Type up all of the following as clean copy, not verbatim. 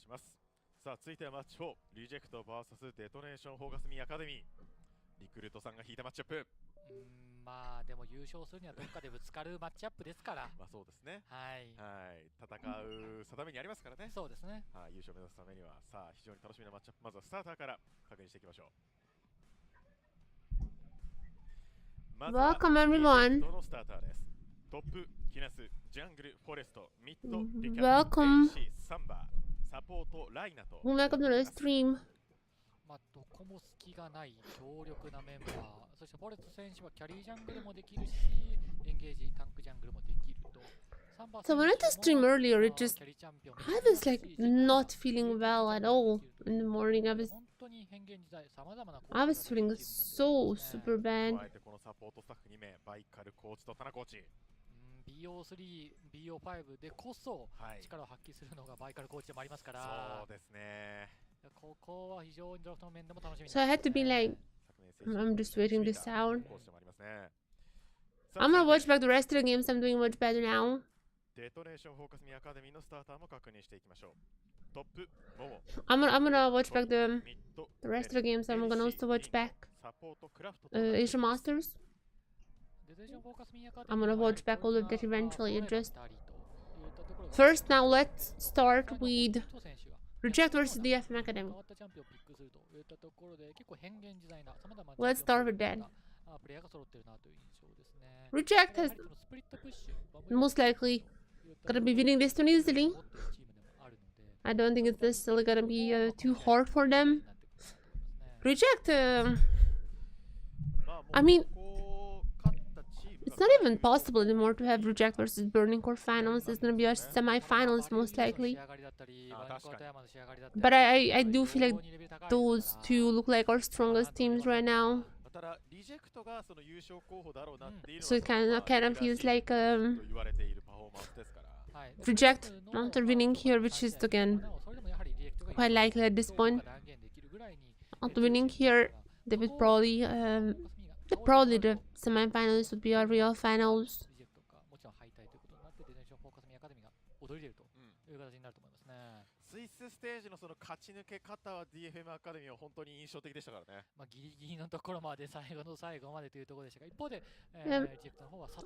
します。さあ、続いてはマッチ4、リジェクト VS デトネーションフォーカスミーアカデミー。リクルートさんが引いたマッチアップ。まあでも優勝するにはどっかでぶつかるマッチアップですから。まあそうですね。はい。戦う定めにありますからね。そうですね。はい、優勝を目指すためには、さあ非常に楽しみなマッチアップ。まずはスターターから確認していきましょう。Welcome everyone. のスターターです。トップ、キナス、ジャングル、フォレスト、ミッド、リキャップ、Welcome. HLE.C、サンバー、サポート、ライナと。Welcome to the stream. まあどこも隙がない強力なメンバー。そしてフォレスト選手はキャリージャングルもできるし、エンゲージタンクジャングルもできると。So when I did stream earlier, I was like not feeling well at all in the morning. I was feeling so super bad. BO3、BO5 でこそ力を発揮するのがバイカルコーチでもありますから。そうですね。ここは非常にドラフトの面でも楽しみ。So I had to be like, I'm just waiting this out. I'm gonna watch back the rest of the games. I'm doing much better now. デトネーションフォーカスミアカデミーのスターターも確認していきましょう。トップ、I'm gonna watch back the rest of the games. I'm gonna also watch back Asia Masters. I'm gonna watch back all of that eventually. Just first, now let's start with Reject versus DFMA Academy. Let's start with that. Reject has most likely gonna be winning this one easily. I don't think it's necessarily gonna be too hard for them. Reject, I mean, it's not even possible anymore to have Reject versus Burning Core finals. It's gonna be a semi-finals most likely. But I do feel like those two look like our strongest teams right now. So it kind of feels like Reject after winning here, which is again quite likely at this point. After winning here, they would probably the semi-finals would be our real finals. DFMA アカデミーは本当に印象的でしたからね。ギリギリのところまで最後の最後までというところでしたが、一方で、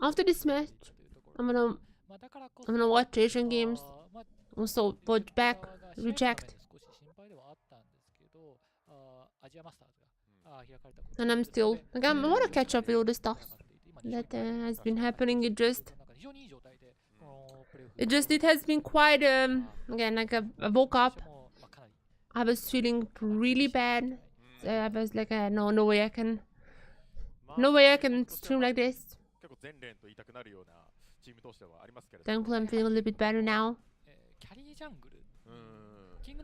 After this match, I'm gonna watch Asian games. Also watch back Reject. And I'm still like I wanna catch up with all the stuff that has been happening. It has been quite again, like I woke up, I was feeling really bad. I was like no way I can stream like this. Thankfully I'm feeling a little bit better now.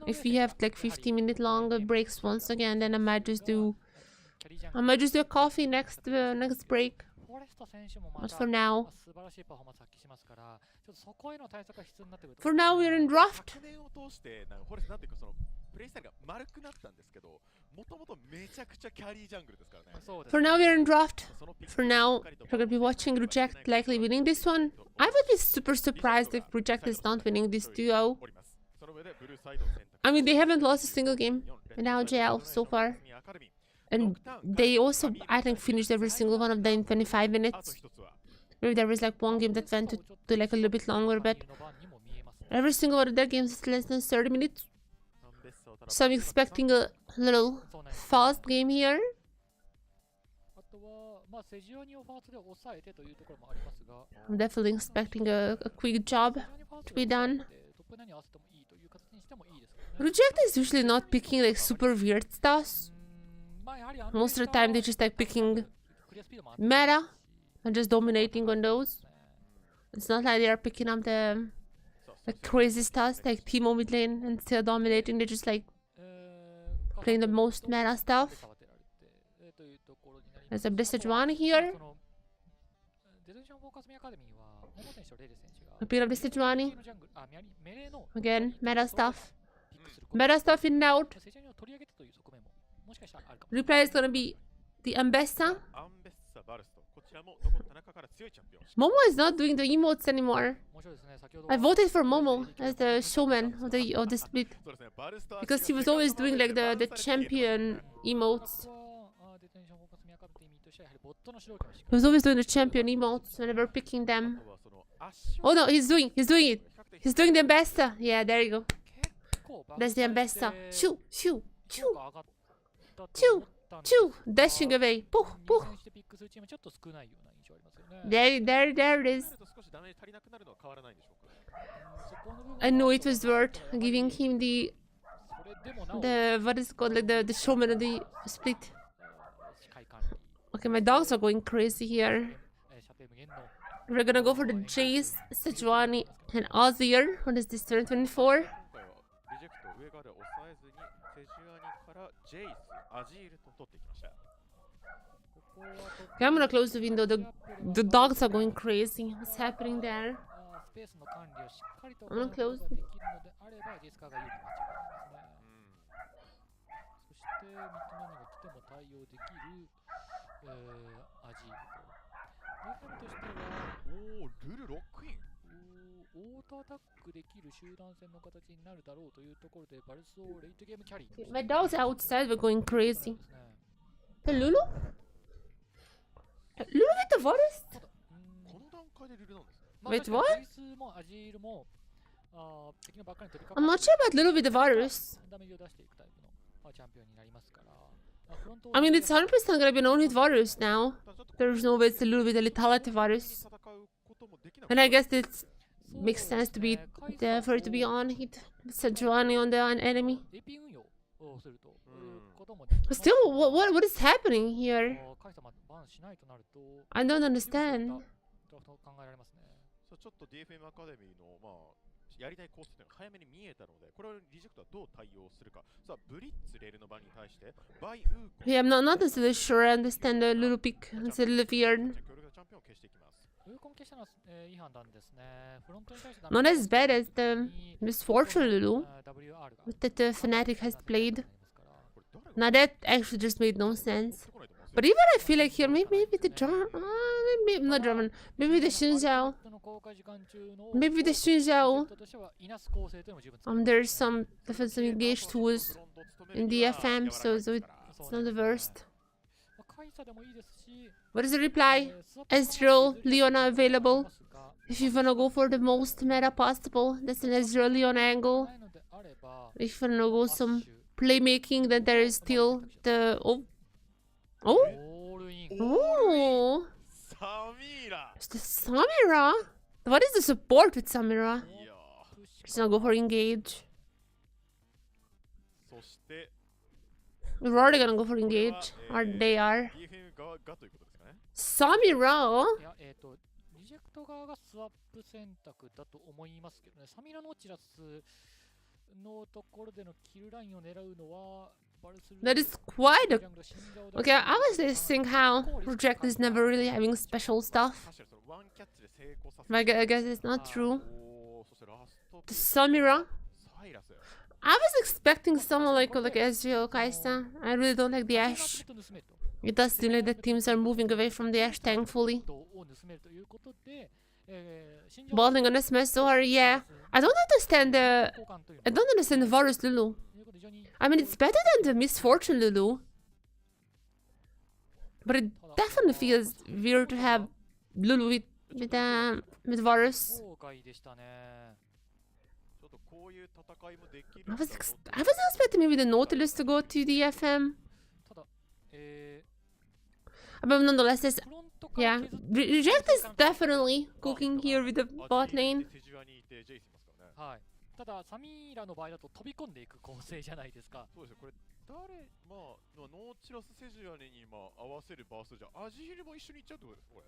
If we have like 15-minute longer breaks once again, then I might just do a coffee next break. But for now we're in draft. For now we're in draft. For now we're gonna be watching Reject likely winning this one. I would be super surprised if Reject is not winning this duo. I mean, they haven't lost a single game in LJL so far. And they also, I think, finished every single one of them in 25 minutes. Maybe there was like one game that went to like a little bit longer, but every single one of their games is less than 30 minutes. So I'm expecting a little fast game here. I'm definitely expecting a quick job to be done. Reject is usually not picking like super weird stuff. Most of the time they're just like picking meta and just dominating on those. It's not like they're picking up the crazy stuff like Teemo mid lane and still dominating. They're just like playing the most meta stuff. There's a Sejuani here. I pick up the Sejuani. Again, meta stuff. Meta stuff in and out. Reply is gonna be the Ambessa. Momo is not doing the emotes anymore. 面白いですね。先ほど I voted for Momo as the showman of the split そうですね、バルスター because he was always doing like the champion emotes. デトネーションフォーカスミアカデミーとしてはやはりボットの指導権をしっ He か was always doing the champion emotes whenever picking them. あとはその圧勝 Oh no, he's doing it. He's doing the ambassador. Yeah, there you go. 結構バ That's the ambassador. で Shoo, shoo, 評 shoo, 価上がったと shoo, 思ったんです shoo. が Dashing away. Poof, 入 poof. 選してピックするチームちょっと少ないような印象ありますよね。 There it is. なると少しダメージ足りなくなるのは変わらないんでしょうか。そこの部分は I know it was worth giving him それでもなお what is it called, like the showman of the split. 視界管理 Okay, my dogs are going crazy here. 射程無限の We're gonna go for the Jace, Sejuani, and Ozir. What is this, turn 24? 今回はリジェクト上側で抑えずにセジュアニからジェイス、アジールと取ってきました。 ここはと Okay, I'm gonna close the window. The dogs are going crazy. What's happening there? スペースの管理をしっかりと I'm 行う gonna ことが close. できるのであればジェスカーが有利になっちゃうわけですね。そしてミッドナニが来ても対応できる、アジールと。DFM としてはおお、ルルロックイン。オートアタックできる集団戦の形になるだろうというところでバルスをレイトゲームキャリー。 My dogs outside were going そうなんで crazy. すね。 Hey, Lulu? Lulu with the forest? ただこの段階でルルなんですね。まあ Wait, 確かに what? ジェイスもアジールも敵のばっかりに飛びか I'm か not sure about Lulu with the virus. ダメージを出していくタイプのチャンピオンになりますからフロント I mean, it's 100% gonna be an own hit virus now. There's no way it's a Lulu with the lethality virus. 戦うこともできなく And I guess it makes sense to be there for it to be on hit. Sejuani on the enemy. AP 運用をするということもできま But す still, what is happening here? カイサマバンしないとなると I don't understand. ドラフト考えられますね。さあちょっと DFM アカデミーの、まあ、やりたいコースというのが早めに見えたので、これをリジェクトはどう対応するか。さあ、ブリッツレールの場に対して、バイウーコン Yeah, I'm not necessarily sure I understand the Lulu pick. It's a little weird. 強力なチャンピオンを消していきます。ウーコン消したのは、いい判断ですね。フロントに対して Not as bad as the Misfortune Lulu WR が that the Fnatic has played. これ誰が Now that actually just made no sense. 来ないと思うんですよ But even I feel like here, maybe the German, maybe not German, maybe the Xinjiao, maybe the Xinjiao. There's some defensive engaged tools in DFM, so it's not the worst. What is the reply? Ezreal, Leona available. If you wanna go for the most meta possible, that's an Ezreal Leona angle. If you wanna go some playmaking, then there is still the oh.サミーラ It's the Samira. What is the support with Samira? いや She's gonna go for engage. そして We're already gonna go for engage. Or they are. DFM 側がということですかね Samira? いや、リジェクト側がスワップ選択だと思いますけどね。サミラノチラスのところでのキルラインを狙うのは、That is quite a... Okay, I was just thinking how Project is never really having special stuff. 確かにそのワンキャッチで成功させ But I guess it's not true. おーそしてラスト The Samira? サイラス I was expecting someone like Ezreal Kaisa. I really don't like the Ashe. It does seem like the teams are moving away from the Ashe, thankfully. Balling on a smash Zohar, yeah. I don't understand the Varus Lulu. I mean, it's better than the Misfortune Lulu. But it definitely feels weird to have Lulu with Varus. 後悔でしたね。ちょっとこういう戦いもできる I was expecting maybe the Nautilus to go to the FM. ただ、But nonetheless, it's, フロントから yeah. 削って Reject is definitely cooking here with the bot lane. セジュアにいてジェイスいますからねはい。ただ、サミーラの場合だと飛び込んでいく構成じゃないですか。そうですよこれまあノーチラスセジュアニに合わせるバーストじゃアジールも一緒にいっちゃうってことですかこれ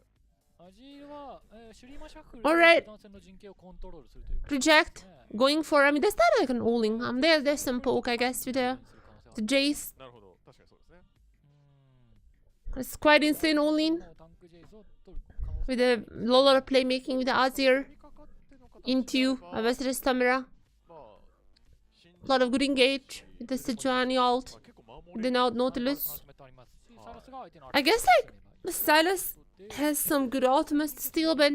アジールは、シュリーマシャッフル Alright. 男性の陣形をコントロールするというか。 Reject. Going for, I mean, that's not like an all-in. There's some poke, I guess, with the Jace. なるほど確かにそうですね It's quite insane all-in. タンクジェイスを取る可能性 With the Lola playmaking with the Azir. Into Avestra Stamina. まあ A lot of good engage with the Sejuani ult. 結構守れ Then out Nautilus. 可能性もありますしサイラスが相手の I guess like Silas has some good ultimates still, but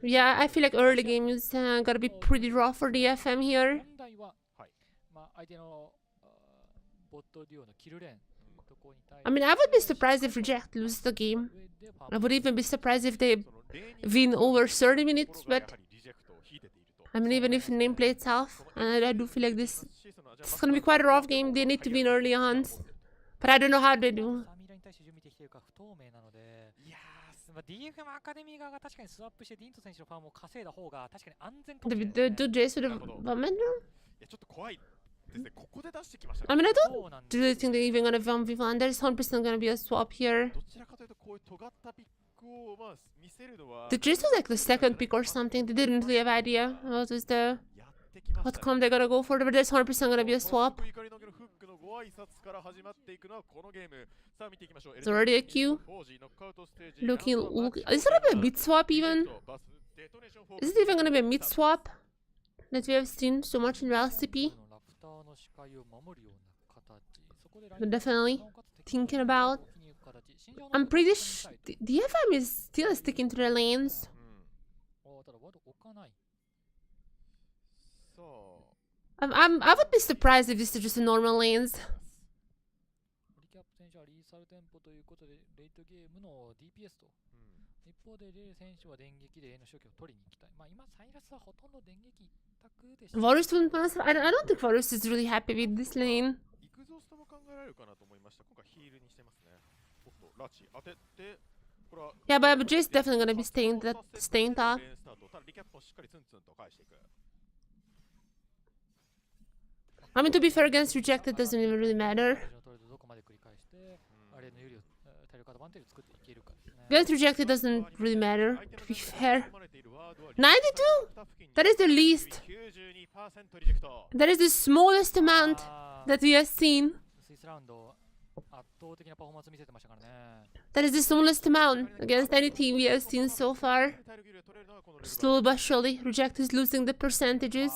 yeah, I feel like early game is gonna be pretty rough for DFM here. I mean, I would be surprised if Reject loses the game. I would even be surprised if they win over 30 minutes, but I mean, even if nameplay itself, I do feel like this is gonna be quite a rough game. They need to win early on, but I don't know how they do. Do Jace with a momentum? I mean, I don't really think they're even gonna 1v1. There's 100% gonna be a swap here. The Jace was like the second pick or something. They didn't really have idea what comp they're gonna go for, but there's 100% gonna be a swap. It's already a Q. Looking, is it gonna be a mid swap even? Is it even gonna be a mid swap that we have seen so much in LCP? But definitely thinking about. I'm pretty sure DFM is still sticking to the lanes. I would be surprised if this is just a normal lanes. Varus wouldn't pass. I don't think Varus is really happy with this lane. Yeah, but Jay's definitely gonna be staying top. I mean, to be fair, against Rejected doesn't even really matter. Against Rejected doesn't really matter, to be fair. 92? That is the least. That is the smallest amount that we have seen. That is the smallest amount against any team we have seen so far. Slowly but surely, Reject is losing the percentages.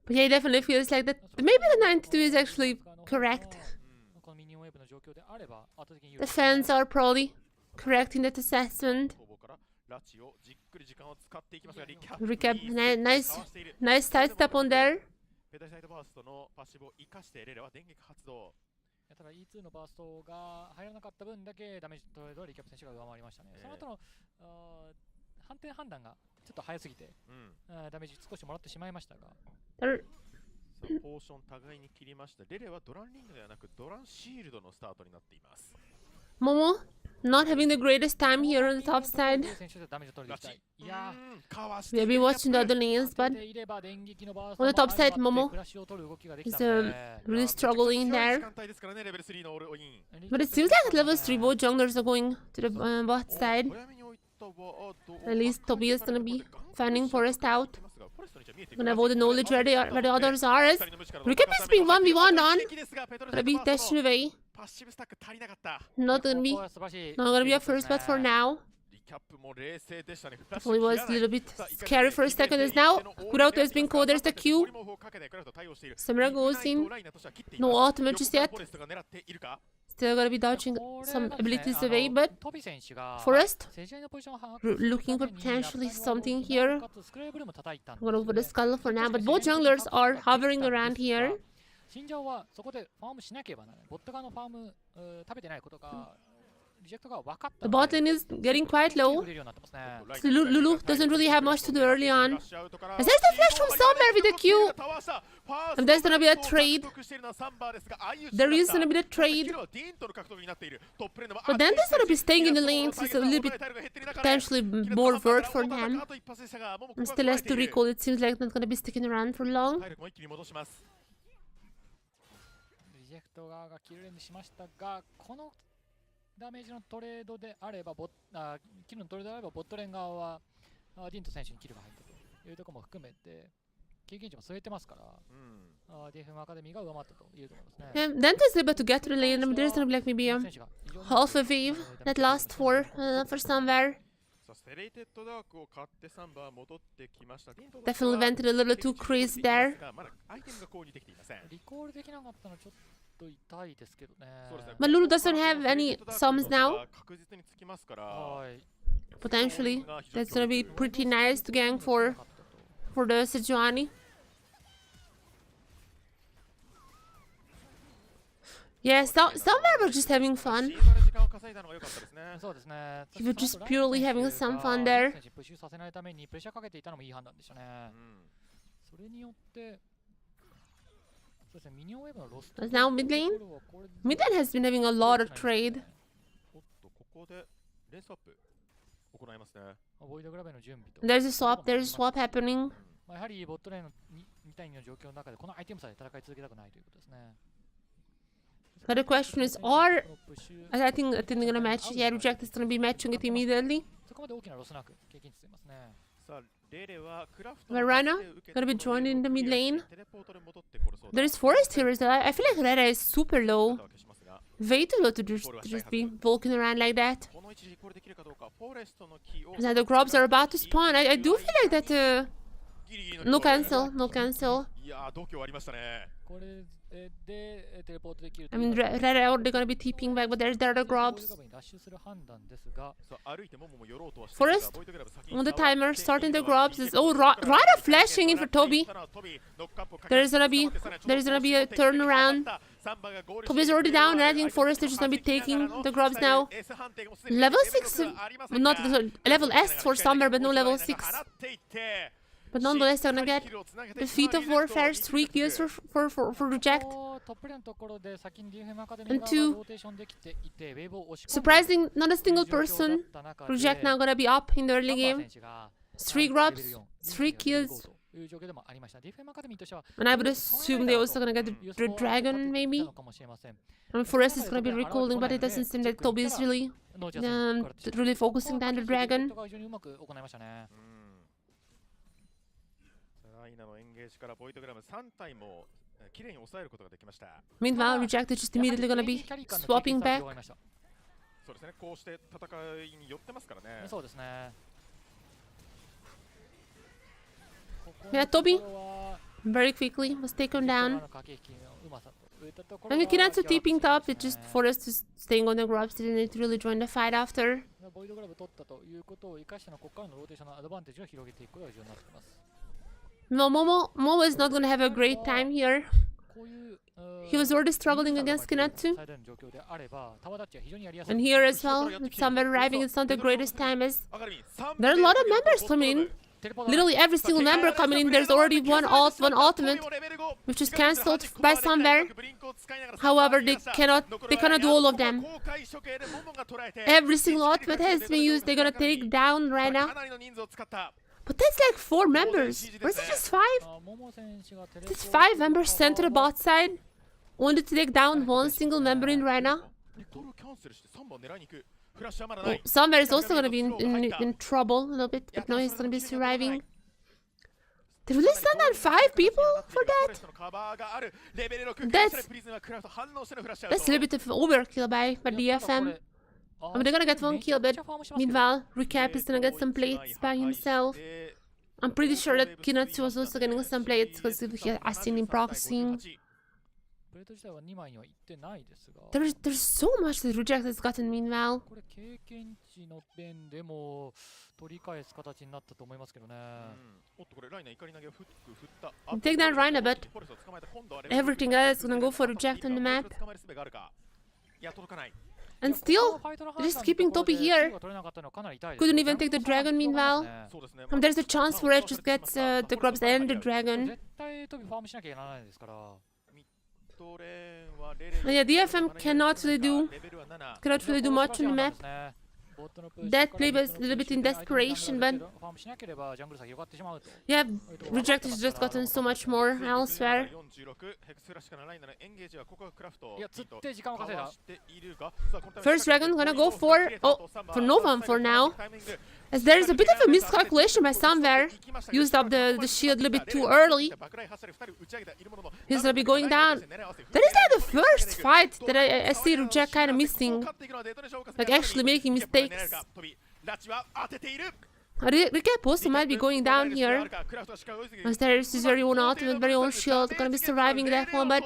But yeah, it definitely feels like that. Maybe the 92 is actually correct. The fans are probably correct in that assessment. Recap, nice side step on there. ただ E2 のバーストが入らなかった分だけダメージトレードはリキャップ選手が上回りましたね。その後の反転判断がちょっと早すぎて、ダメージ少しもらってしまいましたが。ポーション互いに切りました。レレはドランリングではなくドランシールドのスタートになっています。Momo not having the greatest time here on the top side. We have been watching the other lanes, but on the top side, Momo is really struggling there. But it seems like at level 3 both junglers are going to the bot side. At least Toby is gonna be fanning Forest out. Gonna have all the knowledge where the others are. As Recap is being 1v1 on. Gonna be dashed away. Not gonna be a first bet for now. Definitely was a little bit scary for a second. As now, Kurauto has been called. There's the Q. Samura goes in. No ultimate just yet. Still gonna be dodging some abilities away, but Forest looking for potentially something here. Going over the scuttle for now, but both junglers are hovering around here. The bot lane is getting quite low. So Lulu doesn't really have much to do early on. As there's the flash from somewhere with the Q. And there's gonna be a trade. There is gonna be the trade. But then there's gonna be staying in the lanes. It's a little bit potentially more work for them. And still has to recall. It seems like not gonna be sticking around for long. ダメージのトレードであればキルのトレードであればボットレーン側はディント選手にキルが入ったというところも含めて経験値も据えてますから、DFM アカデミーが上回ったというところですね。Dent is able to get to the lane. There's gonna be like maybe a half a wave that lasts for somewhere. Definitely went a little too crazy there. と痛いですけどね。 But Lulu doesn't have any sums now. 確実につきますからはい。 Potentially, that's gonna be pretty nice to gank for the Sejuani. Yeah, some were just having fun. シーバーで時間を稼いだのが良かったですね。そうですね。 He was just purely having some fun there. プッシュさせないためにプレッシャーかけていたのもいい判断でしたね。それによって、そうですね、ミニオンウェーブのロスト。 But now mid lane? Mid lane has been having a lot of trade. おっと、ここでレースアップ行いますね。ボイドグラベの準備と。 There's a swap happening. やはりボットレーンの2対2の状況の中でこのアイテム差で戦い続けたくないということですね。 But the question is, I think they're gonna match. Yeah, Reject is gonna be matching it immediately. そこまで大きなロスなく経験値といますね。さあ、レレはクラフト Varana gonna be joined in the mid lane. There's Forest here as well. I feel like Rera is super low. Way too low to just be walking around like that. Now the grubs are about to spawn. I do feel like that. No cancel, no cancel. いやー、度胸ありましたね。これでテレポートできる。 I mean, Rera they're gonna be TPing back, but there's the other grubs. ラッシュする判断ですが、 Forest on the timer, starting the grubs. Oh, Rada flashing in for Toby. There's gonna be a turnaround. Toby's already down, and I think Forest is just gonna be taking the grubs now. Level 6, not level S for Summer, but no level 6. But nonetheless, they're gonna get the Feet of Warfare, 3 kills for Reject. トップレーンのところで先に DFMA アカデミー And が two, ローテーションできていて、ウェーブを押し込んで surprising, not a single person. Reject now gonna be up in the early game. 3 grubs, 3 kills. という状況でもありました。DFMA アカデミーとしては、 And I would assume they're also gonna get the dragon, maybe. かもしれません。 I mean, Forest is gonna be recalling, but it doesn't seem that Toby is really focusing down the dragon. 非常にうまく行いましたね。ライナのエンゲージからボイドグラム3体も綺麗に抑えることができました。 Meanwhile, Reject is just immediately gonna be swapping back. そうですね、こうして戦いに寄ってますからね。そうですね。 Yeah, Toby very quickly was taken down. I mean, Kinatsu TPing top, it's just Forest is staying on the grubs, didn't really join the fight after. ボイドグラブ取ったということを生かしてのここからのローテーションのアドバンテージを広げていくことが重要になってきます。 No, Momo is not gonna have a great time here. He was already struggling against Kinatsu. And here as well, with Summer arriving, it's not the greatest time as there are a lot of members coming in. Literally every single member coming in, there's already one ultimate, which is cancelled by Summer. However, they cannot do all of them. Every single ultimate has been used. They're gonna take down right now. But that's like 4 members. Or is it just 5? It's 5 members sent to the bot side. Only to take down 1 single member in right now. Oh, Summer is also gonna be in trouble a little bit, but no, he's gonna be surviving. Did we stun down 5 people for that? That's a little bit of overkill by DFM. I mean, they're gonna get 1 kill, but meanwhile, Recap is gonna get some plates by himself. I'm pretty sure that Kinatsu was also getting some plates because I've seen him proxying. There's so much that Reject has gotten meanwhile. Take that Rhino, but everything else is gonna go for Reject on the map. And still, just keeping Toby here. Couldn't even take the dragon meanwhile. And there's a chance for it just gets the grubs and the dragon. Yeah, DFM cannot really do much on the map. That play was a little bit in desperation, but yeah, Reject has just gotten so much more elsewhere. First dragon gonna go for Nova for now. As there is a bit of a miscalculation by Somewhere. Used up the shield a little bit too early. He's gonna be going down. That is like the first fight that I see Reject kind of missing. Like actually making mistakes. Recap also might be going down here. As there is his very own ultimate, very own shield, gonna be surviving that one, but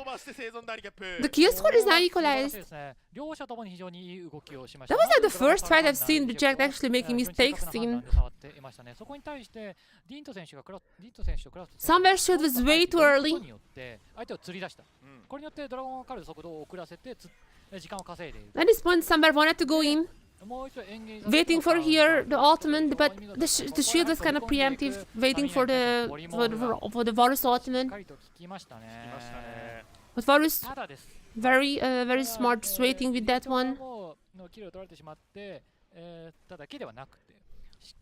the kill score is now equalized. That was like the first fight I've seen Reject actually making mistakes in. Somewhere shield was way too early. At this point, Sambar wanted to go in, waiting for here the ultimate, but the shield was kind of preemptive, waiting for the Varus ultimate. But Varus very smart, just waiting with that one.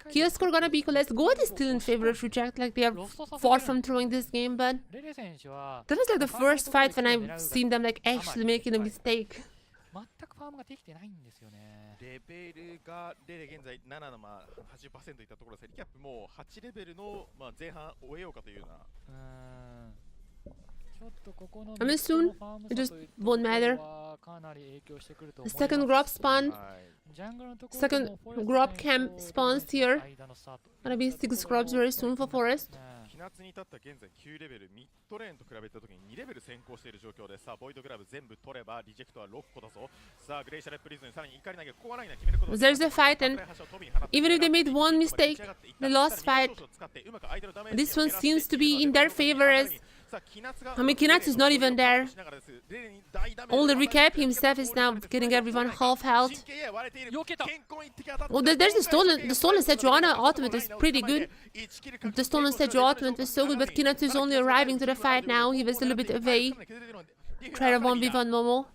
Kill score gonna be equalized. Goat is still in favor of Reject, like they are far from throwing this game, but that was like the first fight when I've seen them like actually making a mistake. 全くファームができてないんですよね。レベルがレ現在7の80% いったところで、リキャップも8レベルの前半終えようかというような。I mean, soon it just won't matter. The second grub spawn, second grub camp spawns here. Gonna be 6 grubs very soon for Forest. 気夏に至った現在9レベル、ミッドレーンと比べたときに2レベル先行している状況で、さあボイドグラブ全部取ればリジェクトは6個だぞ。さあグレイシャレップリズンさらに怒り投げ、ここはないな決めること。There's a fight, and even if they made one mistake, the last fight, this one seems to be in their favor as. I mean, Kinatsu is not even there. Only Recap himself is now getting everyone half health. Oh, there's the stolen Sejuani ultimate is pretty good. The stolen Sejuani ultimate was so good, but Kinatsu is only arriving to the fight now. He was a little bit away. Try to 1v1 Momo.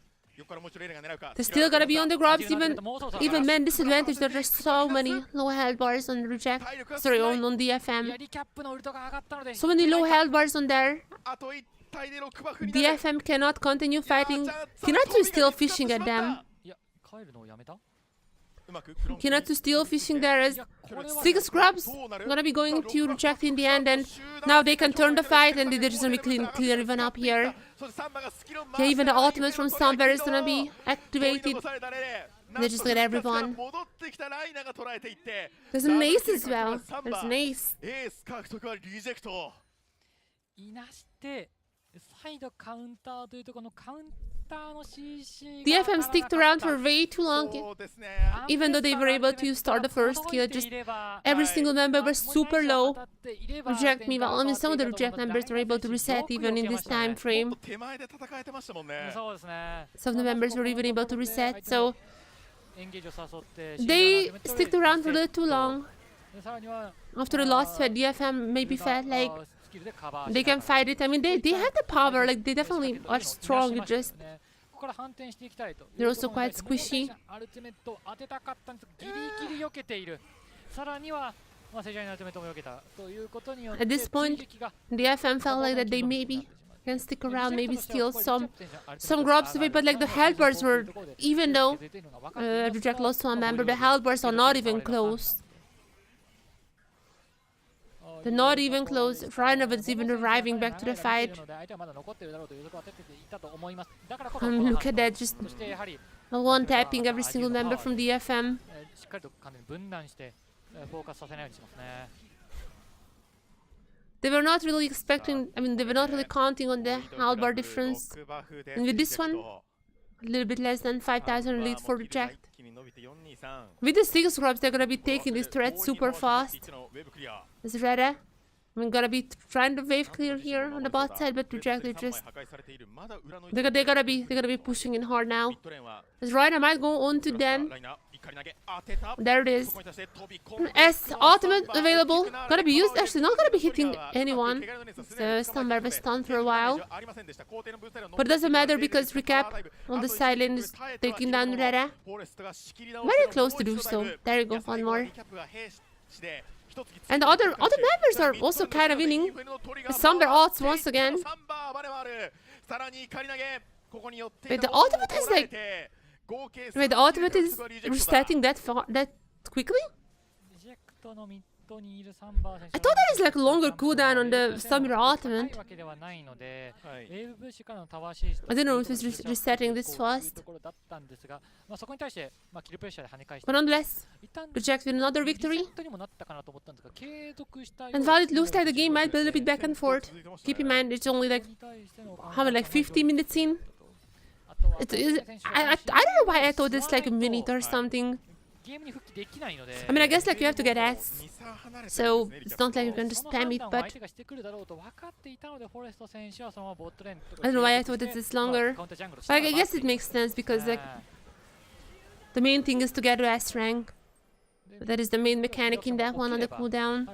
They're still gonna be on the grubs, even men disadvantaged. There are so many low health bars on Reject. Sorry, on DFM. So many low health bars on there. DFM cannot continue fighting. Kinatsu is still fishing at them. Kinatsu still fishing there as 6 grubs gonna be going to Reject in the end, and now they can turn the fight and they're just gonna be clear even up here. Yeah, even the ultimate from Sambar is gonna be activated. They just get everyone. There's an ace as well. There's an ace. DFM sticked around for way too long, even though they were able to start the first kill. Just every single member was super low. Reject me, well, I mean, some of the Reject members were able to reset even in this time frame. Some of the members were even able to reset, so they sticked around for a little too long. After the last fight, DFM maybe felt like they can fight it. I mean, they have the power, like they definitely are strong, just they're also quite squishy. At this point, DFM felt like that they maybe can stick around, maybe steal some grubs away, but like the health bars were, even though Reject lost one member, the health bars are not even close. They're not even close. Rhino is even arriving back to the fight. Look at that, just one tapping every single member from DFM. They were not really expecting, I mean, they were not really counting on the health bar difference. And with this one, a little bit less than 5,000 lead for Reject. With the 6 grubs, they're gonna be taking this threat super fast. Is Reda? I'm gonna be trying to wave clear here on the bot side, but Reject is just they're gonna be pushing in hard now. As Rhino might go on to them. There it is. S ultimate available. Gonna be used. Actually, not gonna be hitting anyone. So Stunbar was stunned for a while. But it doesn't matter because Recap on the side lane is taking down Rera. Very close to do so. There you go, one more. And the other members are also kind of winning. Stunbar ults once again. But the ultimate is like. Wait, the ultimate is resetting that quickly? I thought there is like a longer cooldown on the Samira ultimate. I don't know if it's resetting this fast. But nonetheless, Reject with another victory. And while it looks like the game might be a little bit back and forth, keep in mind it's only like, how many, like 50 minutes in? I don't know why I thought it's like a minute or something. I mean, I guess like you have to get S, so it's not like you can just spam it, but I don't know why I thought it's longer. But like, I guess it makes sense because like the main thing is to get to S rank. That is the main mechanic in that one on the cooldown.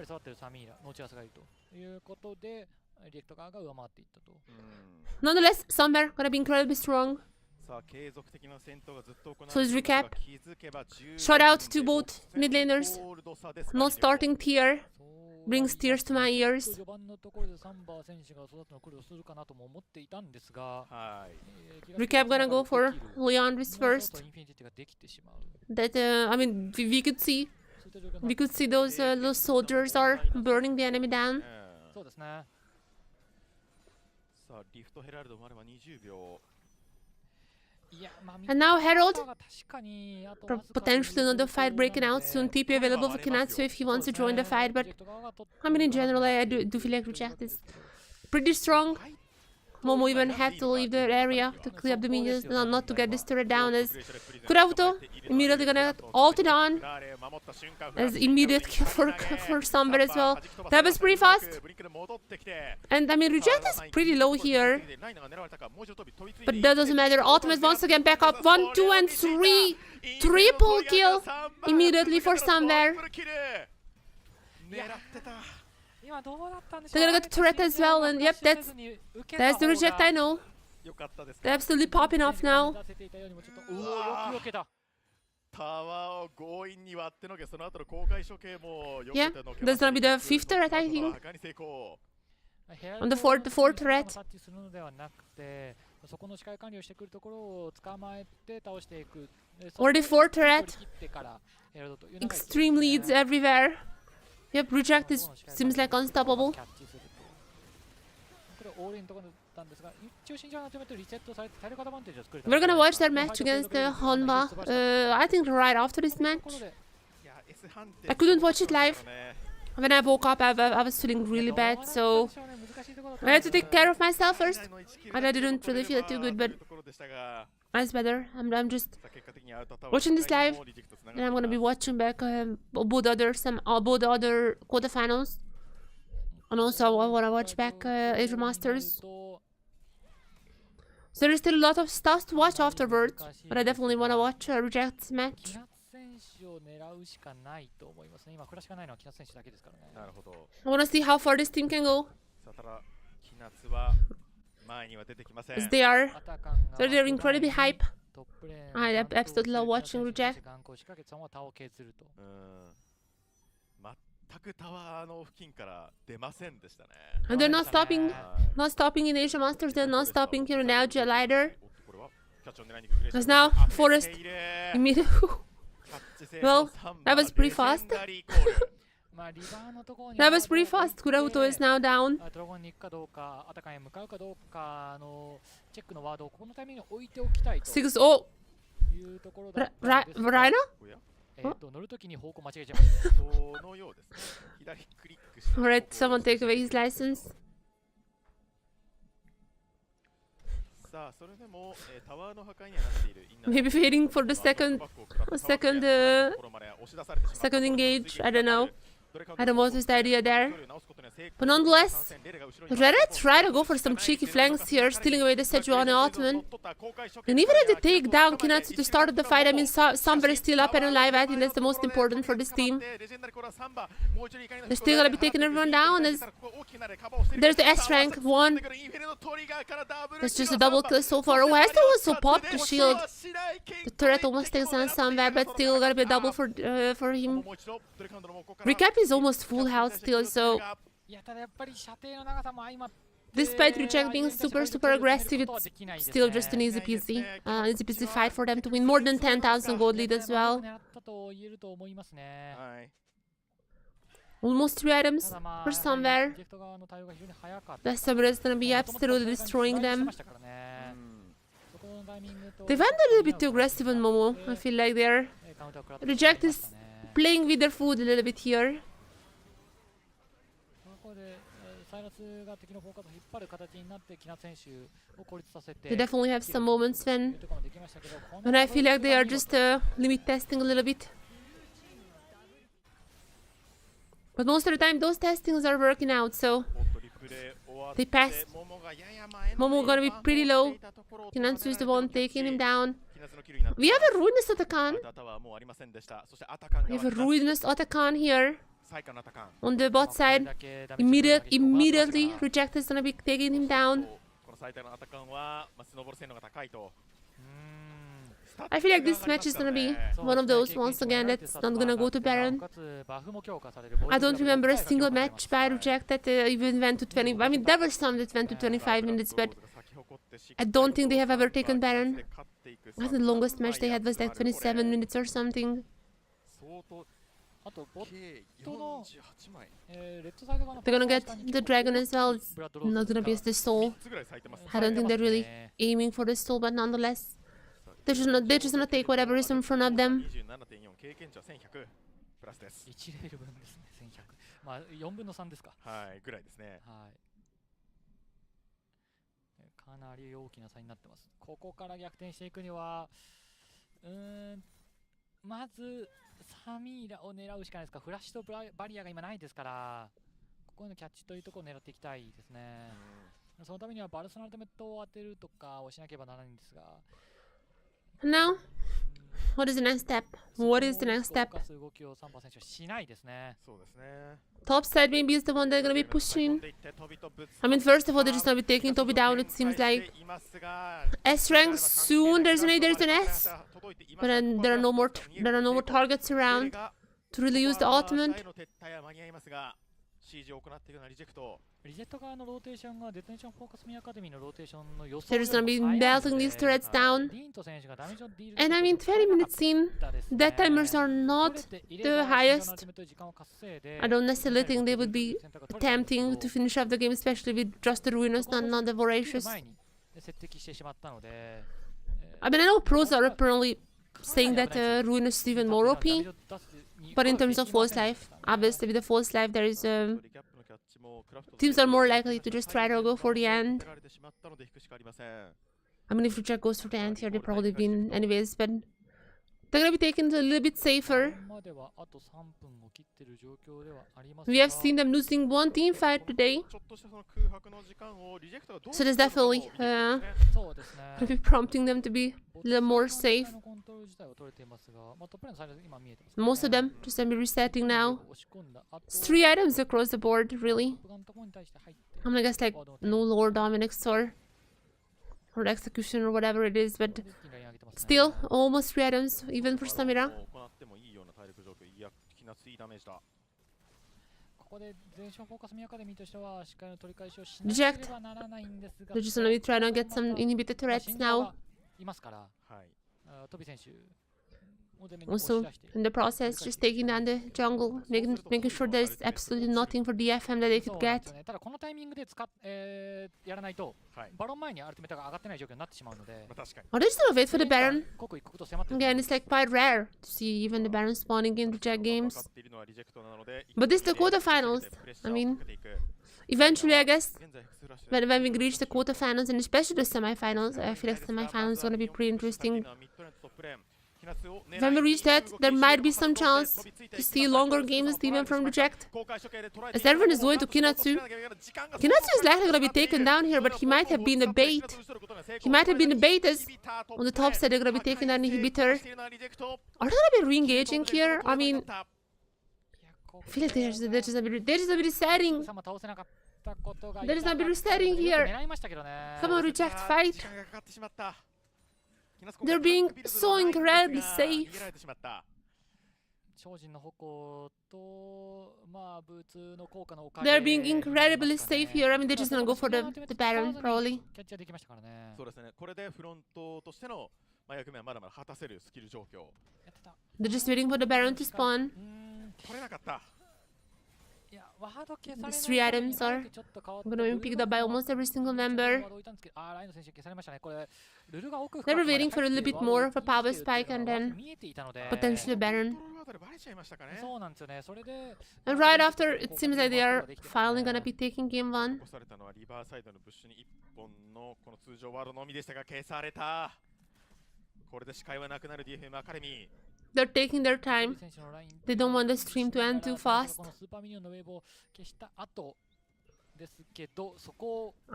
Nonetheless, Somewhere gonna be incredibly strong. So his recap. Shout out to both mid laners. Not starting tier brings tears to my ears. Recap gonna go for Leon first. That I mean we could see those soldiers are burning the enemy down. And now Herald, potentially another fight breaking out soon. TP available for Kinatsu if he wants to join the fight, but I mean in general I do feel like Reject is pretty strong. Momo even had to leave the area to clear up the minions, not to get this turret down, as Kurabuto immediately gonna ult it on, as immediate kill for Somewhere as well. That was pretty fast. And I mean Reject is pretty low here, but that doesn't matter. Ultimate once again back up. 1, 2 and 3. Triple kill immediately for Somewhere. They're gonna get the turret as well, and yep, that's the Reject I know. They're absolutely popping off now. Yeah, that's gonna be the 5th turret, I think. On the fourth turret. Or the 4th turret. Extreme leads everywhere. Yep, Reject seems like unstoppable. We're gonna watch that match against Honma, I think right after this match. I couldn't watch it live. When I woke up, I was feeling really bad, so I had to take care of myself first. And I didn't really feel too good, but that's better. I'm just watching this live, and I'm gonna be watching back both other quarterfinals, and also I wanna watch back Asia Masters. So there's still a lot of stuff to watch afterwards, but I definitely wanna watch Reject's match. I wanna see how far this team can go. As they're incredibly hype. I absolutely love watching Reject. And they're not stopping in Asia Masters, they're not stopping here in LJL either. Because now, Forest immediately. Well, that was pretty fast. That was pretty fast. Kurabuto is now down. 6-0. Rhino? Alright, someone take away his license. Maybe waiting for the second engage. I don't know. I don't know what was the idea there. But nonetheless, Reddit try to go for some cheeky flanks here, stealing away the Sejuani Ottoman. And even if they take down Kinatsu to start the fight, I mean, Somewhere is still up and alive. I think that's the most important for this team. They're still gonna be taking everyone down. There's the S rank 1. That's just a double kill so far. Oh, Hester also popped the shield. The turret almost takes on Somewhere, but still gonna be a double for him. Recap is almost full health still, so despite Reject being super aggressive, it's still just an easy peasy fight for them to win. More than 10,000 gold lead as well. almost 3 items ただま for あ、やはり somewhere. リジェクト側の対応が非常に早かった。 The Sabra is gonna be もともと absolutely それが destroying スライドし them. ましたからね。そこのタイミングと They went a little bit too aggressive on Momo. I feel like they're カウンターを食らってしまい Reject ま is したね。 playing with their food a little bit here. ここでサイラスが敵のフォーカスを引っ張る形になってキナ選手を孤立させて They definitely have some moments という when ところもできましたけど、この when I feel like they are just limit testing a little bit. But most of the time those testings are working out, so they pass. Momo gonna be pretty low. Kinatsu is the one taking him down. We have a ruinous Otakan. We have a ruinous Otakan here on the bot side. Immediately Reject is gonna be taking him down. I feel like this match is gonna be one of those once again that's not gonna go to Baron. I don't remember a single match by Reject that even went to 20. I mean, there were some that went to 25 minutes, but I don't think they have ever taken Baron. I think the longest match they had was like 27 minutes or something. あとボットのレッドサイド側の They're gonna get the dragon as well. It's not gonna be as the soul. I don't think they're really aiming for the soul, but nonetheless, they're just gonna take whatever is in front of them. 1レベル分ですね、1100。まあ4分の3ですか。はいぐらいですね。はい。かなり大きな差になってます。ここから逆転していくには、まずサミーラを狙うしかないですか。フラッシュとバリアが今ないですから、ここへのキャッチというところを狙っていきたいですね。そのためにはバルスのアルティメットを当てるとかをしなければならないんですが。Now, what is the next step? What is the next step? 動きをサンパ選手はしないですね。そうですね。 Top side maybe is the one they're gonna be pushing. I mean, first of all, they're just gonna be taking Toby down. It seems like S rank soon. There's an S, but then there are no more targets around to really use the ultimate. リジェット側のローテーションがデトネーションフォーカスミアカデミーのローテーションの予想 They're just gonna be melting these turrets down. And I mean, 20 minutes in, death timers are not the highest. I don't necessarily think they would be attempting to finish off the game, especially with just the Ruinous, not the Voracious. I mean, I know pros are apparently saying that Ruinous is even more OP, but in terms of False Life, obviously with the False Life there is teams are more likely to just try to go for the end. I mean, if Reject goes for the end here, they probably win anyways, but they're gonna be taking it a little bit safer. We have seen them losing one team fight today, so there's definitely gonna be prompting them to be a little more safe. Most of them just gonna be resetting now. It's 3 items across the board, really. I'm gonna guess like no Lord Dominic's or Execution or whatever it is, but still almost 3 items even for Samira. Reject. They're just gonna be trying to get some inhibited turrets now. Also, in the process, just taking down the jungle, making sure there's absolutely nothing for DFM that they could get. Are they just gonna wait for the Baron? Again, it's like quite rare to see even the Baron spawning in Reject games. But this is the quarterfinals. I mean, eventually, I guess, when we reach the quarterfinals and especially the semifinals, I feel like the semifinals is gonna be pretty interesting. When we reach that, there might be some chance to see longer games even from Reject. As everyone is going to Kinatsu. Kinatsu is likely going to be taken down here, but he might have been the bait. He might have been the bait as on the top side they're going to be taking down Inhibitor. Are they going to be re-engaging here? I mean, I feel like they're just going to be resetting. They're just going to be resetting here. Come on, Reject, fight. They're being so incredibly safe. They're being incredibly safe here. I mean, they're just gonna go for the Baron, probably. They're just waiting for the Baron to spawn. These 3 items are gonna be picked up by almost every single member. They were waiting for a little bit more of a power spike and then potentially Baron. And right after, it seems like they are finally gonna be taking game 1. They're taking their time. They don't want the stream to end too fast. I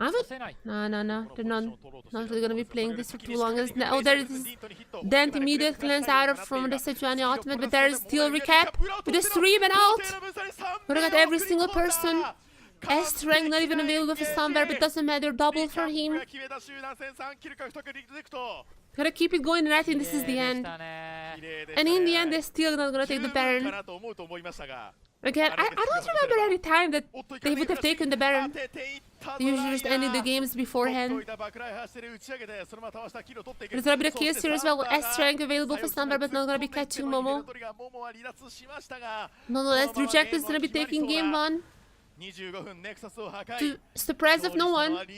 would... No. They're not really gonna be playing this for too long. Oh, there is Dent immediate cleanse out from the Sejuani ultimate, but there is still recap with the stream and out. But I got every single person. S rank not even available for Sunbear, but doesn't matter. Double for him. Gotta keep it going, and I think this is the end. And in the end, they're still not gonna take the Baron. Again, I don't remember any time that they would have taken the Baron. They usually just ended the games beforehand. It's gonna be the case here as well. S rank available for Sunbear, but not gonna be catching Momo. Nonetheless, Reject is gonna be taking game 1. To surprise of no one. But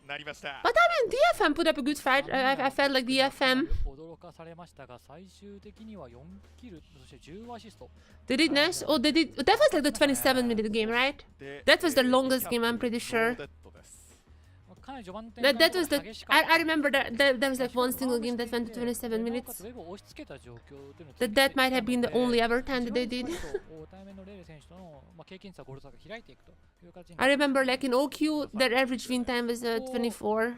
I mean, DFM put up a good fight. I felt like DFM. They did nice. Oh, they did. That was like the 27-minute game, right? That was the longest game, I'm pretty sure. That was the... I remember that was like one single game that went to 27 minutes. That might have been the only ever time that they did. I remember like in OQ, their average win time was 24.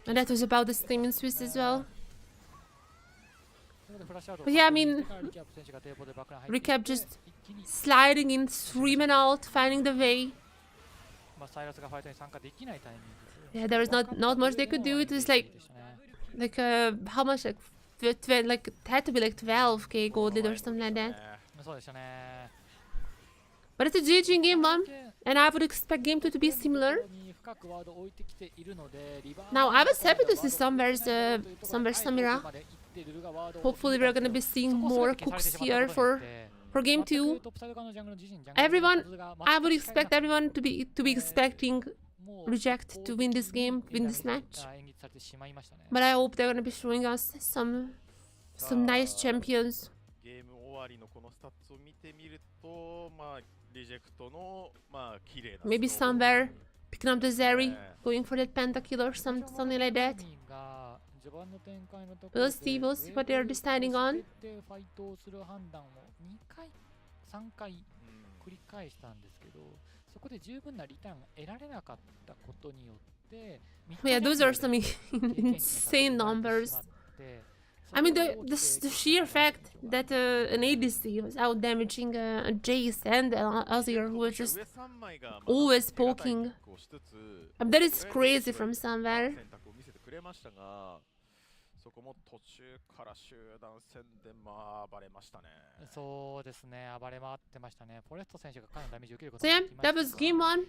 And that was about the same in Swiss as well. But yeah, I mean, Recap just sliding in, streaming out, finding the way. Yeah, there was not much they could do. It was like how much, like it had to be like 12k gold lead or something like that. But it's a GG in game 1, and I would expect game 2 to be similar. Now, I was happy to see Sunbear's Samira. Hopefully we're gonna be seeing more cooks here for game 2. Everyone, I would expect everyone to be expecting Reject to win this game, win this match. But I hope they're gonna be showing us some nice champions. Maybe Sunbear picking up the Zeri, going for that pentakill or something like that. We'll see what they're deciding on. Yeah, those are some insane numbers. I mean, the sheer fact that an ADC was out damaging a Jace and Azir, who was just always poking. I mean, that is crazy from Sunbear. So yeah, that was game 1.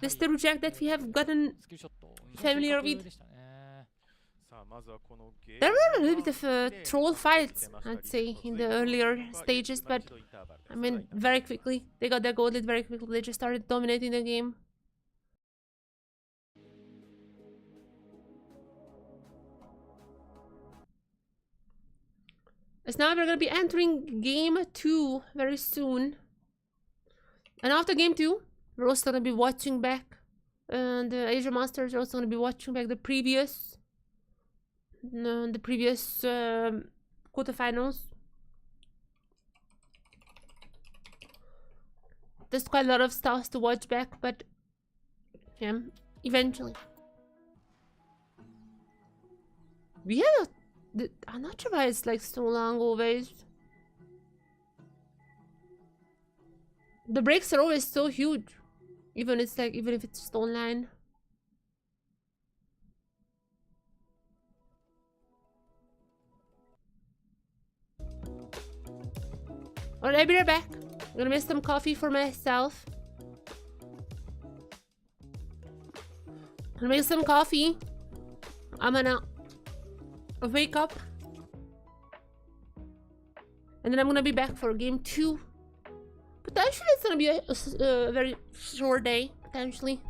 This is the Reject that we have gotten familiar with. There were a little bit of troll fights, I'd say, in the earlier stages, but I mean, very quickly. They got their gold lead very quickly. They just started dominating the game. As now we're gonna be entering game 2 very soon. And after game 2, we're also gonna be watching back. And the Asia Masters are also gonna be watching back the previous quarterfinals. There's quite a lot of stuff to watch back, but yeah, eventually. We have I'm not sure why it's like so long always. The breaks are always so huge, even if it's just online. Alright, I'll be right back. I'm gonna make some coffee for myself. I'm gonna make some coffee. I'm gonna wake up And then I'm gonna be back for game 2. Potentially it's gonna be a very short day, potentially.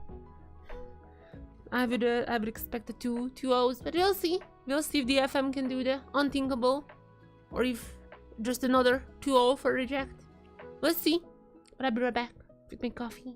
I would expect the 2-0s, but we'll see. We'll see if the FM can do the unthinkable, or if just another 2-0 for reject. We'll see. But I'll be right back with my coffee.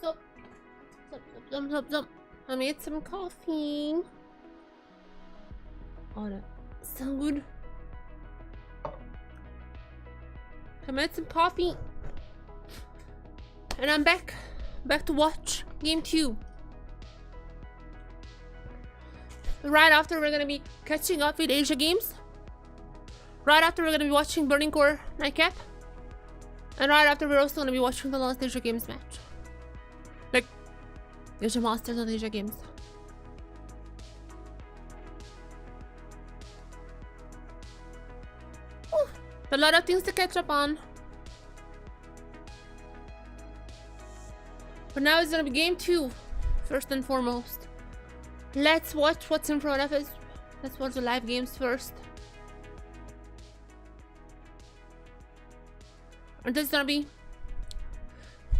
Sup. I made some coffee. Oh, that's so good. I made some coffee. And I'm back to watch game 2. Right after, we're gonna be catching up with Asia games. Right after, we're gonna be watching Burning Core Nightcap. And right after, we're also gonna be watching the last Asia games match. Like, Asia Masters and Asia games. Ooh, a lot of things to catch up on. But now it's gonna be game 2, first and foremost. Let's watch what's in front of us. Let's watch the live games first. And this is gonna be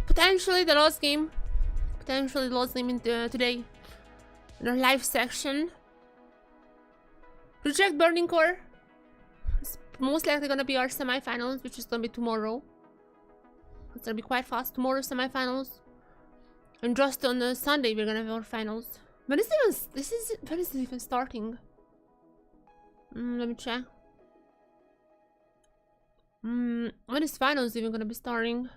potentially the last game. Potentially the last game in today. In our live section. Reject Burning Core. It's most likely gonna be our semifinals, which is gonna be tomorrow. It's gonna be quite fast. Tomorrow semifinals. And just on the Sunday we're gonna have our finals. When is it even starting? Let me check. When is finals even gonna be starting?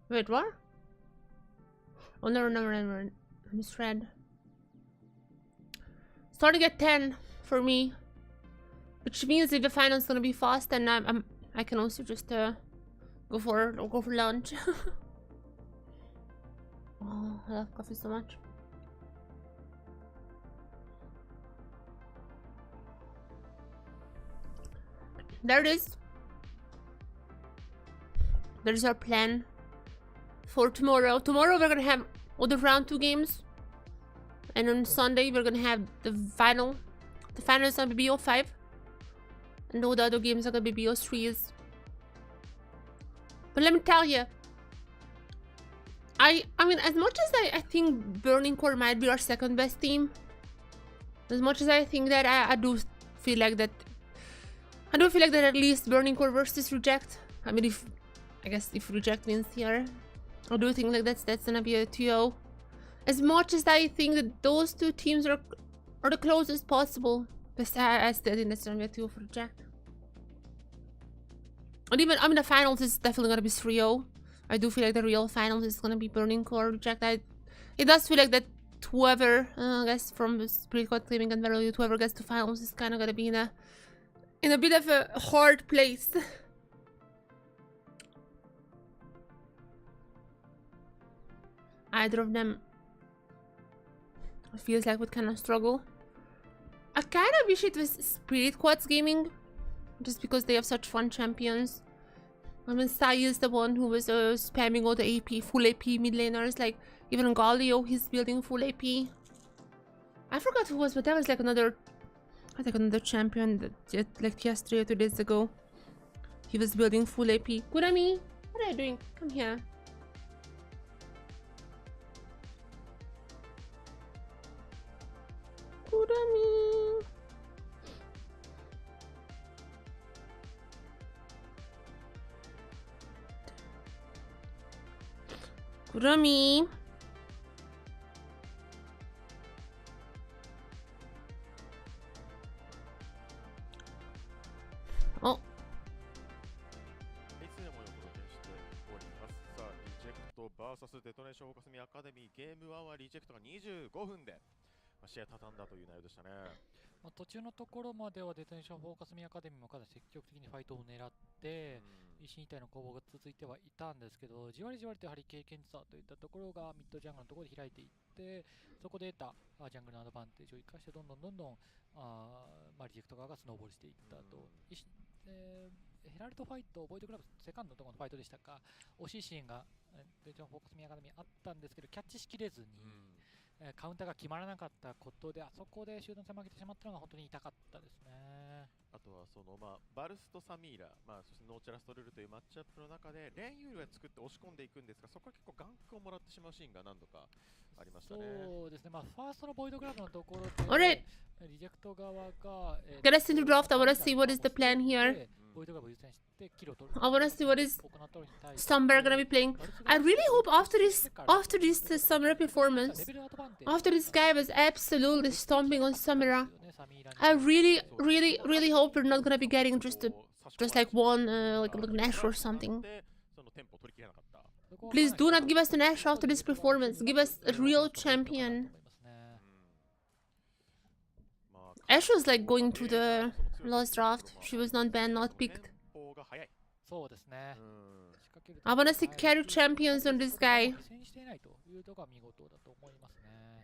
Wait, what? Oh, never. I misread. Starting at 10 for me. Which means if the final's gonna be fast, then I can also just go for lunch. Oh, I love coffee so much. There it is. There's our plan for tomorrow. Tomorrow we're gonna have all the round 2 games. And on Sunday we're gonna have the final. The final is gonna be BO5. And all the other games are gonna be BO3s. But let me tell you, I mean, as much as I think Burning Core might be our second best team, as much as I think that I do feel like that at least Burning Core versus Reject. I mean, I guess if Reject wins here, I do think like that's gonna be a 2-0. As much as I think that those two teams are the closest possible, but I still think that's gonna be a 2-0 for Reject. And even, I mean, the finals is definitely gonna be 3-0. I do feel like the real finals is gonna be Burning Core Reject. It does feel like that whoever, I guess from Spirit Code Claiming and Value, whoever gets to finals is kind of gonna be in a bit of a hard place. Either of them, it feels like would kind of struggle. I kind of wish it was Spirit Quads Gaming, just because they have such fun champions. I mean, Sai is the one who was spamming all the AP, full AP mid laners. Like, even Galio, he's building full AP. I forgot who was, but that was like another champion that like yesterday or 2 days ago. He was building full AP. Kurami, what are you doing? Come here. Kurami. Kurami. Oh. いつでもお届けしております。さあ、リジェクト VS デトネーションフォーカスミアカデミーゲーム1はリジェクトが25分で試合畳んだという内容でしたね。途中のところまではデトネーションフォーカスミアカデミーもかなり積極的にファイトを狙って、一進一退の攻防が続いてはいたんですけど、じわりじわりとやはり経験差といったところがミッドジャングルのところで開いていって、そこで得たジャングルのアドバンテージを生かしてどんどんリジェクト側がスノーボールしていったと。ヘラルトファイト、ボイドクラブセカンドのところのファイトでしたか、惜しいシーンがデトネーションフォーカスミアカデミーあったんですけど、キャッチしきれずに、カウンターが決まらなかったことで、あそこで集団戦負けてしまったのが本当に痛かったですね。あとはバルスとサミーラ、そしてノーチャラストルルというマッチアップの中でレーン有利を作って押し込んでいくんですが、そこは結構ガンクをもらってしまうシーンが何度かありましたね。そうですね、ファーストのボイドグラブのところで、Alright. リジェクト側が、Get us into draft. I wanna see what is the plan here. I wanna see what is Stumber gonna be playing. I really hope after this Samira performance, after this guy was absolutely stomping on Samira, I really hope we're not gonna be getting just like one like Nash or something. Please do not give us the Nash after this performance. Give us a real champion. Ash was like going through the last draft. She was not banned, not picked. I wanna see carry champions on this guy.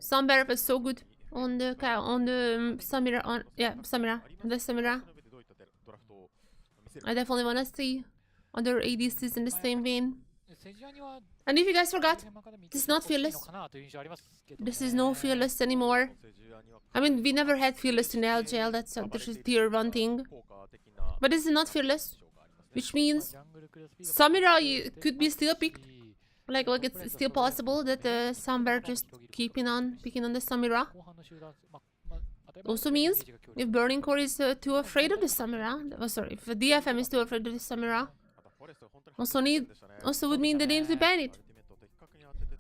Samber was so good on the Samira, on the Samira. I definitely wanna see other ADCs in the same vein. And if you guys forgot, this is not Fearless. This is no Fearless anymore. I mean, we never had Fearless in LJL, that's just tier 1 thing. But this is not Fearless, which means Samira could be still picked. Like it's still possible that Samber just picking on the Samira. Also means if Burning Core is too afraid of the Samira, if the DFM is too afraid of the Samira, also would mean that they need to ban it.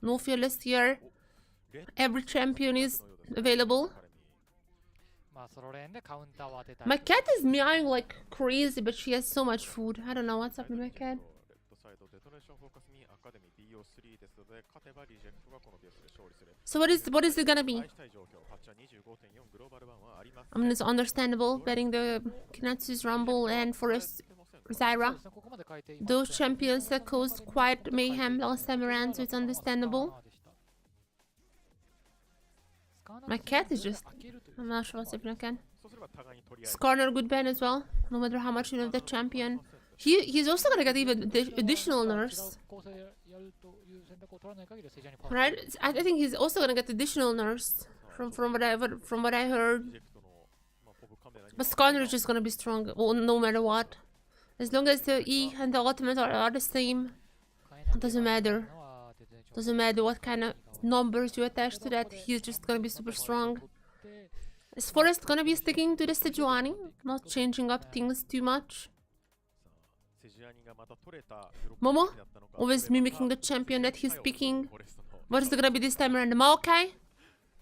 No Fearless here. Every champion is available. My cat is meowing like crazy, but she has so much food. I don't know what's up with my cat. So what is it gonna be? I mean, it's understandable betting the Kinatsu's Rumble and Forest Zyra. Those champions that caused quite mayhem last time around, so it's understandable. My cat is just... I'm not sure what's happening again. Skarner good ban as well, no matter how much you know the champion. He's also gonna get even additional nerfs. Right? I think he's also gonna get additional nerfs from what I heard. But Skarner is just gonna be strong, well, no matter what. As long as the E and the ultimate are the same, it doesn't matter. Doesn't matter what kind of numbers you attach to that, he's just gonna be super strong. Is Forest gonna be sticking to the Sejuani, not changing up things too much? Momo? Always mimicking the champion that he's picking. What is it gonna be this time around? The Maokai?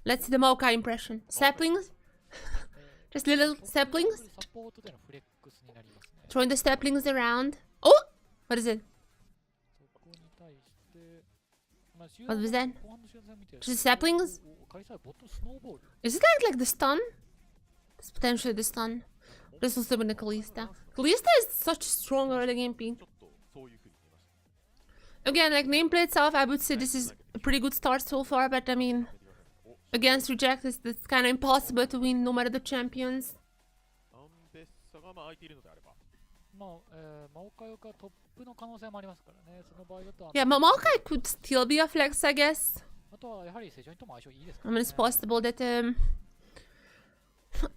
Let's see the Maokai impression. Saplings? Just little saplings? Throwing the saplings around. Oh! What is it? What was that? Just saplings? Is it like the stun? It's potentially the stun. This will still be the Kalista. Kalista is such a strong early game pick. Again, like nameplay itself, I would say this is a pretty good start so far, but I mean, against Reject, it's kind of impossible to win no matter the champions. Yeah, Maokai could still be a flex, I guess. I mean, it's possible that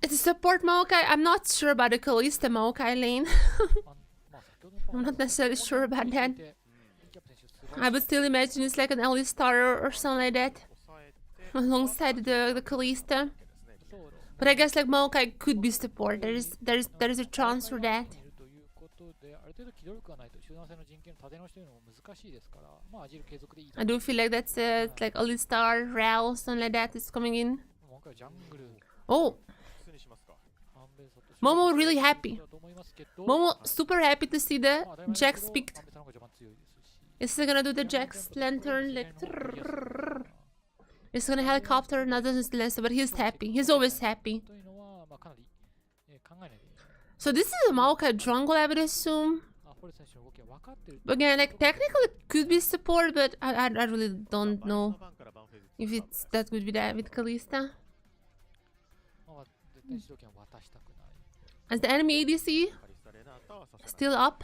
it's a support Maokai. I'm not sure about the Kalista Maokai lane. I'm not necessarily sure about that. I would still imagine it's like an Alistar or something like that, alongside the Kalista. But I guess like Maokai could be support. There's a chance for that. I do feel like that's like Alistar, Rao, something like that is coming in. Oh! Momo really happy. Momo super happy to see the Jax picked. Is he gonna do the Jax lantern like... He's gonna helicopter, not just lantern, but he's happy. He's always happy. So this is a Maokai jungle, I would assume. Again, like technically it could be support, but I really don't know if it's that good with Kalista. Is the enemy ADC still up?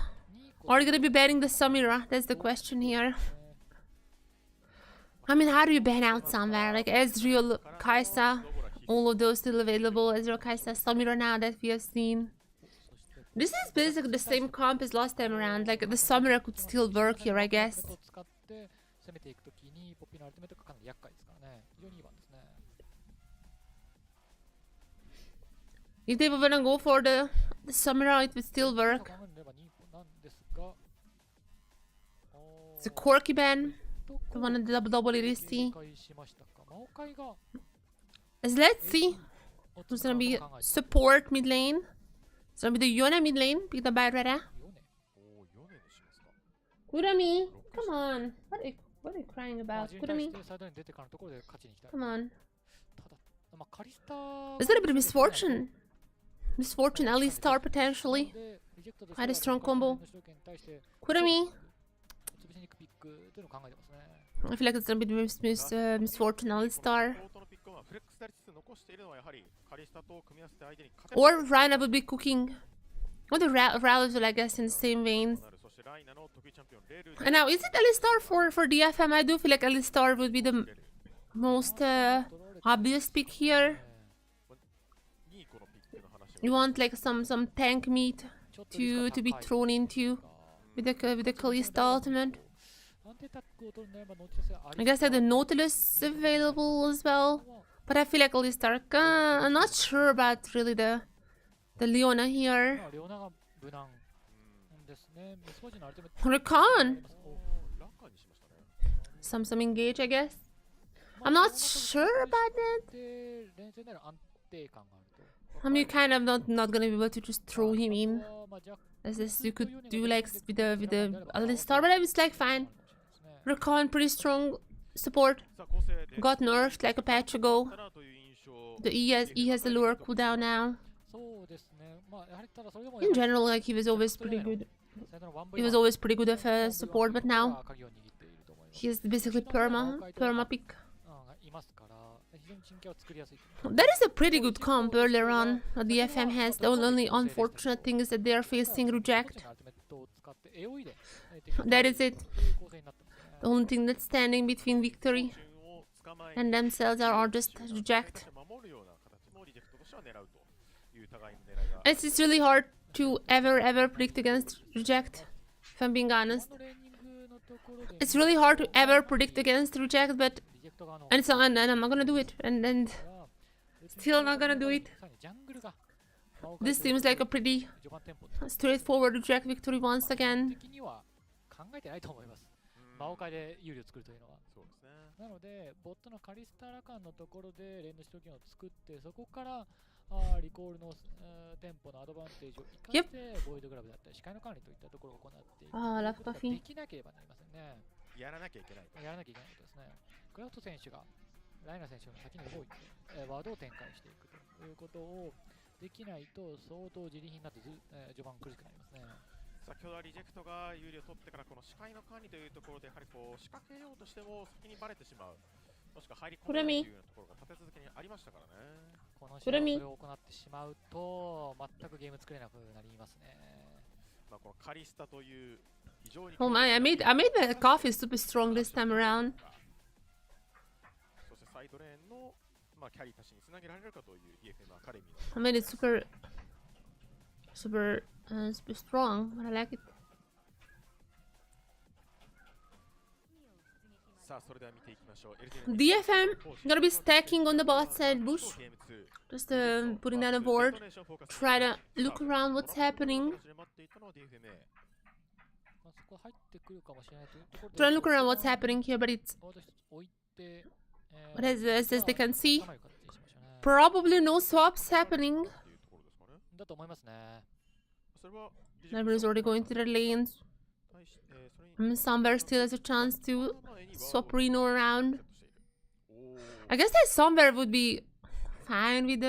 Or are you gonna be banning the Samira? That's the question here. I mean, how do you ban out somewhere? Like Ezreal, Kai'Sa, all of those still available. Ezreal, Kai'Sa, Samira now that we have seen. This is basically the same comp as last time around. Like the Samira could still work here, I guess. If they were gonna go for the Samira, it would still work. It's a quirky ban. The one in the double EDC. Let's see who's gonna be support mid lane. It's gonna be the Yone mid lane, picked up by Rera. Kurami, come on. What are you crying about? Kurami? Come on. It's gonna be the Misfortune. Misfortune, Alistar potentially. Quite a strong combo. Kurami. I feel like it's gonna be the Misfortune, Alistar. Or Rhina would be cooking. Or the Ralphs, I guess, in the same vein. And now, is it Alistar for DFM? I do feel like Alistar would be the most obvious pick here. You want like some tank meat to be thrown into with the Kalista ultimate. I guess like the Nautilus is available as well. But I feel like Alistar, I'm not sure about really the Leona here. Rakan! Some engage, I guess. I'm not sure about that. I mean, kind of not gonna be able to just throw him in. as you could do like with the Alistar, but I was like fine. Recon pretty strong support. Got nerfed like a patch ago. The E has the lure cooldown now. In general, like he was always pretty good. He was always pretty good at support, but now he's basically perma pick. That is a pretty good comp earlier on. The FM has. The only unfortunate thing is that they are facing reject. That is it. The only thing that's standing between victory and themselves are just reject. It's just really hard to ever predict against reject, if I'm being honest. It's really hard to ever predict against reject, but and I'm not gonna do it, and still not gonna do it. This seems like a pretty straightforward reject victory once again. なので、ボットのカリスタラカンのところで連動主導権を作って、そこからリコールのテンポのアドバンテージを生かして、ボイドグラブだったり、視界の管理といったところを行っていくことができなければなりませんね。やらなきゃいけない。やらなきゃいけないことですね。クラフト選手がライナー選手の先に動いて、ワードを展開していくということをできないと、相当自利品になって序盤苦しくなりますね。先ほどはリジェクトが有利を取ってからこの視界の管理というところでやはりこう仕掛けようとしても先にバレてしまう、もしくは入り込むというところが立て続けにありましたからね。この試合それを行ってしまうと全くゲーム作れなくなりますね。まあこのカリスタという非常に Oh my, I made the coffee super strong this time around. そしてサイドレーンのまあキャリーたちにつなげられるかという DFMA アカデミー。I made it super strong, but I like it. DFM gonna be stacking on the bot side bush. Just putting down a board. Try to look around what's happening. Try to look around what's happening here, but it's... But as they can see, probably no swaps happening. Everyone's already going to their lanes. Somewhere still has a chance to swap Reno around. I guess that somewhere would be fine with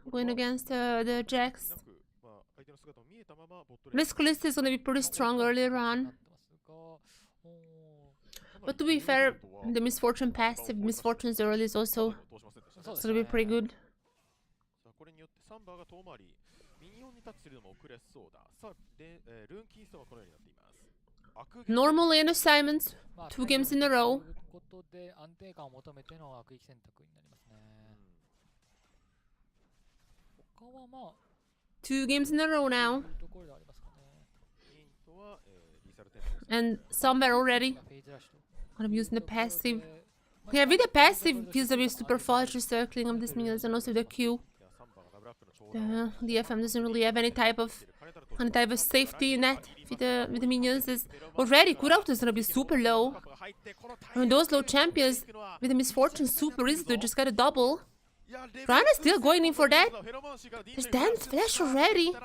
going against the Jax. This Calista is going to be pretty strong earlier on. But to be fair, the Misfortune passive, Misfortune's early is also going to be pretty good. Normal lane assignments, 2 games in a row. 2 games in a row now. And somewhere already. I'm using the passive. Yeah, with the passive, feels to be super fast, just circling of these minions, and also the Q. The DFM doesn't really have any type of safety net with the minions. Is already Kurauto is gonna be super low. I mean, those low champions with the Misfortune super easy to just get a double. Rana still going in for that. There's Dance Flash already.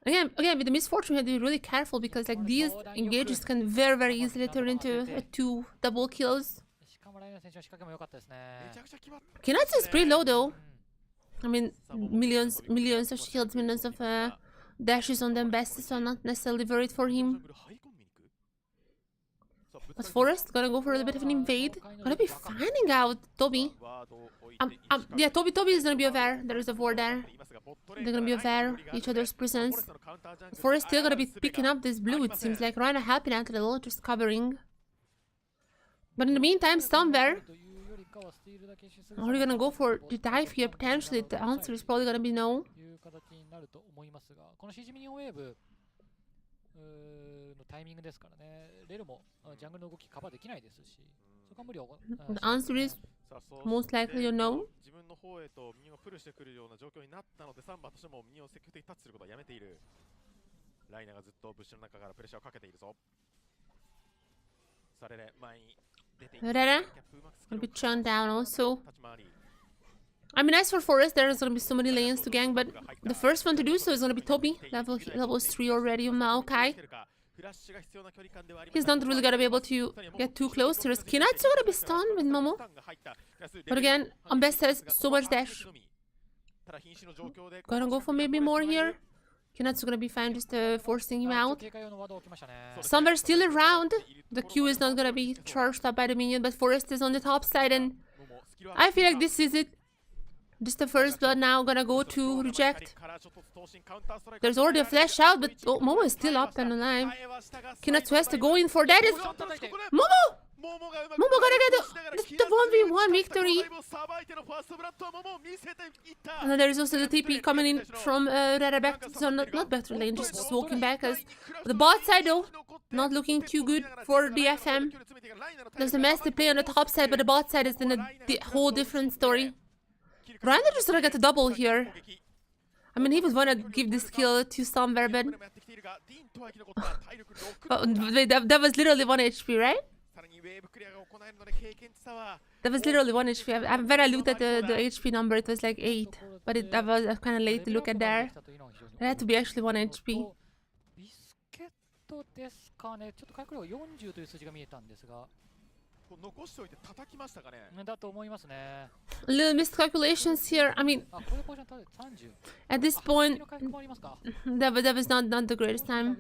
Again, with the Misfortune, you have to be really careful because like these engages can very easily turn into 2 double kills. Kinatsu is pretty low though. I mean, millions of shields, millions of dashes on them best, so I'm not necessarily worried for him. But Forest gonna go for a little bit of an invade. Gonna be finding out Toby. Yeah, Toby is gonna be aware. There is a ward there. They're gonna be aware each other's presence. Forest still gonna be picking up this blue. It seems like Rhino helping out a little, just covering. But in the meantime, somewhere, are you gonna go for the dive here? Potentially, the answer is probably gonna be no. The answer is most likely a no. Herrera gonna be churned down also. I mean, as for Forest, there's gonna be so many lanes to gang, but the first one to do so is gonna be Toby. Level 3 already on Maokai. He's not really gonna be able to get too close here. Kinatsu gonna be stunned with Momo. But again, Ambest has so much dash. Gonna go for maybe more here. Kinatsu gonna be fine, just forcing him out. Somewhere still around. The Q is not gonna be charged up by the minion, but Forest is on the top side, and I feel like this is it. Just the first blood now, gonna go to reject. There's already a flash out, but Momo is still up and alive. Kinatsu has to go in for that. It's Momo! Momo gonna get the 1v1 victory. And then there is also the TP coming in from rather back, so not back to lane, just walking back. As the bot side though, not looking too good for DFM. There's a massive play on the top side, but the bot side is in a whole different story. Reiner just gonna get a double here. I mean, he would wanna give this kill to somewhere, but wait, that was literally 1 HP, right? That was literally 1 HP. When I looked at the HP number, it was like 8. But that was kind of late to look at there. It had to be actually 1 HP. Little miscalculations here. I mean, at this point, that was not the greatest time.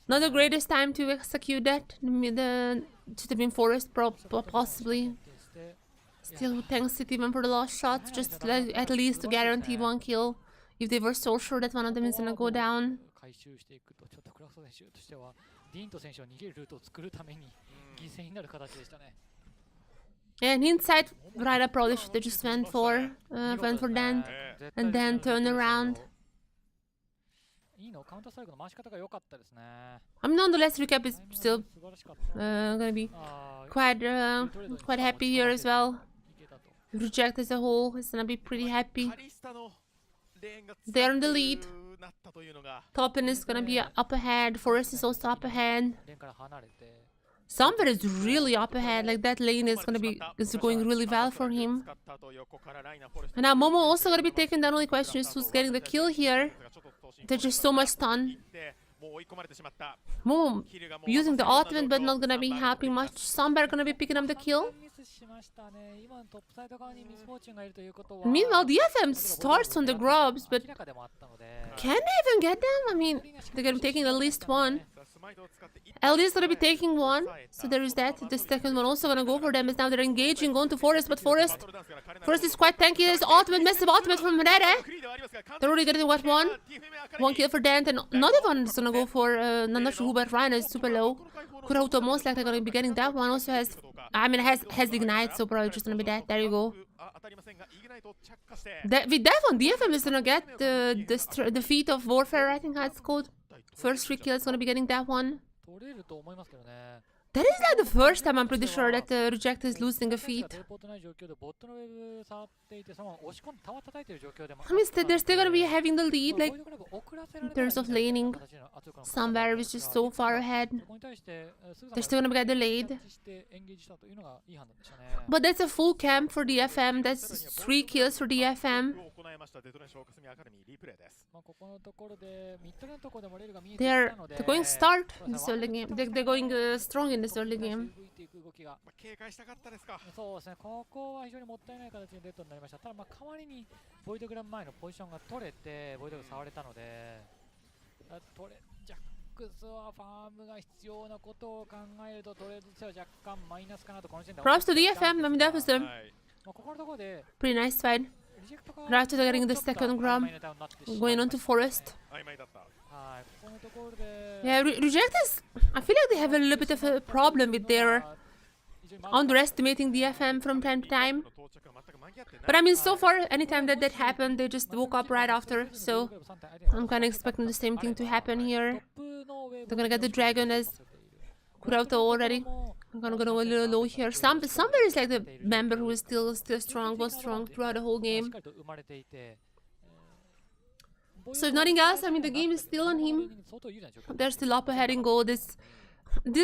Not the greatest time to execute that. Should have been Forest, possibly. Still, thanks to Steven for the last shots, just at least to guarantee 1 kill. If they were so sure that one of them is gonna go down. Yeah, and inside, Ryder probably should have just went for Dent and then turn around. I mean, nonetheless, recap is still gonna be quite happy here as well. Reject as a whole is gonna be pretty happy. They're in the lead. Toppen is gonna be up ahead. Forest is also up ahead. Somewhere is really up ahead. Like that lane is going really well for him. And now Momo also gonna be taken down. Only question is who's getting the kill here. There's just so much stun. Momo using the ultimate, but not gonna be helping much. Somewhere gonna be picking up the kill. Meanwhile, DFM starts on the grubs, but can they even get them? I mean, they're gonna be taking at least 1. LD is gonna be taking 1, so there is that. The second one also gonna go for them, as now they're engaging, going to Forest, but Forest is quite tanky. There's ultimate, massive ultimate from Rere. They're already getting what, 1 kill for Dent, and another one is gonna go for, I'm not sure who, but Ryan is super low. Kurauto most likely gonna be getting that one. Also has, I mean, has Ignite, so probably just gonna be that. There you go. With that one, DFM is gonna get the feat of warfare, I think that's it's called. First 3 kills gonna be getting that one. That is like the first time I'm pretty sure that Reject is losing a feat. I mean, they're still gonna be having the lead, like, in terms of laning. Somewhere is just so far ahead. They're still gonna get the lead. But that's a full camp for DFM. That's 3 kills for DFM. They're going start in this early game. They're going strong in this early game. Props to DFM. I mean, that was a pretty nice fight. Right after getting the second grab, going on to Forest. Yeah, Reject is... I feel like they have a little bit of a problem with their underestimating DFM from time to time. But I mean, so far, anytime that happened, they just woke up right after. So I'm kind of expecting the same thing to happen here. They're gonna get the dragon as Kurauto already. I'm gonna go a little low here. Somewhere is like the member who is still strong, was strong throughout the whole game. So if nothing else, I mean, the game is still on him. They're still up ahead in gold. This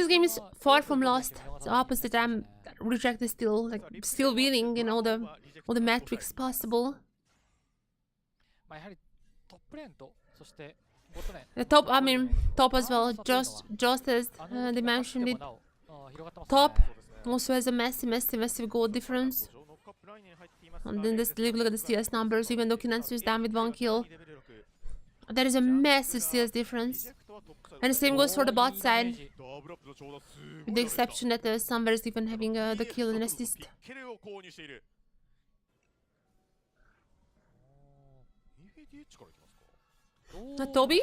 game is far from lost. It's the opposite. I'm Reject is still still winning in all the metrics possible. まあやはりトップレーンとそしてボットレーン The top, I mean, top as well. Just as they mentioned it. Top also has a massive goal difference. And then just look at the CS numbers. Even though Kinatsu is down with 1 kill, there is a massive CS difference. And the same goes for the bot side, with the exception that Sunbear is even having the kill and assist. Toby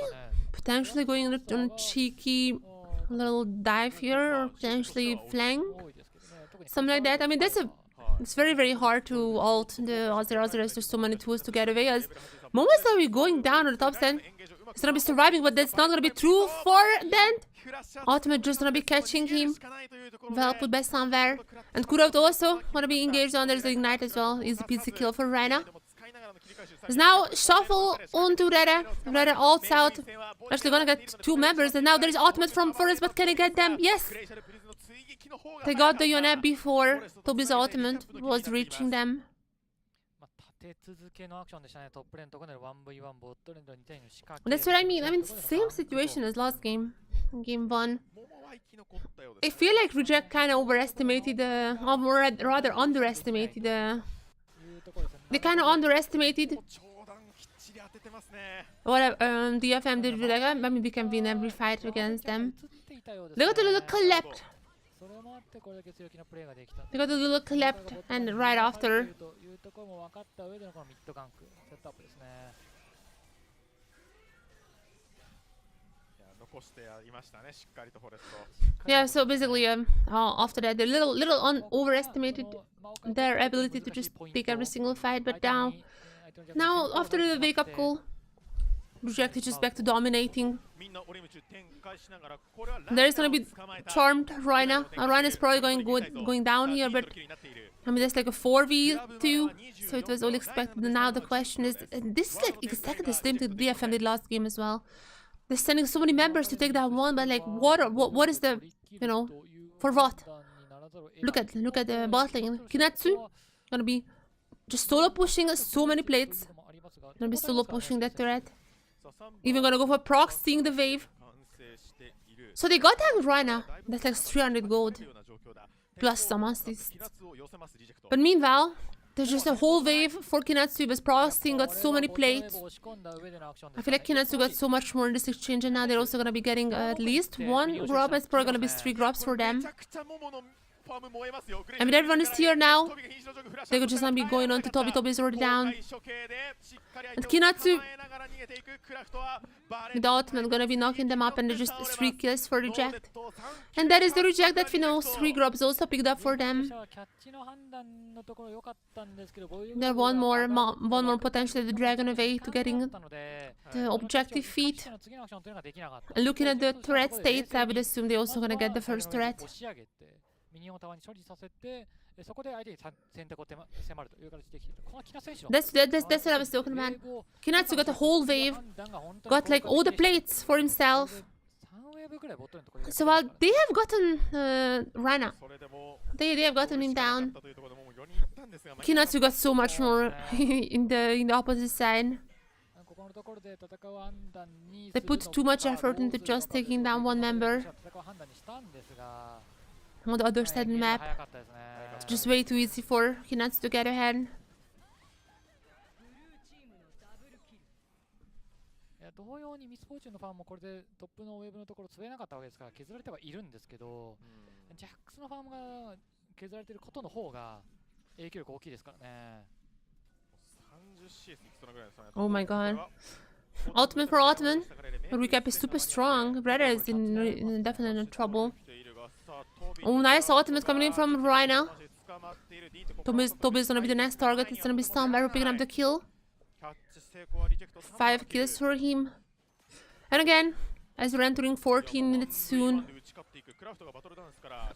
potentially going on a cheeky little dive here, or potentially flank, something like that. I mean, it's very hard to ult the Azir. There's so many tools to get away. As moments that we're going down on the top stand, he's gonna be surviving, but that's not gonna be true for Dent. Ultimate just gonna be catching him. Well put by Sunbear. And Kurout also gonna be engaged on. There's the ignite as well. Easy peasy kill for Reina. There's now shuffle onto Rere. Rere ults out. Actually gonna get 2 members, and now there's ultimate from Forest, but can he get them? Yes! They got the Yone before Toby's ultimate was reaching them. That's what I mean. I mean, same situation as last game. Game 1. I feel like Reject kind of overestimated, or rather underestimated they kind of underestimated what DFM did. Like, I mean, we can win every fight against them. They got a little clapped. They got a little clapped, and right after. Yeah, so basically, after that, they little overestimated their ability to just pick every single fight, but now after the wake-up call, Reject is just back to dominating. There is gonna be charmed Reina. Reina is probably going down here, but I mean, that's like a 4v2, so it was all expected. And now the question is, this is like exactly the same thing DFM did last game as well. They're sending so many members to take that one, but like, what is the, you know, for what? Look at the bot lane. Kinatsu gonna be just solo pushing so many plates. Gonna be solo pushing that turret. Even gonna go for proc, seeing the wave. So they got that Reina. That's like 300 gold. Plus some assists. But meanwhile, there's just a whole wave for Kinatsu. Was processing, got so many plates. I feel like Kinatsu got so much more in this exchange, and now they're also gonna be getting at least 1 grub. It's probably gonna be 3 grubs for them. I mean, everyone is here now. They could just not be going on to Toby. Toby is already down. And Kinatsu, with the ultimate, gonna be knocking them up, and they're just 3 kills for Reject. And that is the Reject that we know. 3 grubs also picked up for them. There one more potentially the dragon away to getting the objective feat. And looking at the turret states, I would assume they're also gonna get the first turret. That's what I was talking about. Kinatsu got a whole wave, got like all the plates for himself. So while they have gotten Reina, they have gotten him down. Kinatsu got so much more in the opposite side. They put too much effort into just taking down 1 member. On the other side of the map, it's just way too easy for Kinatsu to get ahead. 同様にミスフォーチュンのファンもこれでトップのウェーブのところ釣れなかったわけですから削られてはいるんですけど、ジャックスのファームが削られていることの方が影響力大きいですからね。Oh my god. Ultimate for Ultimate. The recap is super strong. Brother is definitely in trouble. Oh, nice ultimate coming in from Reina. Toby is gonna be the next target. It's gonna be Sunbear picking up the kill. 5 kills for him. And again, as we're entering 14 minutes soon,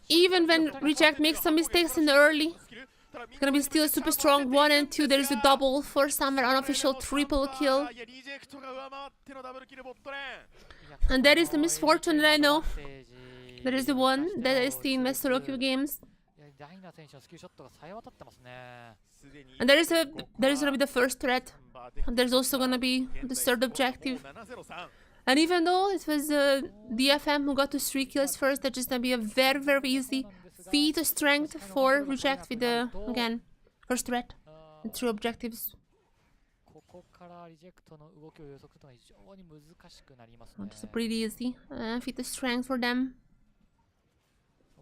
even when Reject makes some mistakes in the early, it's gonna be still super strong. 1 and 2, there's a double for Sunbear, unofficial triple kill. And that is the misfortune that I know. That is the one that I see in my solo queue games. And there is gonna be the first threat. And there's also gonna be the third objective. And even though it was DFM who got to 3 kills first, that's just gonna be a very, very easy feat of strength for Reject with the, again, first threat and 3 objectives. Just a pretty easy feat of strength for them.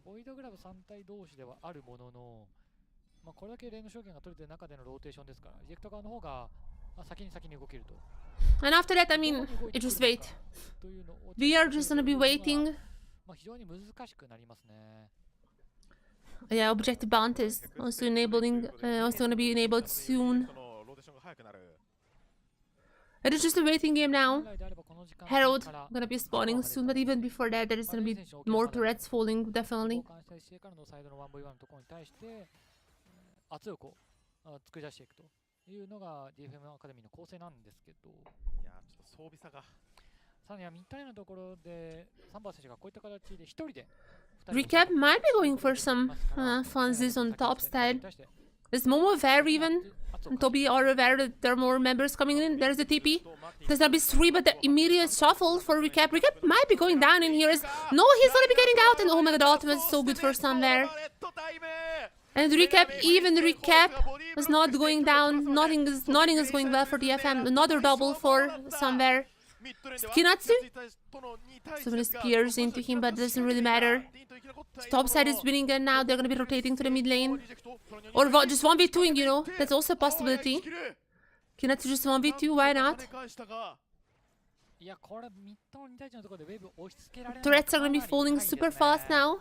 ボイドグラブ3体同士ではあるものの、これだけレーンの証券が取れている中でのローテーションですから、リジェクト側の方が先に動けると。And after that, I mean, you just wait. We are just gonna be waiting. 非常に難しくなりますね。Yeah, objective bounty is also gonna be enabled soon. It is just a waiting game now. Herald gonna be spawning soon, but even before that, there is gonna be more turrets falling, definitely. 圧力を作り出していくというのが DFM アカデミーの構成なんですけど、いやちょっと装備差が。さらにはミッドレーンのところでサンバー選手がこういった形で一人で Recap might be going for some funsies on the top side. Is Momo aware even? And Toby are aware that there are more members coming in? There's a TP. There's gonna be 3, but the immediate shuffle for Recap. Recap might be going down in here. No, he's gonna be getting out, and oh my god, the ultimate is so good for somewhere. And even Recap is not going down. Nothing is going well for DFM. Another double for somewhere. Kinatsu? So many spears into him, but it doesn't really matter. Top side is winning, and now they're gonna be rotating to the mid lane. Or just 1v2ing, you know? That's also a possibility. Kinatsu just 1v2, why not? Turrets are gonna be falling super fast now.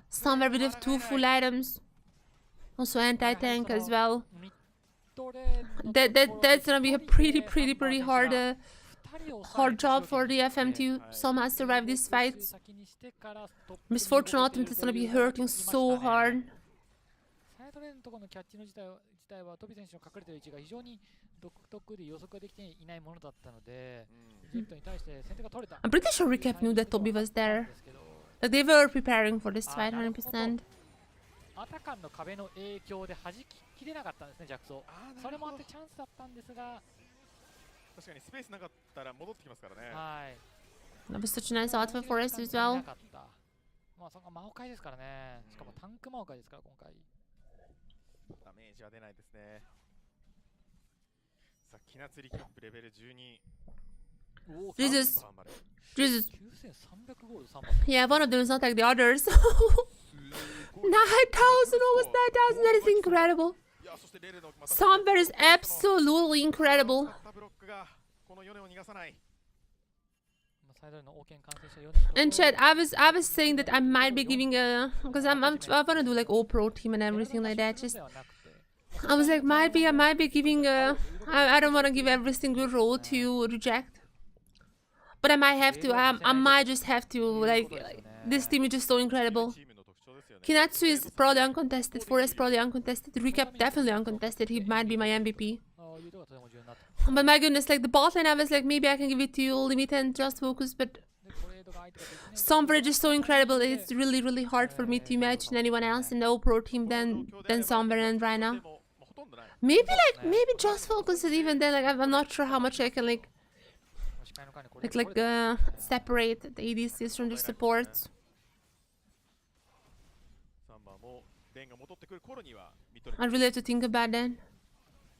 Somewhere with 2 full items. Also anti-tank as well. That's gonna be a pretty hard job for the FM to somehow survive this fight. Misfortune ultimate is gonna be hurting so hard. I'm pretty sure Recap knew that Toby was there. Like they were preparing for this fight 100%. アタカンの壁の影響で弾ききれなかったんですね、ジャクソ。それもあってチャンスだったんですが、確かにスペースなかったら戻ってきますからね。はい。That was such a nice outfit for us as well. そこ魔法界ですからね。しかもタンク魔法界ですから今回。ダメージは出ないですね。さあ、キナツリキャップレベル12。Jesus. Yeah, one of them is not like the others. 9,000, almost 9,000, that is incredible. Somewhere is absolutely incredible. And Chad, I was saying that I might be giving a, because I wanna do like all pro team and everything like that. Just I was like, I might be giving a, I don't wanna give every single role to Reject. But I might have to, I might just have to, like this team is just so incredible. Kinatsu is probably uncontested, Forest probably uncontested, Recap definitely uncontested, he might be my MVP. But my goodness, like the bot lane I was like, maybe I can give it to you, Limit and Just Focus, but Sombra is just so incredible, it's really hard for me to imagine anyone else in the pro team than Sombra and Rhino. Maybe Just Focus is even then, like I'm not sure how much I can separate the ADCs from the supports. I really have to think about that.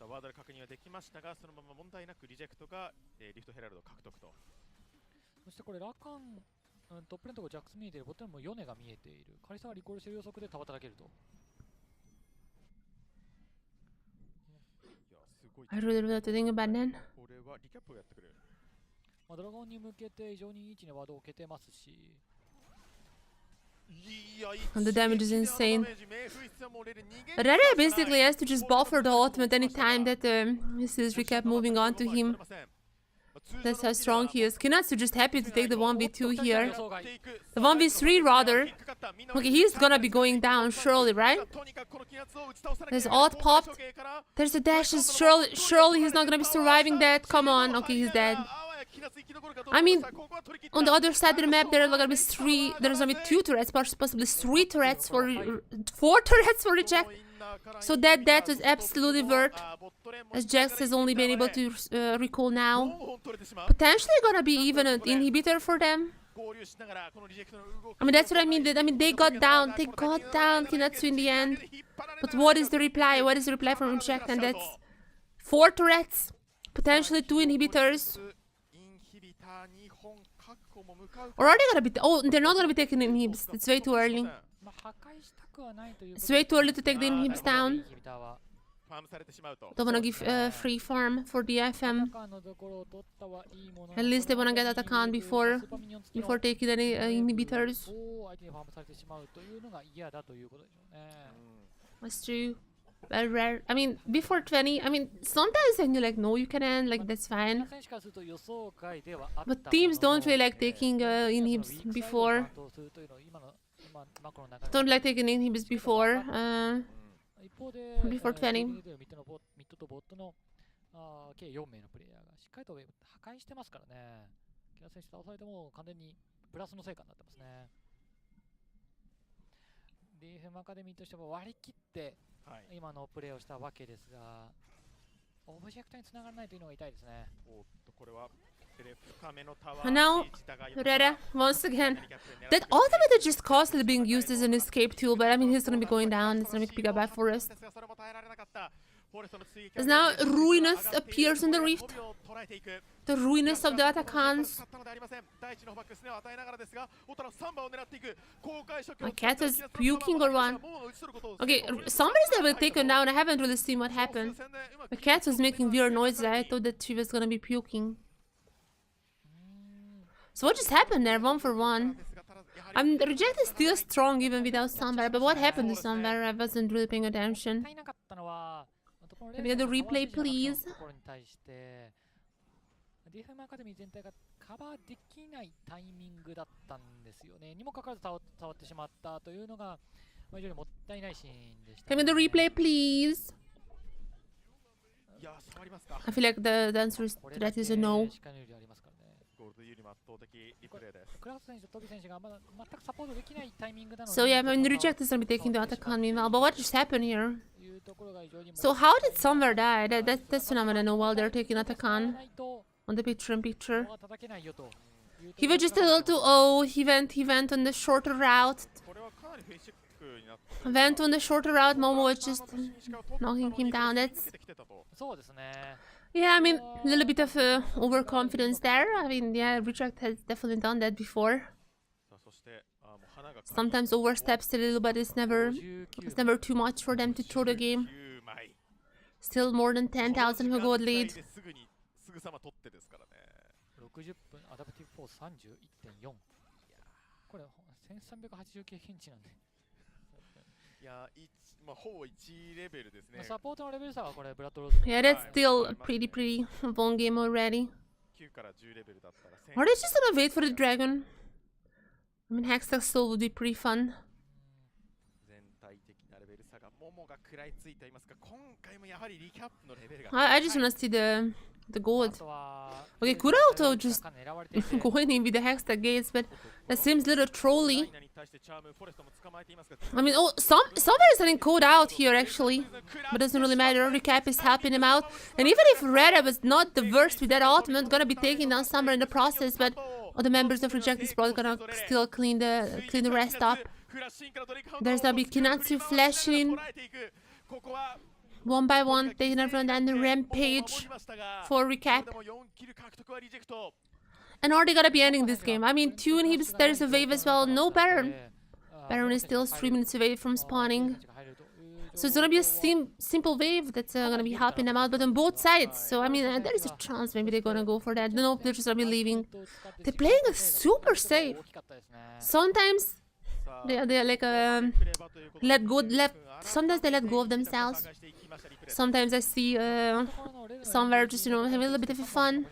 ワードで確認はできましたが、そのまま問題なくリジェクトがリフトヘラルド獲得と。そしてこれラカントップレーンとこジャックス見えている、ボトルもヨネが見えている。カリサがリコールしている予測で羽ばたけると。I really have to think about that. これはリキャップをやってくる。ドラゴンに向けて非常にいい位置にワードを置けてますし。And the damage is insane. Rara basically has to just buffer the ultimate anytime that he sees Recap moving on to him. That's how strong he is. Kinatsu just happy to take the 1v2 here. The 1v3 rather. Okay, he's gonna be going down surely, right? There's ult popped. There's a dash. Surely he's not gonna be surviving that. Come on. Okay, he's dead. I mean, on the other side of the map, there are gonna be there's gonna be 2 turrets, possibly 3 turrets for 4 turrets for Reject. So that was absolutely worth, as Jax has only been able to recall now. Potentially gonna be even an inhibitor for them. I mean, that's what I mean. They got down Kinatsu in the end. But what is the reply? What is the reply from Reject? And that's 4 turrets, potentially 2 inhibitors. Or are they gonna be? Oh, they're not gonna be taking the inhibs. It's way too early. It's way too early to take the inhibs down. Don't wanna give free farm for DFM. At least they wanna get that account before taking any inhibitors. That's true. Well, rare. I mean, before 20. I mean, sometimes when you're like, no, you can end. Like, that's fine. But teams don't really like taking inhibs before. Don't like taking inhibs before 20. DFM アカデミーとしては割り切って今のプレーをしたわけですが、オブジェクトにつながらないというのが痛いですね。And now, Rera, once again, that ultimate is just constantly being used as an escape tool, but I mean, he's gonna be going down. It's gonna be picked up by Forest. As now, Ruinous appears in the rift. The Ruinous of the Atacans. My cat is puking or what? Okay, somebody's able to take her down. I haven't really seen what happened. My cat was making weird noises. I thought that she was gonna be puking. So what just happened there? 1 for 1. The Reject is still strong even without Sunbear, but what happened to Sunbear? I wasn't really paying attention. Can we get the replay, please? DFM アカデミー全体がカバーできないタイミングだったんですよね。にもかかわらず触ってしまったというのが非常にもったいないシーンでした。Can we get the replay, please? I feel like the answer to that is a no. So yeah, I mean, the Reject is gonna be taking the Atacon meanwhile. But what just happened here? So how did Somewhere die? That's what I wanna know while they're taking Atacon on the picture-in-picture. He was just a little too old. He went on the shorter route. Went on the shorter route. Momo was just knocking him down. That's... Yeah, I mean, a little bit of overconfidence there. I mean, yeah, Reject has definitely done that before. Sometimes oversteps a little, but it's never too much for them to throw the game. Still more than 10,000 for gold lead. Yeah, that's still a pretty long game already. Are they just gonna wait for the dragon? I mean, Hextech still would be pretty fun. I just wanna see the gold. Okay, Kurauto just going in with the Hextech gates, but that seems a little trolly. I mean, oh, somebody is getting caught out here actually, but doesn't really matter. Recap is helping him out, and even if Rera was not the worst with that ultimate, gonna be taking down Summer in the process, but all the members of Reject is probably gonna still clean the rest up. There's gonna be Kinatsu flashing 1 by 1, taking everyone down the rampage for Recap. And are they gonna be ending this game? I mean, 2 inhibs, there's a wave as well. No Baron. Baron is still 3 minutes away from spawning. So it's gonna be a simple wave that's gonna be helping them out, but on both sides. So I mean, there is a chance maybe they're gonna go for that. Nope, they're just gonna be leaving. They're playing a super safe. Sometimes they like sometimes they let go of themselves. Sometimes I see Somewhere just, you know, having a little bit of fun.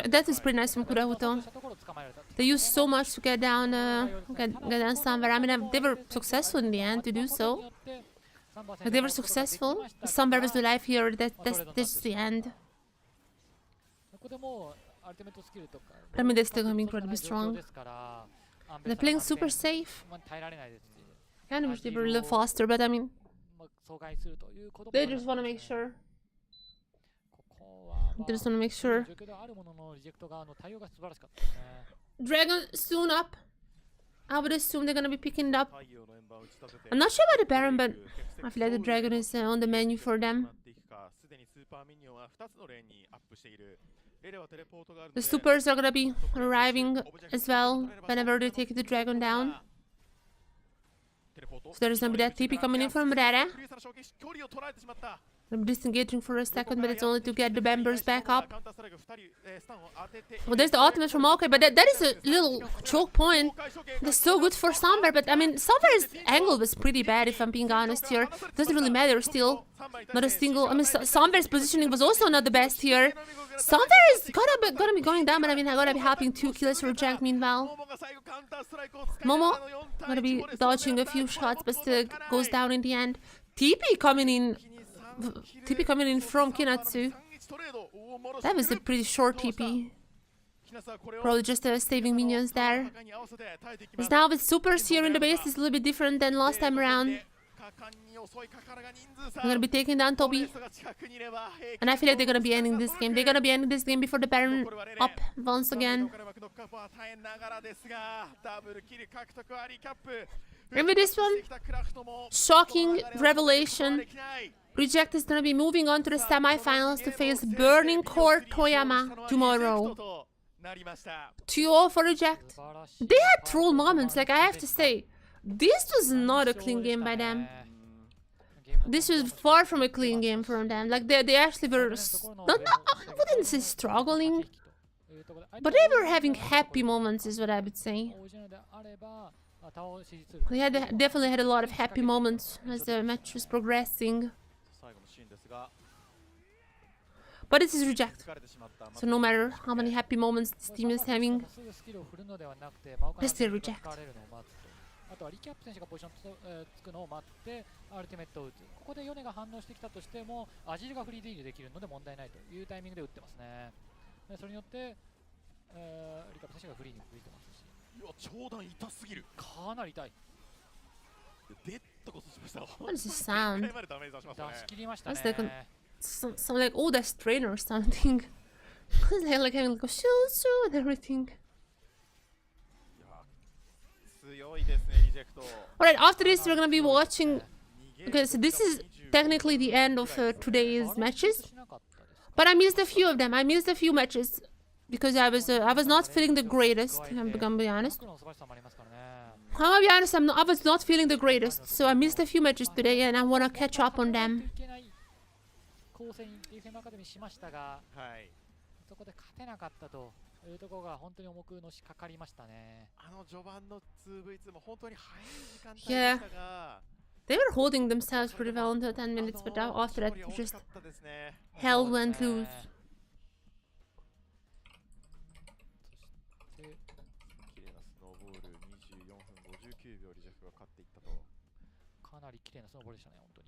That is pretty nice from Kurahuto. They used so much to get down Somewhere. I mean, they were successful in the end to do so. They were successful. Somewhere was the life here. That's the end. But I mean, they're still gonna be incredibly strong. They're playing super safe. Kind of wish they were a little faster, but I mean, they just want to make sure. They just want to make sure. Dragon soon up. I would assume they're gonna be picking it up. I'm not sure about the Baron, but I feel like the Dragon is on the menu for them. The supers are gonna be arriving as well whenever they take the Dragon down. So there's gonna be that TP coming in from Rara. I'm disengaging for a second, but it's only to get the members back up. Well, there's the ultimate from Maokai, but that is a little choke point. That's so good for Somber, but I mean, Somber's angle was pretty bad, if I'm being honest here. Doesn't really matter still. Not a single. I mean, Somber's positioning was also not the best here. Somber is gonna be going down, but I mean, I gotta be helping 2 kills for Jack meanwhile. Momo gonna be dodging a few shots, but still goes down in the end. TP coming in from Kinatsu. That was a pretty short TP. Probably just saving minions there. Because now with supers here in the base is a little bit different than last time around. I'm gonna be taking down Toby. And I feel like they're gonna be ending this game. They're gonna be ending this game before the Baron up once again. Remember this one? Shocking revelation. Reject is gonna be moving on to the semifinals to face Burning Core Toyama tomorrow. 2-0 for Reject. They had troll moments, like I have to say. This was not a clean game by them. This was far from a clean game from them. Like they actually were I wouldn't say struggling, but they were having happy moments, is what I would say. They definitely had a lot of happy moments as the match was progressing. But this is Reject. So no matter how many happy moments this team is having, they still Reject. あとはリキャップ選手がポジションつくのを待ってアルティメットを打つ。ここでヨネが反応してきたとしてもアジールがフリーディールできるので問題ないというタイミングで打ってますね。でそれによって、リキャップ選手がフリーに吹いてますし。いや長弾痛すぎる。かなり痛い。デッドこそしました。What is this sound? 出し切りましたね。That's like some like old ass trainer or something. like having like a shoo shoo and everything. Alright, after this we're gonna be watching. Okay, so this is technically the end of today's matches. But I missed a few of them. I missed a few matches because I was not feeling the greatest. I'm gonna be honest. I was not feeling the greatest, so I missed a few matches today, and I wanna catch up on them. いうところが本当に重くのしかかりましたね。序盤の 2v2 も本当に早い時間帯でしたが、they were holding themselves pretty well until 10 minutes, but after that, just hell went loose. そして綺麗なスノーボール24分59秒リジェクトが勝っていったと。かなり綺麗なスノーボールでしたね、本当に。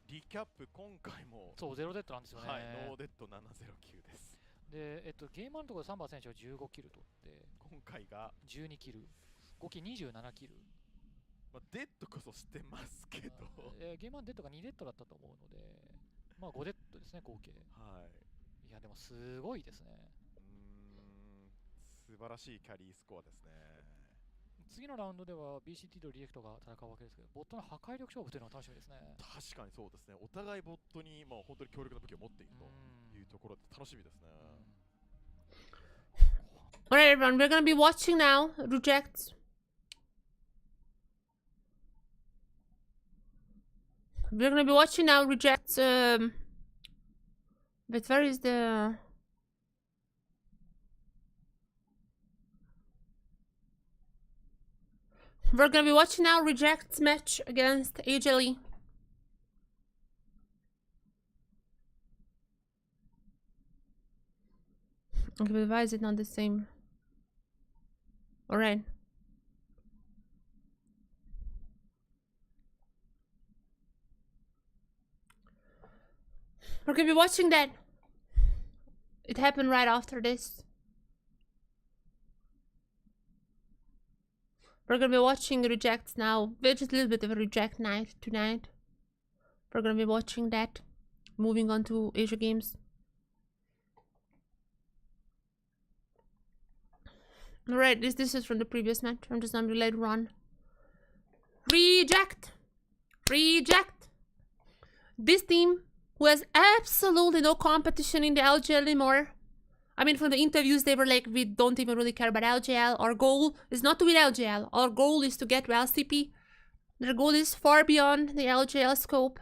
リキャップ今回もそうゼロデッドなんですよね。はい、ノーデッド709です。で、ゲームのところでサンバー選手は15キル取って今回が12キル合計27キル、まあ、デッドこそしてますけど、ゲームのデッドが2デッドだったと思うので、まあ5デッドですね合計。はい、いやでもすごいですね。素晴らしいキャリースコアですね。次のラウンドでは BCT とリジェクトが戦うわけですけど、ボットの破壊力勝負というのは楽しみですね。確かにそうですね。お互いボットにまあ本当に強力な武器を持っているというところで楽しみですね。Alright everyone, we're gonna be watching now. Reject. We're gonna be watching now. Reject. But where is the? We're gonna be watching now Reject's match against HLE. Okay, but why is it not the same? Alright. We're gonna be watching that. It happened right after this. We're gonna be watching rejects now. We're just a little bit of a reject night tonight. We're gonna be watching that. Moving on to Asia Games. Alright, this is from the previous match. I'm just gonna let it run. Reject! Reject! This team who has absolutely no competition in the LJL anymore. I mean, from the interviews, they were like, we don't even really care about LJL. Our goal is not to win LJL. Our goal is to get to LCP. Their goal is far beyond the LJL scope.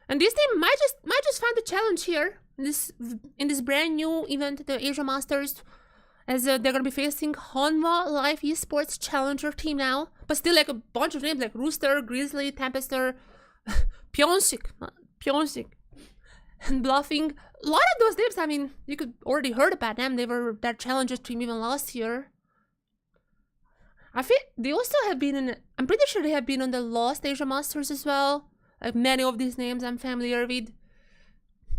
And this team might just find a challenge here in this brand new event, the Asia Masters, as they're gonna be facing Honma Live Esports Challenger team now. But still, like a bunch of names like Rooster, Grizzly, Tempester, Pyeongshik, and Bluffing. A lot of those names, I mean, you could already heard about them. They were that Challenger team even last year. I think they also have been in, I'm pretty sure they have been on the last Asia Masters as well. Like many of these names I'm familiar with.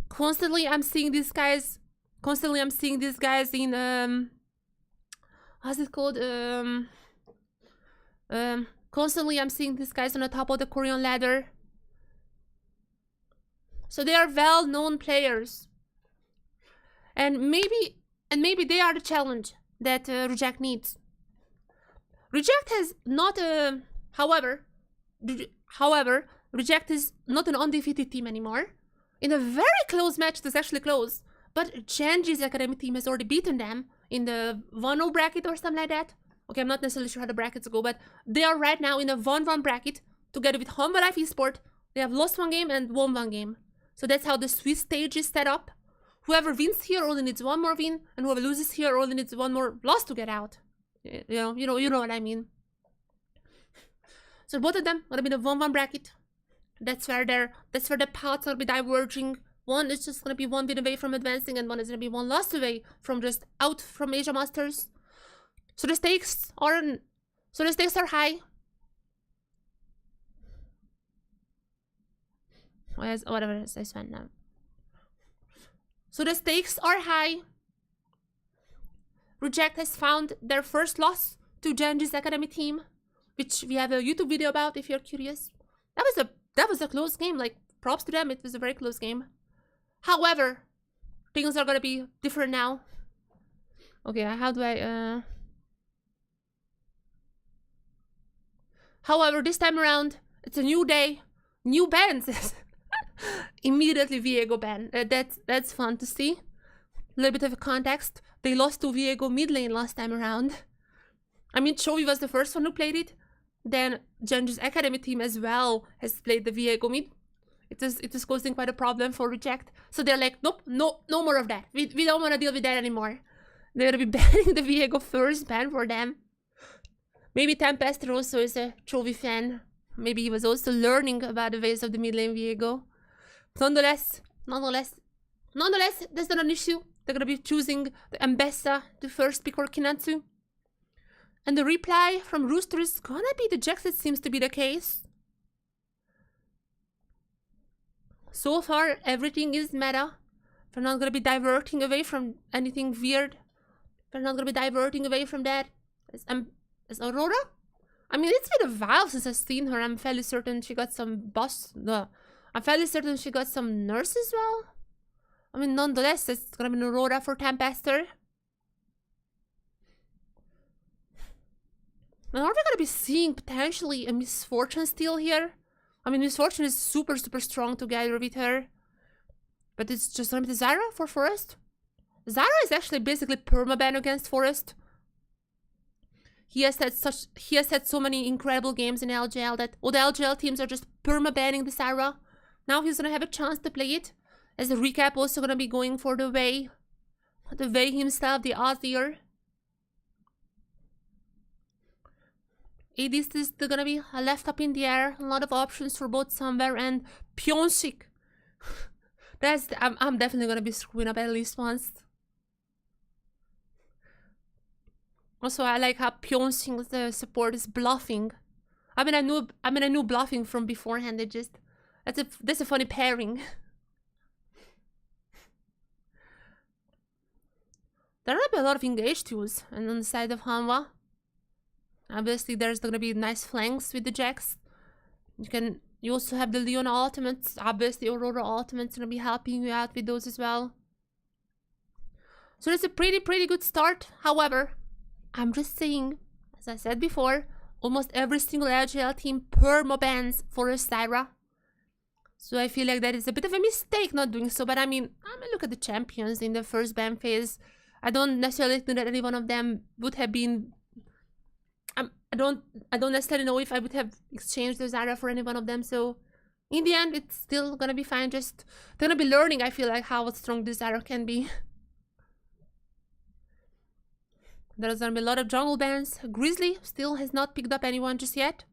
Constantly I'm seeing these guys in how's it called? Constantly I'm seeing these guys on the top of the Korean ladder. So they are well-known players. And maybe they are the challenge that Reject needs. Reject has not however, Reject is not an undefeated team anymore. In a very close match, it was actually close, but Genji's academy team has already beaten them in the 1-0 bracket or something like that. Okay, I'm not necessarily sure how the brackets go, but they are right now in a 1-1 bracket together with Honma Live Esport. They have lost one game and won one game. So that's how the Swiss stage is set up. Whoever wins here only needs one more win, and whoever loses here only needs one more loss to get out. You know what I mean. So both of them gonna be in the 1-1 bracket. That's where the paths will be diverging. One is just gonna be one win away from advancing, and one is gonna be one loss away from just out from Asia Masters. So the stakes are high. Whatever it is, I spent now. So the stakes are high. Reject has found their first loss to Genji's academy team, which we have a YouTube video about if you're curious. That was a close game. Like, props to them. It was a very close game. However, things are gonna be different now. Okay, how do I However, this time around, it's a new day, new bans. Immediately Viego ban. That's fun to see. A little bit of a context. They lost to Viego mid lane last time around. I mean, Chovy was the first one who played it. Then Genji's academy team as well has played the Viego mid. It is causing quite a problem for Reject. So they're like, nope, no more of that. We don't want to deal with that anymore. They're gonna be banning the Viego first ban for them. Maybe Tempester also is a Chovy fan. Maybe he was also learning about the ways of the mid lane Viego. Nonetheless, that's not an issue. They're gonna be choosing the Ambessa, the first pick, or Kinatsu. And the reply from Rooster is gonna be the Jax. It seems to be the case. So far, everything is meta. They're not gonna be diverting away from anything weird. They're not gonna be diverting away from that. Is Aurora? I mean, it's been a while since I've seen her. I'm fairly certain she got some I'm fairly certain she got some nurse as well. I mean, nonetheless, it's gonna be an Aurora for Tempester. Now, are we gonna be seeing potentially a Misfortune steal here? I mean, Misfortune is super strong together with her. But it's just gonna be the Zyra for Forest. Zyra is actually basically permaban against Forest. He has had so many incredible games in LJL that all the LJL teams are just perma-banning the Zyra. Now he's gonna have a chance to play it. As a recap, also gonna be going for the Wei himself, the Azir. ADs is still gonna be left up in the air. A lot of options for both Somewhere and Pyeongshik. I'm definitely gonna be screwing up at least once. Also, I like how Pyeongshik, the support, is bluffing. I mean, I knew bluffing from beforehand. That's a funny pairing. There will be a lot of engaged tools, and on the side of Hanwha, obviously there's gonna be nice flanks with the Jax. You also have the Leona ultimates. Obviously, Aurora ultimates gonna be helping you out with those as well. So it's a pretty good start. However, I'm just saying, as I said before, almost every single LJL team perma bans for a Syra. So I feel like that is a bit of a mistake not doing so. But I mean, look at the champions in the first ban phase. I don't necessarily think that any one of them would have been. I don't necessarily know if I would have exchanged the Zyra for any one of them. So in the end, it's still gonna be fine. Just they're gonna be learning. I feel like how strong the Zyra can be. There's gonna be a lot of jungle bans. Grizzly still has not picked up anyone just yet.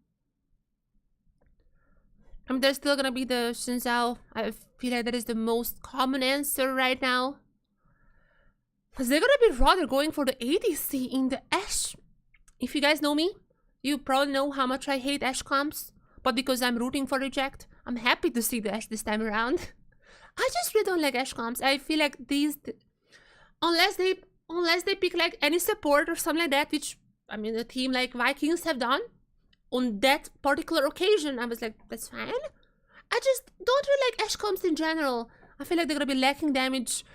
I mean, there's still gonna be the Xin Zhao. I feel like that is the most common answer right now. Because they're gonna be rather going for the ADC in the Ashe. If you guys know me, you probably know how much I hate Ashe comps. But because I'm rooting for Reject, I'm happy to see the Ashe this time around. I just really don't like Ashe comps. I feel like these... Unless they pick like any support or something like that, which, I mean, a team like Vikings have done. On that particular occasion, I was like, that's fine. I just don't really like Ashe comps in general. I feel like they're gonna be lacking damage.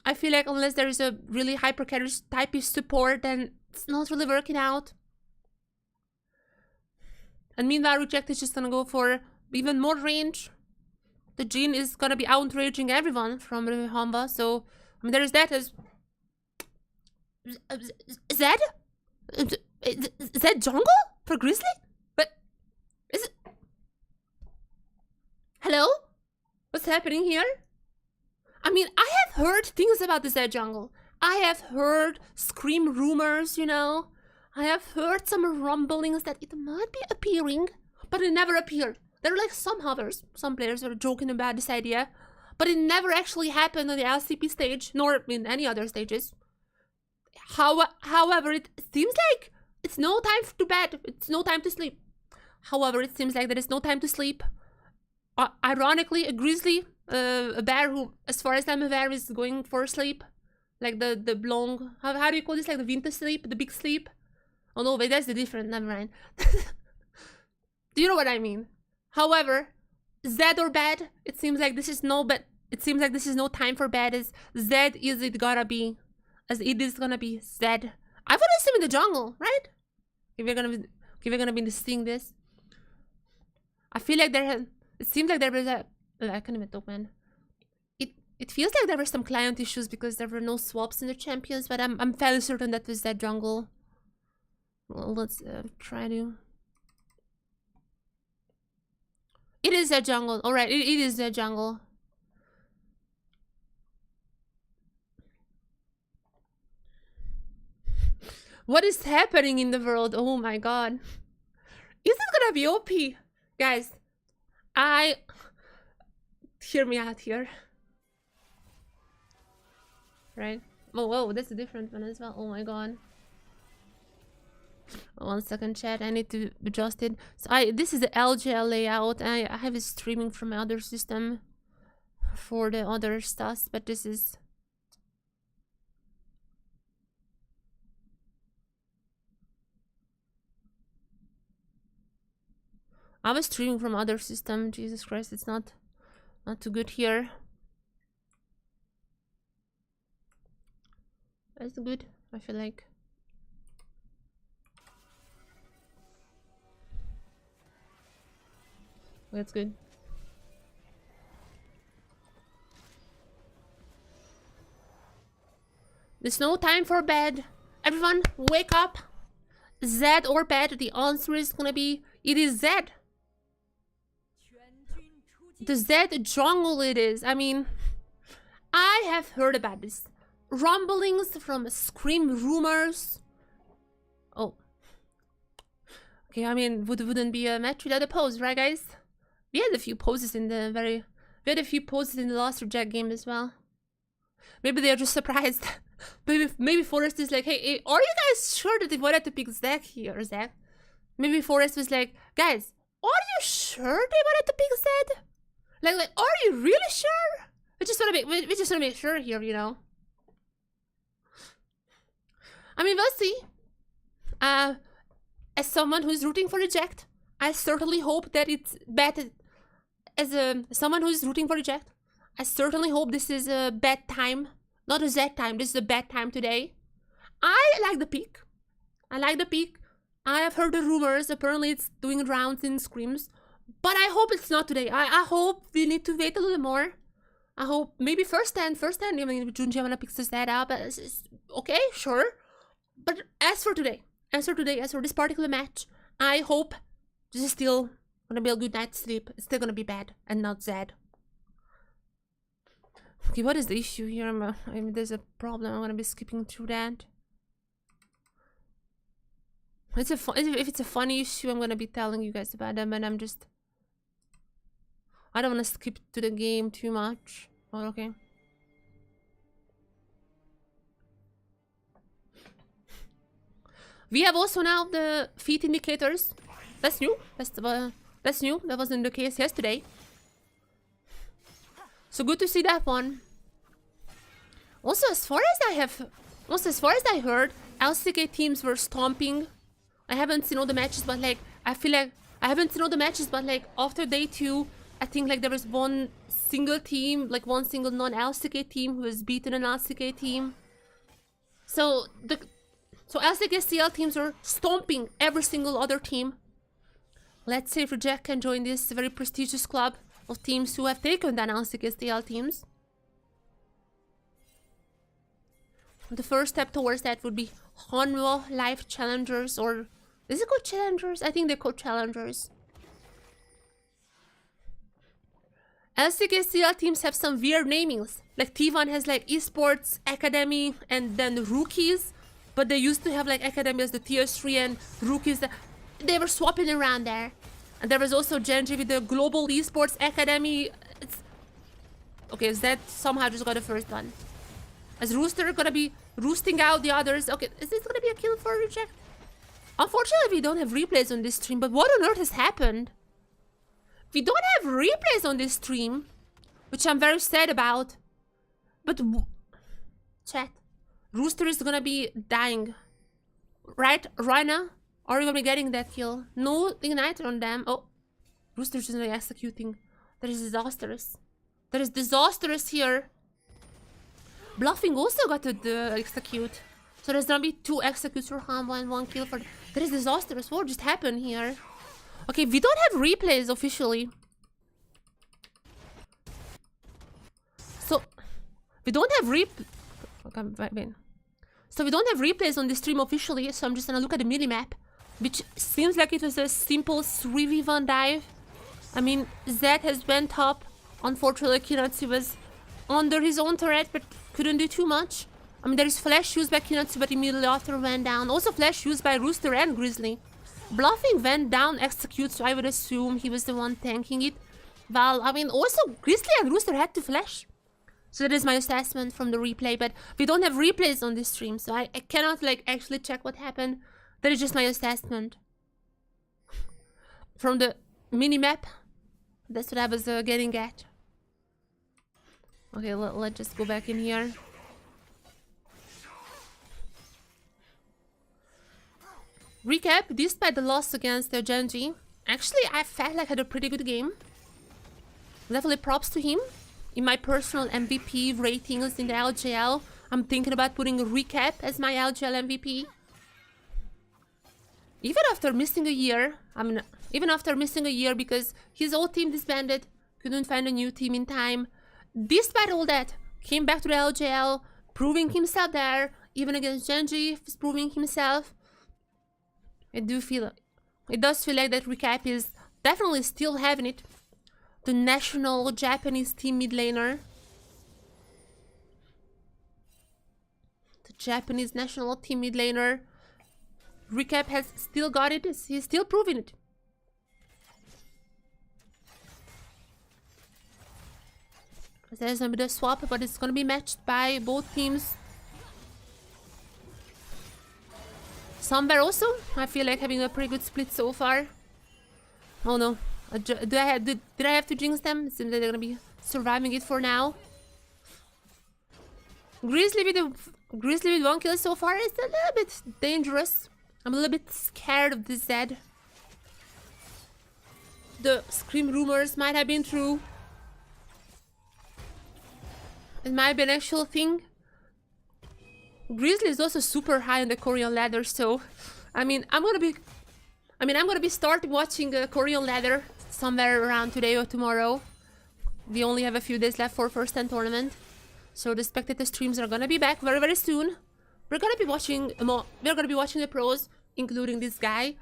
I feel like unless there is a really hyper-carry type of support, then it's not really working out. And meanwhile, Reject is just gonna go for even more range. The Jhin is gonna be outraging everyone from Hanwha, so I mean there is that as Zed? Is that jungle for Grizzly? But is it? Hello? What's happening here? I mean, I have heard things about the Zed jungle. I have heard scream rumors, you know. I have heard some rumblings that it might be appearing, but it never appeared. There are like some hovers, some players are joking about this idea, but it never actually happened on the LCP stage, nor in any other stages. However, it seems like it's no time to bed, it's no time to sleep. However, it seems like there is no time to sleep. Ironically, a Grizzly, a bear who, as far as I'm aware, is going for sleep. Like the long, how do you call this? Like the winter sleep, the big sleep? Oh no, wait, that's the different, never mind. Do you know what I mean? However, Zed or bad, it seems like this is no time for bad, as Zed is it gonna be. As it is gonna be Zed. I would assume in the jungle, right? If we're gonna be seeing this. I feel like it seems like there was a I can't even talk, man. It feels like there were some client issues because there were no swaps in the champions, but I'm fairly certain that was that jungle. Well, let's try to. It is that jungle. All right, it is that jungle. What is happening in the world? Oh my god. Is it gonna be OP? Guys, hear me out here. Right? Oh, whoa, that's a different one as well. Oh my god. 1 second, chat. I need to adjust it. So this is the LJL layout. I have it streaming from my other system for the other stuff, but this is. I was streaming from other system. Jesus Christ, it's not too good here. That's good, I feel like. That's good. There's no time for bed. Everyone, wake up. Zed or bed? The answer is gonna be, it is Zed. The Zed jungle it is. I mean, I have heard about this. Rumblings from scream rumors. Oh. Okay, I mean, wouldn't be a match without a pose, right guys? We had a few poses in the last Reject game as well. Maybe they're just surprised. maybe Forrest is like, hey, are you guys sure that they wanted to pick Zach here, Zach? Maybe Forrest was like, guys, are you sure they wanted to pick Zed? Like, are you really sure? We just wanna make sure here, you know. I mean, we'll see. As someone who's rooting for Reject, I certainly hope that it's bad. Someone who's rooting for Reject, I certainly hope this is a bad time. Not a Z time, this is a bad time today. I like the peak. I like the peak. I have heard the rumors. Apparently it's doing rounds in scrims. But I hope it's not today. I hope we need to wait a little more. I hope maybe first hand. I mean, Junji wanna pick that up. Okay, sure. But as for today, as for this particular match, I hope this is still gonna be a good night's sleep. It's still gonna be bad and not Zed. Okay, what is the issue here? I mean, there's a problem. I'm gonna be skipping through that. If it's a funny issue, I'm gonna be telling you guys about them, and I don't wanna skip to the game too much. Oh, okay. We have also now the feet indicators. That's new. That's new. That wasn't the case yesterday. So good to see that one. Also, as far as I heard, LCK teams were stomping. I haven't seen all the matches, but like I feel like I haven't seen all the matches, but like after day 2, I think like there was one single team, like one single non-LCK team who was beaten an LCK team. So LCK CL teams are stomping every single other team. Let's see if Reject can join this very prestigious club of teams who have taken down LCK CL teams. The first step towards that would be Hanwha Life Challengers, or is it called Challengers? I think they're called Challengers. LCK CL teams have some weird namings. Like T1 has like Esports, Academy, and then Rookies. But they used to have like Academy as the tier 3 and Rookies. They were swapping around there. And there was also Genji with the Global Esports Academy. Okay, Zed somehow just got the first one. Is Rooster gonna be roosting out the others? Okay, is this gonna be a kill for Reject? Unfortunately, we don't have replays on this stream, but what on earth has happened? We don't have replays on this stream, which I'm very sad about. But chat, Rooster is gonna be dying, right? Rhina, are you gonna be getting that kill? No igniter on them. Oh, Rooster's just not executing. That is disastrous. That is disastrous here. Bluffing also got to execute. So there's gonna be 2 executes for Hanwha and 1 kill for... That is disastrous. What just happened here? Okay, we don't have replays officially. So, we don't have So we don't have replays on the stream officially, so I'm just gonna look at the minimap, which seems like it was a simple 3v1 dive. I mean, Zed has went up. Unfortunately, Kinatsu was under his own turret, but couldn't do too much. I mean, there is flash used by Kinatsu, but immediately after went down. Also flash used by Rooster and Grizzly. Bluffing went down, execute, so I would assume he was the one tanking it. Well, I mean, also Grizzly and Rooster had to flash. So that is my assessment from the replay, but we don't have replays on this stream, so I cannot like actually check what happened. That is just my assessment. From the minimap, that's what I was getting at. Okay, let's just go back in here. Recap, despite the loss against Genji, actually I felt like I had a pretty good game. Definitely props to him. In my personal MVP ratings in the LJL, I'm thinking about putting Recap as my LJL MVP. Even after missing a year, because his old team disbanded, couldn't find a new team in time. Despite all that, came back to the LJL, proving himself there, even against Genji, proving himself. It does feel like that Recap is definitely still having it. The national Japanese team mid laner. The Japanese national team mid laner. Recap has still got it. He's still proving it. There's gonna be the swap, but it's gonna be matched by both teams. Somewhere also, I feel like having a pretty good split so far. Oh no. Did I have to jinx them? It seems like they're gonna be surviving it for now. Grizzly with the Grizzly with 1 kill so far is a little bit dangerous. I'm a little bit scared of this Zed. The Scream rumors might have been true. It might be an actual thing. Grizzly is also super high on the Korean ladder, so I'm gonna be starting watching Korean ladder somewhere around today or tomorrow. We only have a few days left for first 10 tournament, so the spectator streams are gonna be back very, very soon. We're gonna be watching the pros, including this guy.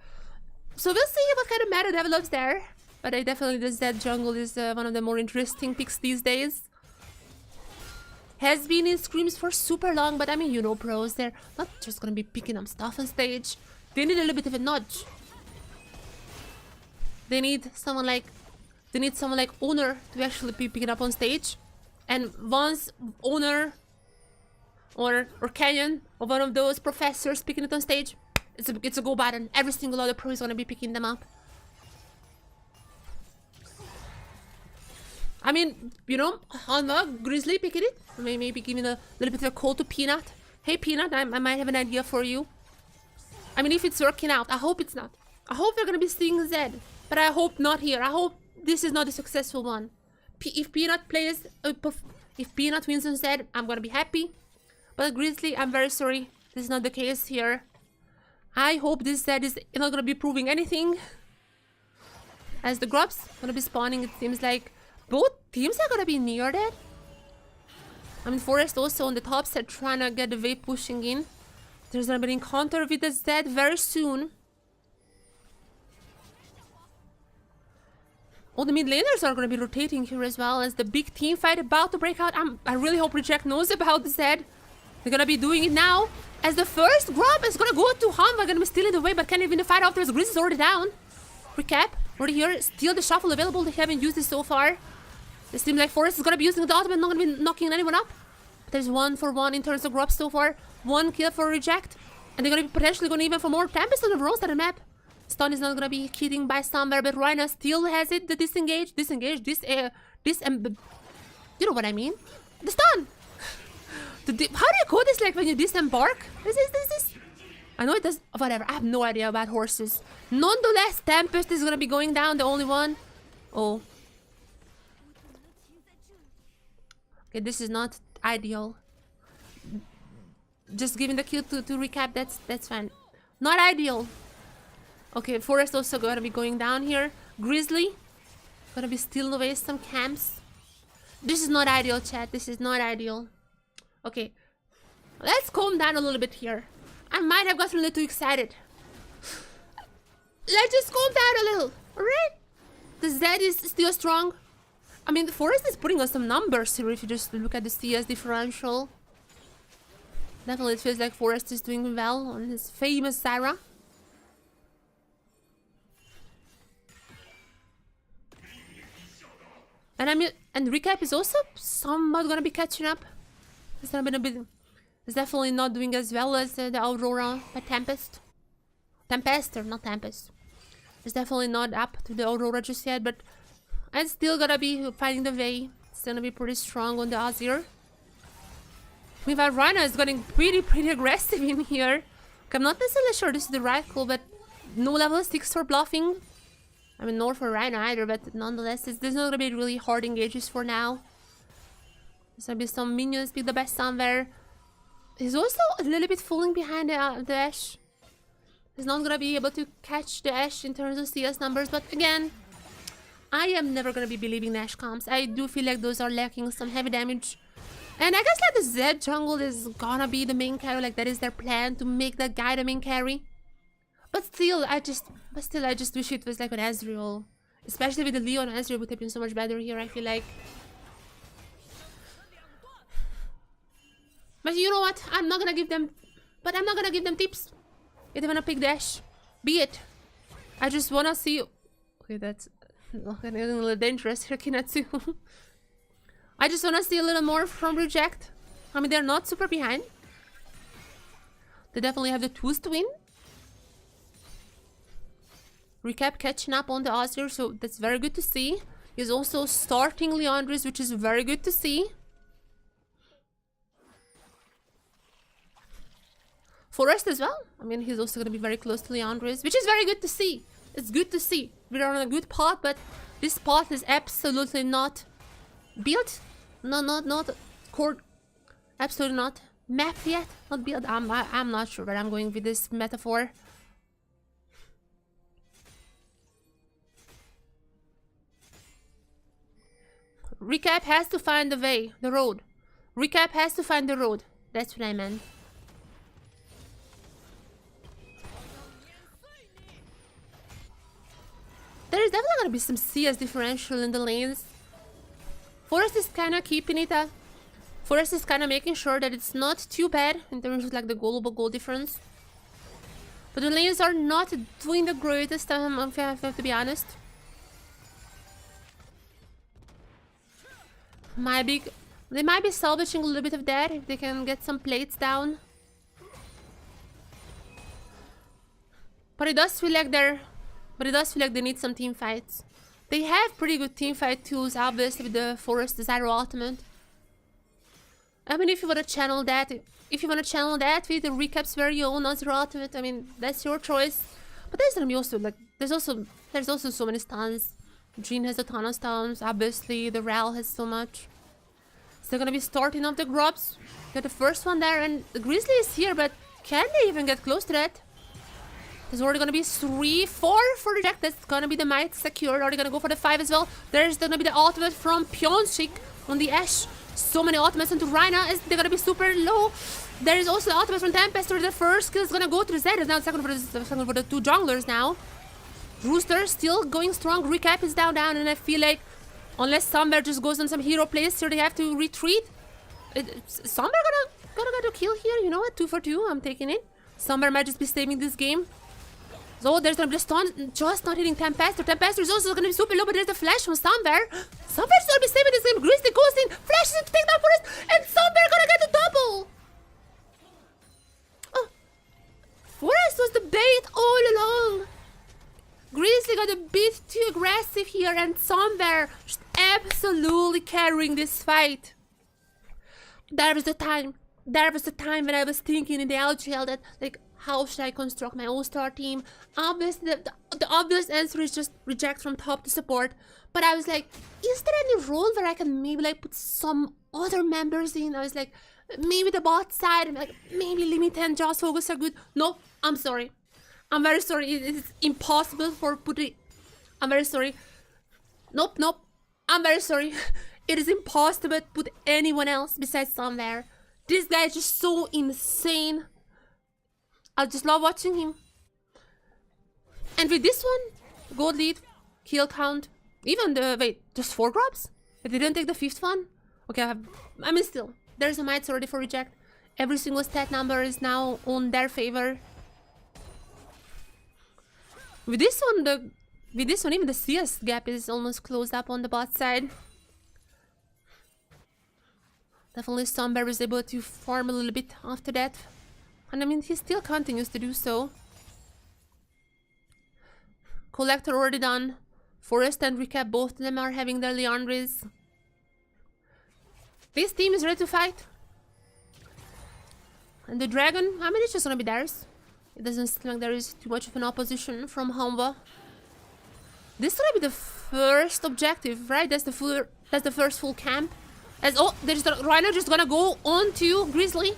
So we'll see what kind of meta develops there. But I definitely, the Zed jungle is one of the more interesting picks these days. Has been in scrims for super long, but I mean, you know, pros, they're not just gonna be picking up stuff on stage. They need a little bit of a nudge. They need someone like Owner to actually be picking up on stage. And once Owner or Canyon or one of those professors picking it on stage, it's a go button. Every single other pro is gonna be picking them up. I mean, you know, Hanwha, Grizzly picking it. Maybe giving a little bit of a call to Peanut. Hey Peanut, I might have an idea for you. I mean, if it's working out, I hope it's not. I hope we're gonna be seeing Zed, but I hope not here. I hope this is not a successful one. If Peanut plays, if Peanut wins on Zed, I'm gonna be happy. But Grizzly, I'm very sorry. This is not the case here. I hope this Zed is not gonna be proving anything. As the Grubs gonna be spawning, it seems like both teams are gonna be near that. I mean, Forest also on the top set trying to get the wave pushing in. There's gonna be an encounter with the Zed very soon. All the mid laners are gonna be rotating here as well as the big team fight about to break out. I really hope Reject knows about the Zed. They're gonna be doing it now. As the first grub is gonna go to Hanwha, gonna be still in the way, but can't even fight after. Grizz is already down. Recap, already here, still the shuffle available. They haven't used it so far. It seems like Forest is gonna be using the ultimate, not gonna be knocking anyone up. But there's 1-for-1 in terms of grubs so far. 1 kill for Reject. And they're gonna be potentially going even for more. Tempest on the Rose side map. Stun is not gonna be hitting by somewhere, but Rhina still has it. The disengage, you know what I mean? The stun! How do you call this, like when you disembark? This? I know it does, whatever, I have no idea about horses. Nonetheless, Tempest is gonna be going down, the only one. Oh. Okay, this is not ideal. Just giving the kill to recap, that's fine. Not ideal. Okay, Forest also gonna be going down here. Grizzly gonna be stealing away some camps. This is not ideal, chat. This is not ideal. Okay, let's calm down a little bit here. I might have gotten a little too excited. Let's just calm down a little, alright? The Zed is still strong. I mean, the Forest is putting on some numbers here if you just look at the CS differential. Definitely it feels like Forest is doing well on his famous Sarah. And I mean, and Recap is also somewhat gonna be catching up. It's definitely not doing as well as the Aurora by Tempest. Not Tempest. It's definitely not up to the Aurora just yet, but I'm still gonna be fighting the way. It's gonna be pretty strong on the Azir. Meanwhile, Rhina is getting pretty aggressive in here. Okay, I'm not necessarily sure this is the right call, but no level 6 for bluffing. I mean, nor for Rhina either, but nonetheless, there's not gonna be really hard engages for now. There's gonna be some minions pick the best somewhere. He's also a little bit falling behind the Ashe. He's not gonna be able to catch the Ashe in terms of CS numbers, but again, I am never gonna be believing the Ashe comps. I do feel like those are lacking some heavy damage. And I guess like the Zed jungle is gonna be the main carry, like that is their plan to make that guy the main carry. But still, I just wish it was like with Ezreal. Especially with the Leon, Ezreal would have been so much better here, I feel like. But you know what? I'm not gonna give them tips. If they wanna pick the Ashe, be it. I just wanna see. Okay, that's getting a little dangerous here, Kinetsu. I just wanna see a little more from Reject. I mean, they're not super behind. They definitely have the tools to win. Recap catching up on the Azir, so that's very good to see. He's also starting Leandris, which is very good to see. Forest as well. I mean, he's also gonna be very close to Leandris, which is very good to see. It's good to see. We're on a good path, but this path is absolutely not built. Not core. Absolutely not mapped yet. Not built. I'm not sure where I'm going with this metaphor. Recap has to find the way, the road. Recap has to find the road. That's what I meant. There is definitely gonna be some CS differential in the lanes. Forest is kind of keeping it up. Forest is kind of making sure that it's not too bad in terms of like the global goal difference. But the lanes are not doing the greatest, I have to be honest. They might be salvaging a little bit of that if they can get some plates down. But it does feel like they need some team fights. They have pretty good team fight tools, obviously, with the Forest Zyro ultimate. I mean, if you want to channel that with the Recap's very own Zyro ultimate, I mean, that's your choice. But there's gonna be also like there's also so many stuns. Jean has a ton of stuns, obviously, the Ral has so much. So they're gonna be starting off the grubs. Get the first one there, and the Grizzly is here, but can they even get close to that? There's already gonna be 3-4 for Reject. That's gonna be the might secured. Already gonna go for the 5 as well. There's gonna be the ultimate from Pyeonchik on the Ashe. So many ultimates into Rhina, as they're gonna be super low. There is also the ultimate from Tempester. The first kill is gonna go to the Z. Now the second for the 2 junglers now. Rooster still going strong. Recap is down, and I feel like unless Somewhere just goes on some hero plays here, they have to retreat. Somewhere gonna get a kill here. You know what? 2 for 2. I'm taking it. Somewhere might just be saving this game. So there's gonna be a stun, just not hitting Tempester. Tempester is also gonna be super low, but there's a flash from Somewhere. Somewhere's gonna be saving this game. Grizzly goes in, flashes in to take down Forest, and Somewhere gonna get a double. Oh. Forest was the bait all along. Grizzly got a bit too aggressive here, and Somewhere just absolutely carrying this fight. There was the time when I was thinking in the LJL that, like, how should I construct my all-star team? Obviously, the obvious answer is just reject from top to support. But I was like, is there any role where I can maybe like put some other members in? I was like, maybe the bot side, and like maybe Limit and Jaws Focus are good. No, I'm sorry. I'm very sorry. It's impossible for putting. I'm very sorry. Nope. I'm very sorry. It is impossible to put anyone else besides Somewhere. This guy is just so insane. I just love watching him. And with this one, gold lead, kill count, even the wait, just 4 grabs? They didn't take the 5th one? Okay, I mean still, there's a might already for Reject. Every single stat number is now on their favor. With this one, even the CS gap is almost closed up on the bot side. Definitely Somewhere was able to farm a little bit after that. And I mean, he still continues to do so. Collector already done. Forest and Recap, both of them are having their Leandris. This team is ready to fight. And the Dragon, I mean, it's just gonna be theirs. It doesn't seem like there is too much of an opposition from Honva. This is gonna be the first objective, right? That's the first full camp. As there's the Rhino just gonna go on to Grizzly.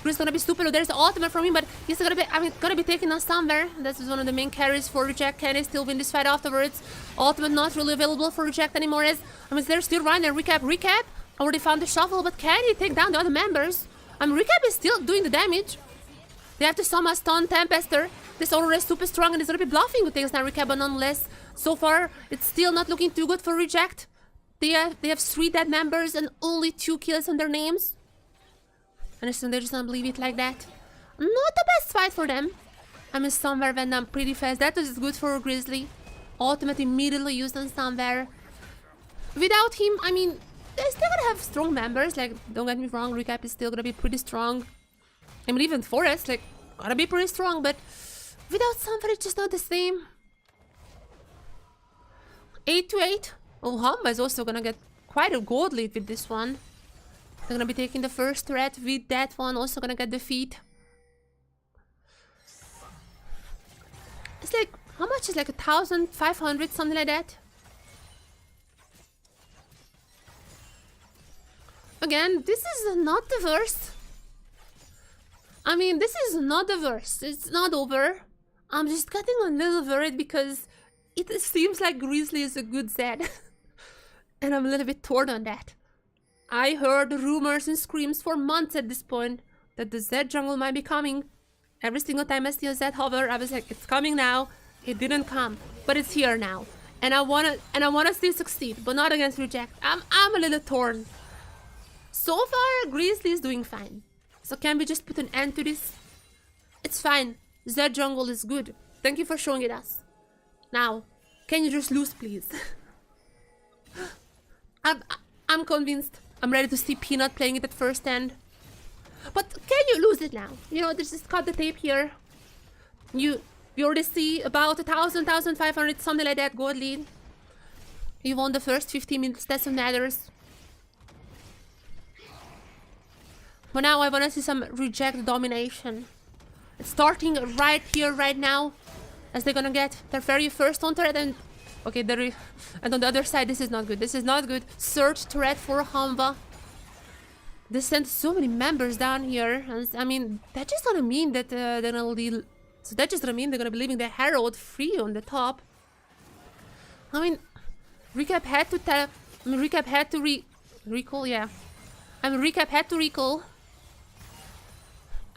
Grizzly's gonna be super low. There's the ultimate from him, but he's gonna be taken on Somewhere. That's one of the main carries for Reject. Can he still win this fight afterwards? Ultimate not really available for Reject anymore, as I mean there's still Rhino. Recap already found the shuffle, but can he take down the other members? I mean, Recap is still doing the damage. They have to somehow stun Tempester. This Aurora is super strong and is gonna be bluffing with things now, Recap, but nonetheless, so far it's still not looking too good for Reject. They have 3 dead members and only 2 kills on their names. And they just don't believe it like that. Not the best fight for them. I mean, Somewhere went down pretty fast. That was good for Grizzly. Ultimate immediately used on Somewhere. Without him, I mean, they're still gonna have strong members. Like, don't get me wrong, Recap is still gonna be pretty strong. I mean, even Forest, like, gonna be pretty strong, but without Somewhere, it's just not the same. 8-8. Oh, Honva is also gonna get quite a gold lead with this one. They're gonna be taking the first threat with that one, also gonna get defeat. It's like, how much is like 1,500, something like that? Again, this is not the worst. I mean, this is not the worst. It's not over. I'm just getting a little worried because it seems like Grizzly is a good Zed. And I'm a little bit torn on that. I heard rumors and screams for months at this point that the Zed jungle might be coming. Every single time I see a Zed hover, I was like, it's coming now. It didn't come, but it's here now. And I wanna see it succeed, but not against Reject. I'm a little torn. So far, Grizzly is doing fine. So can we just put an end to this? It's fine. Zed jungle is good. Thank you for showing it us. Now, can you just lose, please? I'm convinced. I'm ready to see Peanut playing it at first hand. But can you lose it now? You know, just cut the tape here. You already see about 1,000, 1,500, something like that gold lead. You won the first 15 minutes, that's what matters. But now I want to see some Reject domination. It's starting right here, right now. As they're gonna get their very first on turret and... Okay, and on the other side, this is not good. This is not good. Surge turret for Hanwha. They sent so many members down here. And, I mean, that just gonna mean that they're gonna leave... So that just gonna mean they're gonna be leaving the Herald free on the top. I mean, Recap had to tell... I mean, Recap had to recall, yeah. I mean, Recap had to recall.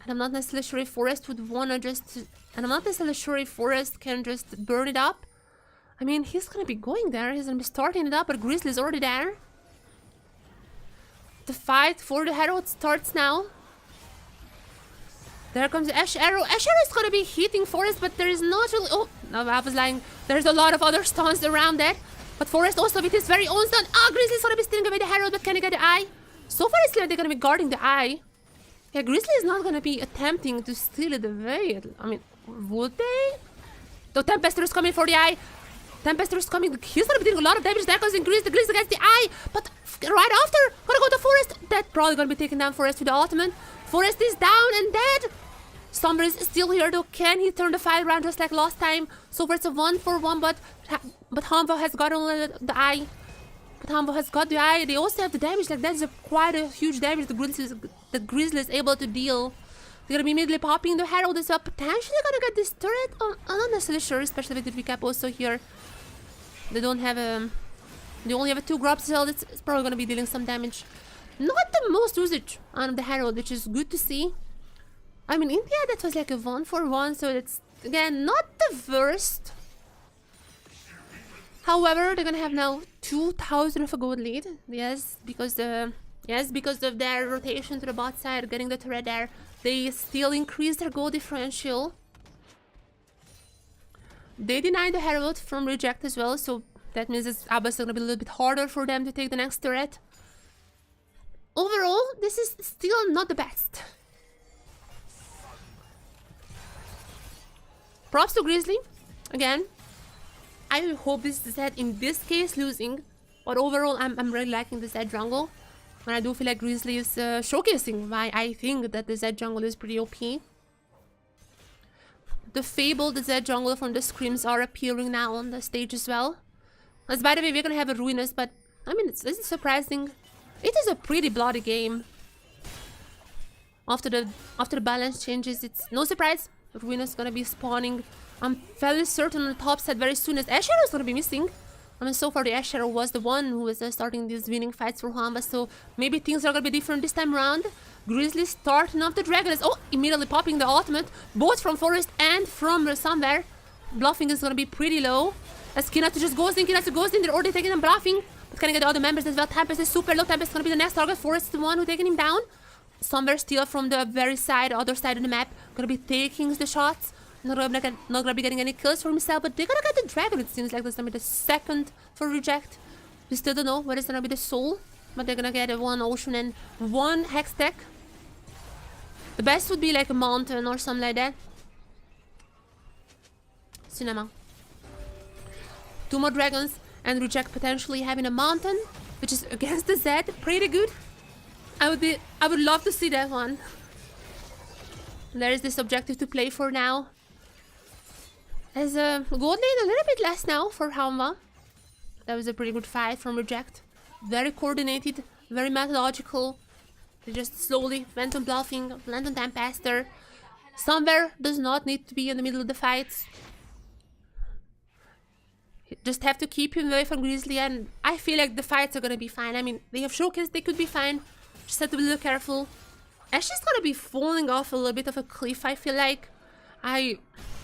And I'm not necessarily sure if Forest would wanna just... And I'm not necessarily sure if Forest can just burn it up. I mean, he's gonna be going there. He's gonna be starting it up, but Grizzly's already there. The fight for the Herald starts now. There comes Ash Arrow. Ash Arrow is gonna be hitting Forest, but there is not really... Oh, no, I was lying. There's a lot of other stuns around that. But Forest also with his very own stun. Ah, Grizzly's gonna be stealing away the Herald, but can he get the eye? So far, it's like they're gonna be guarding the eye. Yeah, Grizzly is not gonna be attempting to steal it away. I mean, would they? The Tempester is coming for the eye. Tempester is coming. He's gonna be doing a lot of damage. There goes Grizzly against the eye. But right after, gonna go to Forest. That's probably gonna be taking down Forest with the ultimate. Forest is down and dead. Summer is still here though. Can he turn the fight around just like last time? So far it's a 1-for-1, but Hanwha has got only the eye. But Hanwha has got the eye. They also have the damage. Like that's quite a huge damage the Grizzly is able to deal. They're gonna be immediately popping the Herald as well. Potentially gonna get this turret. I'm not necessarily sure, especially with the recap also here. They don't have a... They only have a 2 grabs, so it's probably gonna be dealing some damage. Not the most usage on the Herald, which is good to see. I mean, India, that was like a 1-for-1, so it's, again, not the worst. However, they're gonna have now 2,000 of a gold lead. Yes, because of their rotation to the bot side, getting the turret there. They still increase their gold differential. They denied the Herald from Reject as well, so that means it's obviously gonna be a little bit harder for them to take the next turret. Overall, this is still not the best. Props to Grizzly. Again, I hope this is Zed in this case losing, but overall I'm really liking the Zed jungle. And I do feel like Grizzly is showcasing why I think that the Zed jungle is pretty OP. The fabled Zed jungle from the scrims are appearing now on the stage as well. As by the way, we're gonna have a Ruinous, but I mean, it's surprising. It is a pretty bloody game. After the balance changes, it's no surprise. Ruinous is gonna be spawning. I'm fairly certain on the top side very soon as Ash Arrow is gonna be missing. I mean, so far the Ash Arrow was the one who was starting these winning fights for Hanwha, so maybe things are gonna be different this time around. Grizzly starting off the Dragon is immediately popping the ultimate, both from Forest and from somewhere. Bluffing is gonna be pretty low. As Kinatu just goes in, they're already taking him bluffing. But can I get the other members as well? Tempest is super low. Tempest is gonna be the next target. Forest is the one who's taking him down. Somewhere still from the very side, other side of the map, gonna be taking the shots. Not gonna be getting any kills for himself, but they're gonna get the Dragon. It seems like that's gonna be the second for Reject. We still don't know whether it's gonna be the Soul, but they're gonna get a 1 Ocean and 1 Hex Tech. The best would be like a Mountain or something like that. Cinema. 2 more Dragons and Reject potentially having a Mountain, which is against the Zed. Pretty good. I would love to see that one. There is this objective to play for now. As a gold lane, a little bit less now for Hanwha. That was a pretty good fight from Reject. Very coordinated, very methodological. They just slowly went on bluffing, went on Tempester. Somewhere does not need to be in the middle of the fights. Just have to keep him away from Grizzly, and I feel like the fights are gonna be fine. I mean, they have showcased they could be fine. Just have to be a little careful. Ashe is gonna be falling off a little bit of a cliff, I feel like. I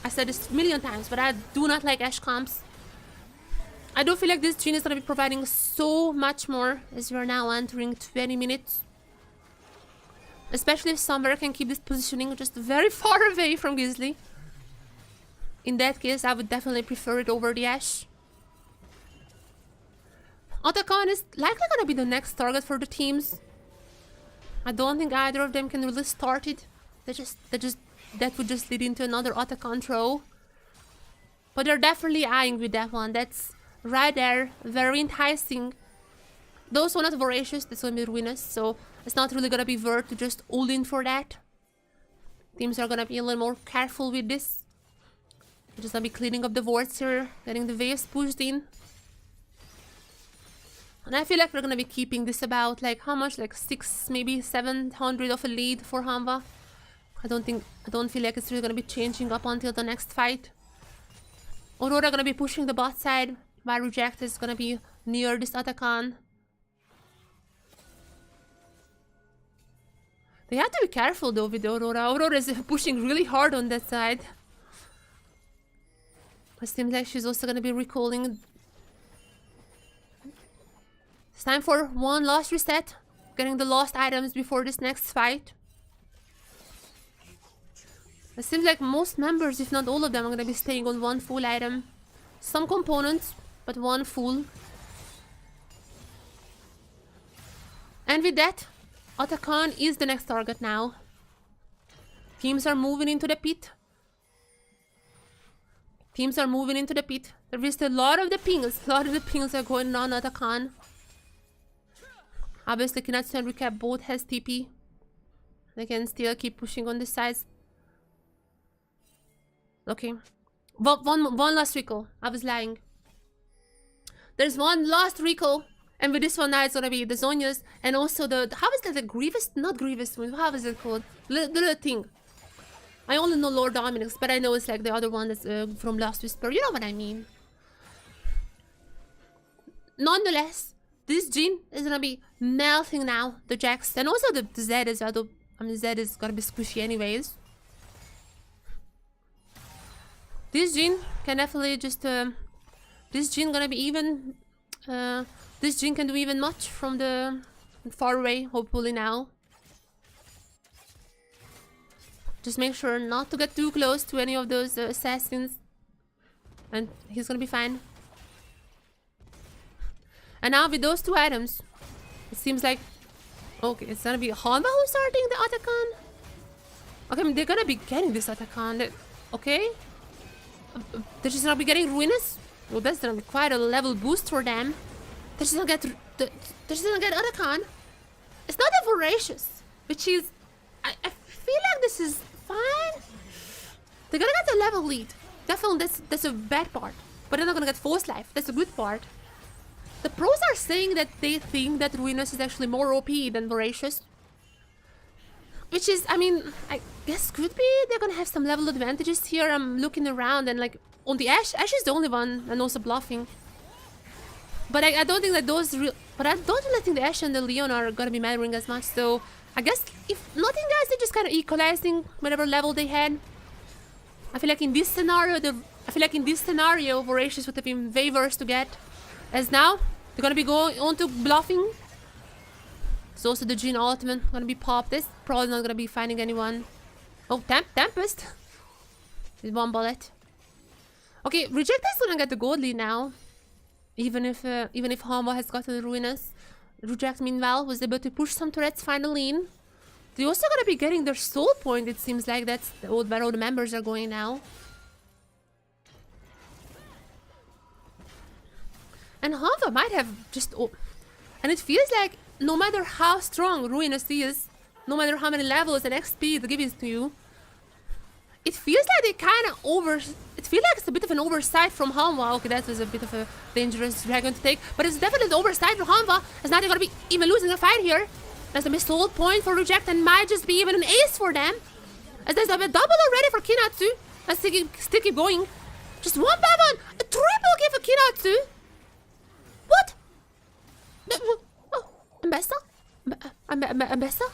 said this a million times, but I do not like Ashe comps. I do feel like this Jhin is gonna be providing so much more as we are now entering 20 minutes. Especially if Somewhere can keep this positioning just very far away from Grizzly. In that case, I would definitely prefer it over the Ashe. Otacon is likely gonna be the next target for the teams. I don't think either of them can really start it. That would just lead into another Otacon throw. But they're definitely eyeing with that one. That's right there, very enticing. Those are not voracious, that's gonna be ruinous, so it's not really gonna be worth to just all in for that. Teams are gonna be a little more careful with this. They're just gonna be cleaning up the wards here, getting the waves pushed in. And I feel like we're gonna be keeping this about, like, how much? Like 6, maybe 700 of a lead for Hanwha. I don't feel like it's really gonna be changing up until the next fight. Aurora gonna be pushing the bot side, while Reject is gonna be near this Otacon. They have to be careful though with Aurora. Aurora is pushing really hard on that side. It seems like she's also gonna be recalling. It's time for one last reset. Getting the lost items before this next fight. It seems like most members, if not all of them, are gonna be staying on one full item. Some components, but one full. And with that, Otacon is the next target now. Teams are moving into the pit. There is a lot of the pings. A lot of the pings are going on Otacon. Obviously, Kinatsu and Recap both has TP. They can still keep pushing on this side. Okay. One last recall. I was lying. There's one last recall. And with this one now, it's gonna be the Zhonya's and also the... How is that? The Grievous? Not Grievous. How is it called? The little thing. I only know Lord Dominic's, but I know it's like the other one that's from Last Whisper. You know what I mean. Nonetheless, this Jhin is gonna be melting now. The Jax. And also the Zed as well. I mean, Zed is gonna be squishy anyways. This Jhin can definitely just... this Jhin gonna be even... this Jhin can do even much from the far away, hopefully now. Just make sure not to get too close to any of those assassins. And he's gonna be fine. And now with those two items, it seems like... Okay, it's gonna be Hanwha who's starting the Otacon? Okay, I mean, they're gonna be getting this Otacon. Okay? They're just gonna be getting Ruinous? Well, that's gonna be quite a level boost for them. They're just gonna get Otacon. It's not a Voracious, which is... I feel like this is fine. They're gonna get a level lead. Definitely, that's a bad part. But they're not gonna get Force Life. That's a good part. The pros are saying that they think that Ruinous is actually more OP than Voracious. Which is, I mean, I guess could be. They're gonna have some level advantages here. I'm looking around and like, on the Ashe is the only one and also bluffing. But I don't think that those but I don't really think the Ashe and the Leon are gonna be mattering as much. So I guess if nothing else, they're just kind of equalizing whatever level they had. I feel like in this scenario, Voracious would have been way worse to get. As now, they're gonna be going on to bluffing. So also the Jhin ultimate gonna be popped. This probably not gonna be finding anyone. Oh, Tempest with one bullet. Okay, Reject is gonna get the gold lead now. Even if Hanwha has gotten the Ruinous. Reject meanwhile was able to push some turrets finally in. They're also gonna be getting their soul point, it seems like. That's where all the members are going now. And Hanwha might have just... and it feels like no matter how strong Ruinous is, no matter how many levels and XP it gives to you, it feels like they kind of it feels like it's a bit of an oversight from Hanwha. Okay, that was a bit of a dangerous dragon to take, but it's definitely an oversight from Hanwha, as now they're gonna be even losing the fight here. There's a missed hold point for Reject and might just be even an ace for them, as there's a double already for Kinatsu. Let's still keep going. Just one by one, a triple kill for Kinatsu. What? Oh, Ambessa? Ambessa?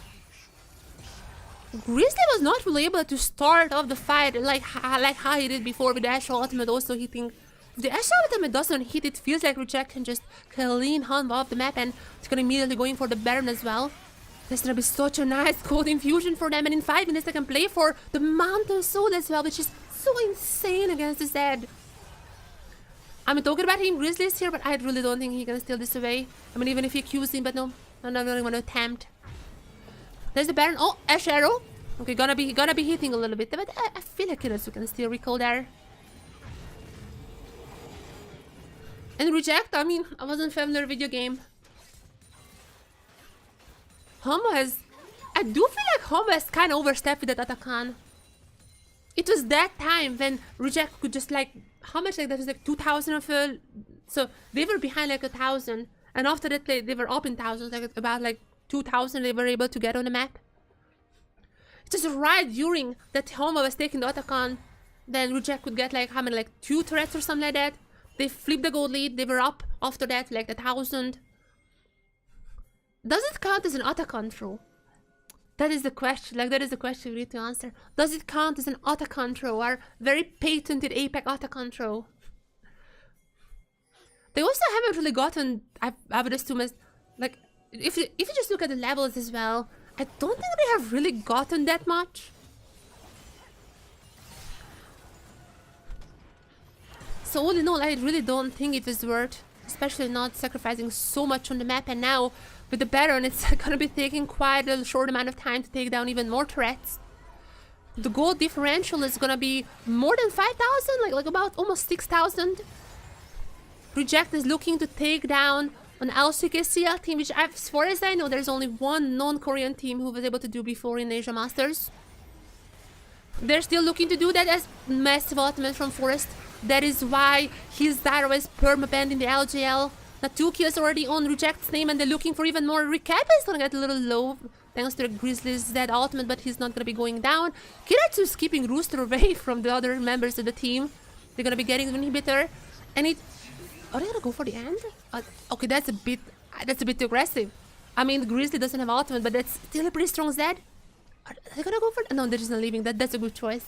Grizzly was not really able to start off the fight like how he did before with the Ashe ultimate also hitting. If the Ashe ultimate doesn't hit, it feels like Reject can just clean Hanwha off the map, and it's gonna immediately going for the Baron as well. That's gonna be such a nice cold infusion for them, and in 5 minutes they can play for the Mountain Soul as well, which is so insane against the Zed. I'm talking about him, Grizzly is here, but I really don't think he can steal this away. I mean, even if he accused him, but no, I'm not really gonna attempt. There's the Baron. Oh, Ashe Arrow. Okay, gonna be hitting a little bit, but I feel like Kinatsu can still recall there. And Reject, I mean, I wasn't familiar with your game. Hanwha has... I do feel like Hanwha has kind of overstepped with that Atakan. It was that time when Reject could just like... How much like that was like 2,000 of a... So they were behind like 1,000. And after that they were up in thousands, like about like 2,000 they were able to get on the map. Just right during that Hanwha was taking the Atakan, then Reject could get like how many, like 2 turrets or something like that. They flipped the gold lead, they were up after that like 1,000. Does it count as an Atakan throw? That is the question, like that is the question we need to answer. Does it count as an Atakan throw, our very patented Apex Atakan throw? They also haven't really gotten, I would assume, as like if you just look at the levels as well, I don't think they have really gotten that much. So all in all, I really don't think it was worth, especially not sacrificing so much on the map. And now with the Baron, it's gonna be taking quite a short amount of time to take down even more turrets. The gold differential is gonna be more than 5,000, like about almost 6,000. Reject is looking to take down an LJL team, which as far as I know, there's only one non-Korean team who was able to do before in Asia Masters. They're still looking to do that as massive ultimate from Forest. That is why his Zyro is perma-banned in the LJL. Now 2 kills already on Reject's name, and they're looking for even more. Recap is gonna get a little low thanks to the Grizzly's dead ultimate, but he's not gonna be going down. Kiratsu is keeping Rooster away from the other members of the team. They're gonna be getting an inhibitor, and it... Are they gonna go for the end? Okay, that's a bit too aggressive. I mean, Grizzly doesn't have ultimate, but that's still a pretty strong Zed. Are they gonna go for it? No, they're just not leaving. That's a good choice.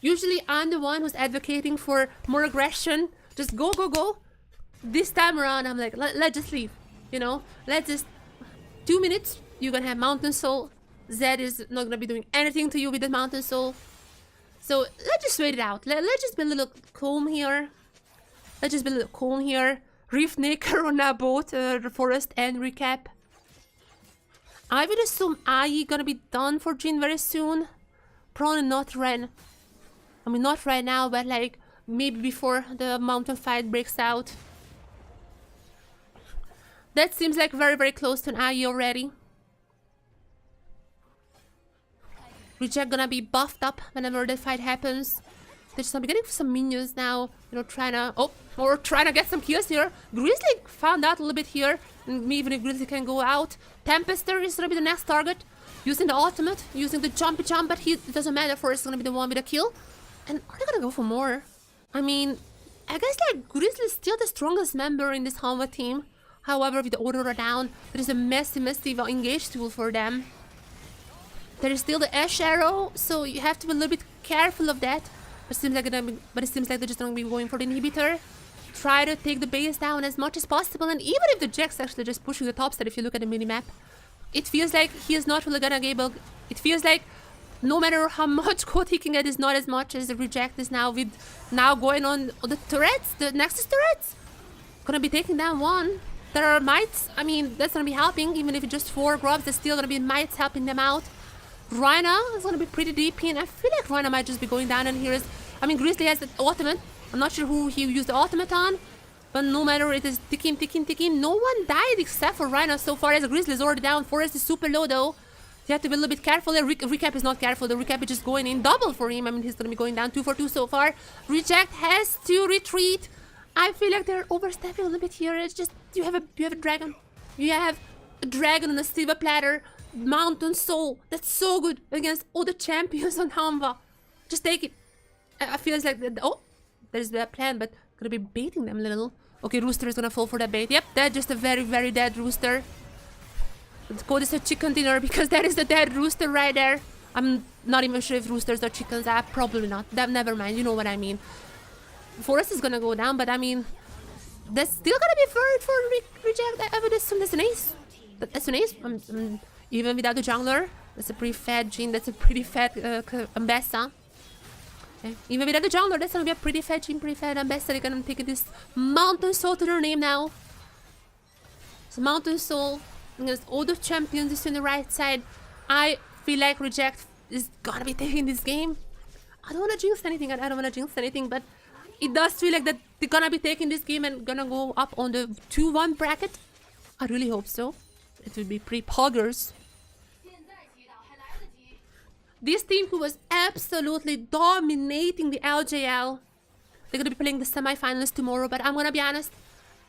Usually, I'm the one who's advocating for more aggression. Just go, go, go. This time around, I'm like, let's just leave. You know, let's just 2 minutes. You're gonna have Mountain Soul. Zed is not gonna be doing anything to you with the Mountain Soul. So let's just wait it out. Let's just be a little calm here. Let's just be a little calm here. Rift Naker on both the Forest and Recap. I would assume IE gonna be done for Jin very soon. Probably not Ren. I mean, not right now, but like maybe before the mountain fight breaks out. That seems like very, very close to an IE already. Reject gonna be buffed up whenever that fight happens. They're just gonna be getting some minions now, you know, trying to get some kills here. Grizzly found out a little bit here, and even if Grizzly can go out. Tempester is gonna be the next target, using the ultimate, using the jumpy jump, but it doesn't matter, for it's gonna be the one with a kill. And are they gonna go for more? I mean, I guess like Grizzly is still the strongest member in this Hanwha team. However, with the Aurora down, there is a massive engage tool for them. There is still the Ashe Arrow, so you have to be a little bit careful of that. But it seems like they're just gonna be going for the inhibitor. Try to take the base down as much as possible, and even if the Jack's actually just pushing the top side, if you look at the minimap, it feels like he is not really gonna be able. It feels like no matter how much code he can get, is not as much as the Reject is now, with now going on the turrets, the Nexus turrets. Gonna be taking down one. There are mites. I mean, that's gonna be helping, even if it's just 4 grubs, there's still gonna be mites helping them out. Rhina is gonna be pretty deep in. I feel like Rhina might just be going down, and here is, I mean, Grizzly has the ultimate. I'm not sure who he used the ultimate on, but no matter, it is ticking. No one died except for Rhina so far, as Grizzly is already down. Forest is super low though. You have to be a little bit careful. Recap is not careful. The Recap is just going in double for him. I mean, he's going to be going down 2 for 2 so far. Reject has to retreat. I feel like they're overstepping a little bit here. It's just, you have a dragon. You have a dragon on a silver platter. Mountain Soul. That's so good against all the champions on Hanwha. Just take it. I feel like, oh, there's that plan, but going to be baiting them a little. Okay, Rooster is going to fall for that bait. Yep, that's just a very, very dead Rooster. Let's call this a chicken dinner because that is the dead Rooster right there. I'm not even sure if Roosters are chickens. Probably not. Never mind, you know what I mean. Forest is going to go down, but I mean, that's still going to be for Reject. I would assume that's an ace. That's an ace. Even without the jungler. That's a pretty fat Jhin. That's a pretty fat Ambessa. Okay. Even without the jungler, that's gonna be a pretty fat Jhin, pretty fat Ambessa. They're gonna take this Mountain Soul to their name now. So Mountain Soul against all the champions is on the right side. I feel like Reject is gonna be taking this game. I don't wanna jinx anything. I don't wanna jinx anything, but it does feel like that they're gonna be taking this game and gonna go up on the 2-1 bracket. I really hope so. It would be pretty poggers. This team who was absolutely dominating the LJL. They're going to be playing the semifinals tomorrow, but I'm going to be honest.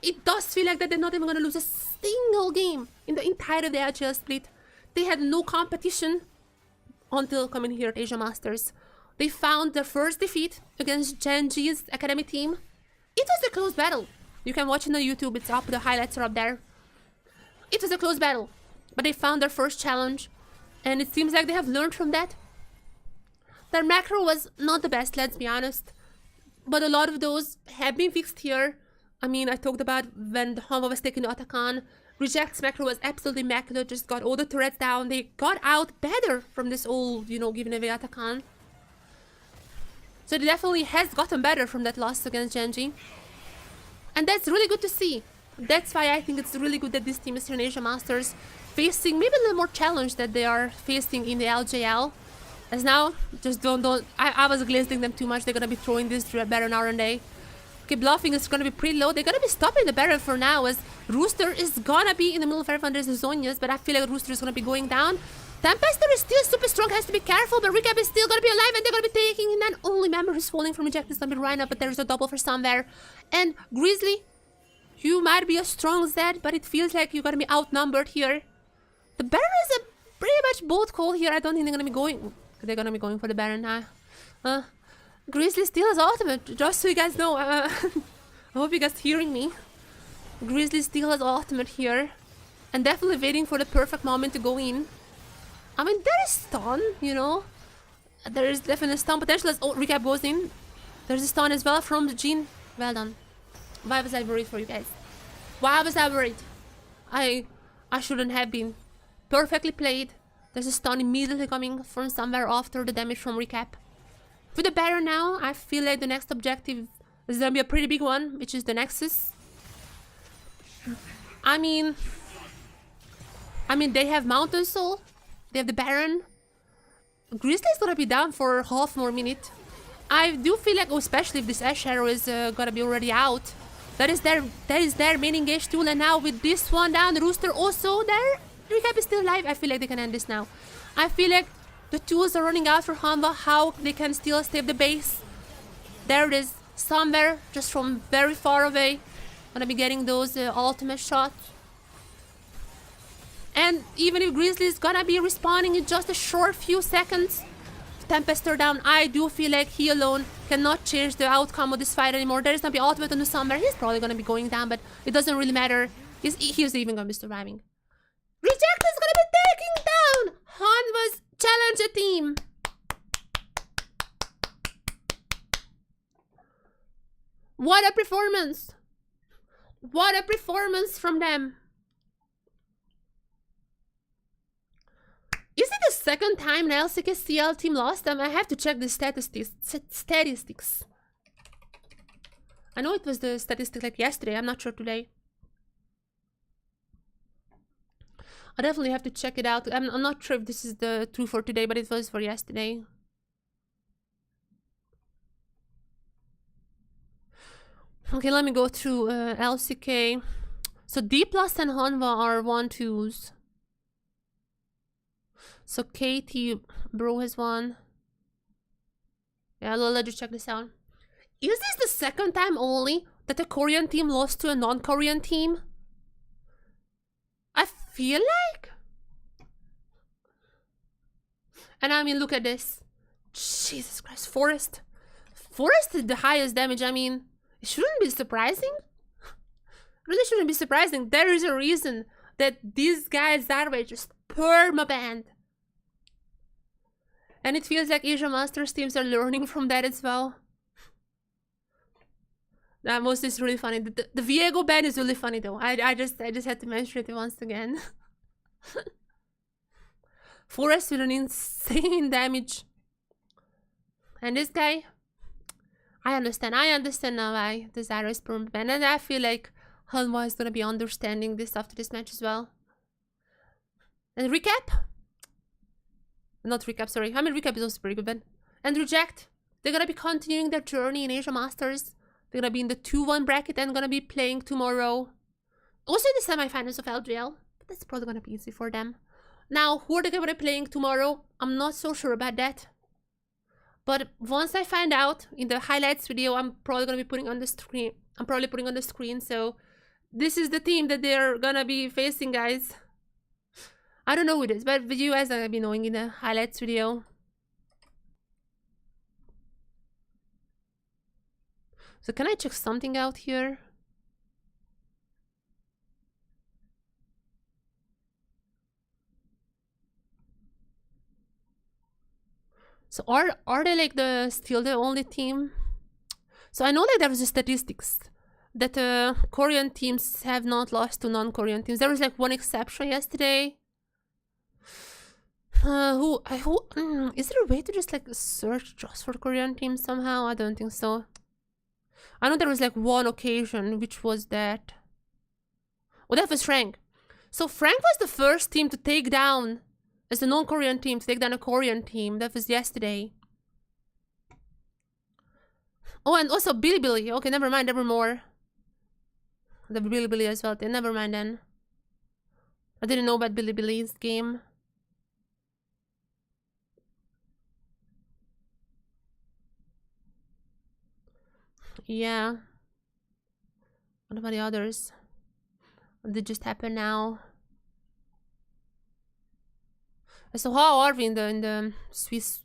It does feel like that they're not even going to lose a single game in the entire of the LJL split. They had no competition until coming here at Asia Masters. They found their first defeat against Genji's academy team. It was a close battle. You can watch it on YouTube. It's up. The highlights are up there. It was a close battle, but they found their first challenge. And it seems like they have learned from that. Their macro was not the best, let's be honest. But a lot of those have been fixed here. I mean, I talked about when Hanwha was taking the Atakan. Reject's macro was absolutely immaculate, just got all the turrets down. They got out better from this old, giving away Atakan. So they definitely has gotten better from that loss against Genji. And that's really good to see. That's why I think it's really good that this team is here in Asia Masters, facing maybe a little more challenge that they are facing in the LJL. As now, just don't. I was glazing them too much. They're gonna be throwing this Baron R&A. Okay, bluffing is gonna be pretty low. They're gonna be stopping the Baron for now, as Rooster is gonna be in the middle of everyone. There's Zonias, but I feel like Rooster is gonna be going down. Tempester is still super strong, has to be careful, but Recap is still gonna be alive, and they're gonna be taking in that only member who's falling from Reject is gonna be Rhino, but there's a double for somewhere. And Grizzly, you might be a strong Zed, but it feels like you're gonna be outnumbered here. The Baron is a pretty much bold call here. I don't think they're gonna be going. They're gonna be going for the Baron now. Grizzly still has ultimate, just so you guys know. I hope you guys hearing me. Grizzly still has ultimate here. And definitely waiting for the perfect moment to go in. I mean, there is stun, There is definitely stun potential as Recap goes in. There's a stun as well from the Jhin. Well done. Why was I worried for you guys? Why was I worried? I shouldn't have been. Perfectly played. There's a stun immediately coming from somewhere after the damage from Recap. With the Baron now, I feel like the next objective is gonna be a pretty big one, which is the Nexus. I mean, they have Mountain Soul. They have the Baron. Grizzly is gonna be down for half more minute. I do feel like, especially if this Ash Arrow is gonna be already out. That is their main engage tool, and now with this one down, Rooster also there. Recap is still alive. I feel like they can end this now. I feel like the tools are running out for Hanwha. How they can still save the base. There it is. Somewhere, just from very far away. Gonna be getting those ultimate shots. And even if Grizzly is gonna be respawning in just a short few seconds, Tempester down, I do feel like he alone cannot change the outcome of this fight anymore. There is gonna be ultimate on the Somewhere. He's probably gonna be going down, but it doesn't really matter. He's even gonna be surviving. Reject is gonna be taking down Hanwha's challenger team. What a performance! What a performance from them! Is it the second time an LJL team lost them? I have to check the statistics. I know it was the statistic like yesterday. I'm not sure today. I definitely have to check it out. I'm not sure if this is the true for today, but it was for yesterday. Okay, let me go through LCK. So D+ and Hanwha are 1-2s. So Katie Bro has won. Yeah, let's just check this out. Is this the second time only that a Korean team lost to a non-Korean team? I feel like. And I mean, look at this. Jesus Christ, Forest. Forest is the highest damage. I mean, it shouldn't be surprising. Really shouldn't be surprising. There is a reason that these guys are just perma-banned. And it feels like Asia Masters teams are learning from that as well. That most is really funny. The Viego ban is really funny though. I just had to mention it once again. Forest with an insane damage. And this guy, I understand now why the Zyra is permanent ban. And I feel like Hanwha is gonna be understanding this after this match as well. And recap? Not recap, sorry. I mean, recap is also pretty good, Ben. And reject. They're gonna be continuing their journey in Asia Masters. They're gonna be in the 2-1 bracket and gonna be playing tomorrow. Also in the semifinals of LJL. But that's probably gonna be easy for them. Now, who are they gonna be playing tomorrow? I'm not so sure about that. But once I find out in the highlights video, I'm probably gonna be putting on the screen. So this is the team that they're gonna be facing, guys. I don't know who it is, but you guys are gonna be knowing in the highlights video. So can I check something out here? So are they like still the only team? So I know like there was a statistics that Korean teams have not lost to non-Korean teams. There was like one exception yesterday. Is there a way to just like search just for Korean teams somehow? I don't think so. I know there was like one occasion, which was that. Oh, that was Frank. So Frank was the first team to take down, as a non-Korean team, to take down a Korean team. That was yesterday. Oh, and also Bilibili. Okay, never mind, there were more. The Bilibili as well. Never mind then. I didn't know about Bilibili's game. Yeah. What about the others? What did just happen now? So how are we in the Swiss?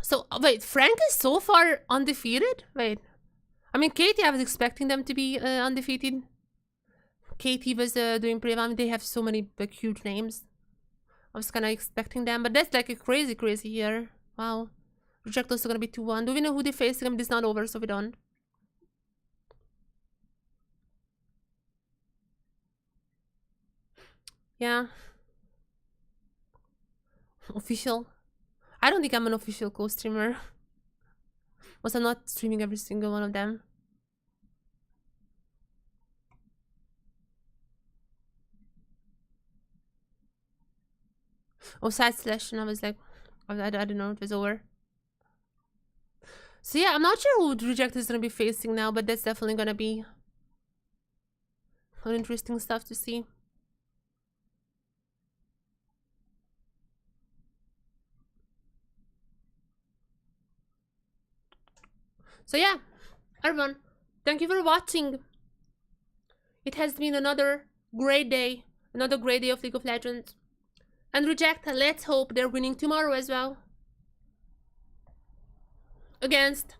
So wait, Frank is so far undefeated? Wait. I mean, Katie, I was expecting them to be undefeated. Katie was doing pretty well. I mean, they have so many like huge names. I was kind of expecting them, but that's like a crazy here. Wow. Reject also gonna be 2-1. Do we know who they face? I mean, it's not over, so we don't. Yeah. Official. I don't think I'm an official co-streamer. Also, I'm not streaming every single one of them. Oh, // and I was like, I don't know, it was over. So yeah, I'm not sure who Reject is gonna be facing now, but that's definitely gonna be interesting stuff to see. So yeah, everyone, thank you for watching. It has been another great day of League of Legends. And Reject, let's hope they're winning tomorrow as well. Against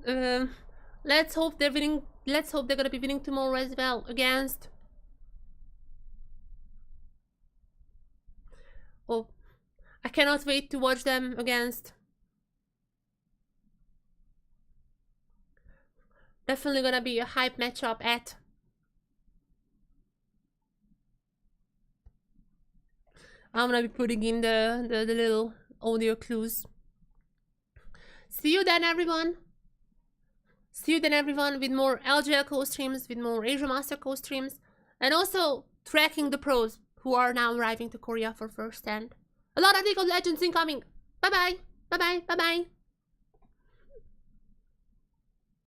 let's hope they're winning. Let's hope they're gonna be winning tomorrow as well against. Oh, I cannot wait to watch them against. Definitely gonna be a hype matchup at. I'm gonna be putting in the little audio clues. See you then, everyone. See you then, everyone, with more LJL co-streams, with more Asia Master co-streams, and also tracking the pros who are now arriving to Korea for first hand. A lot of League of Legends incoming. Bye-bye. Bye-bye. Bye-bye.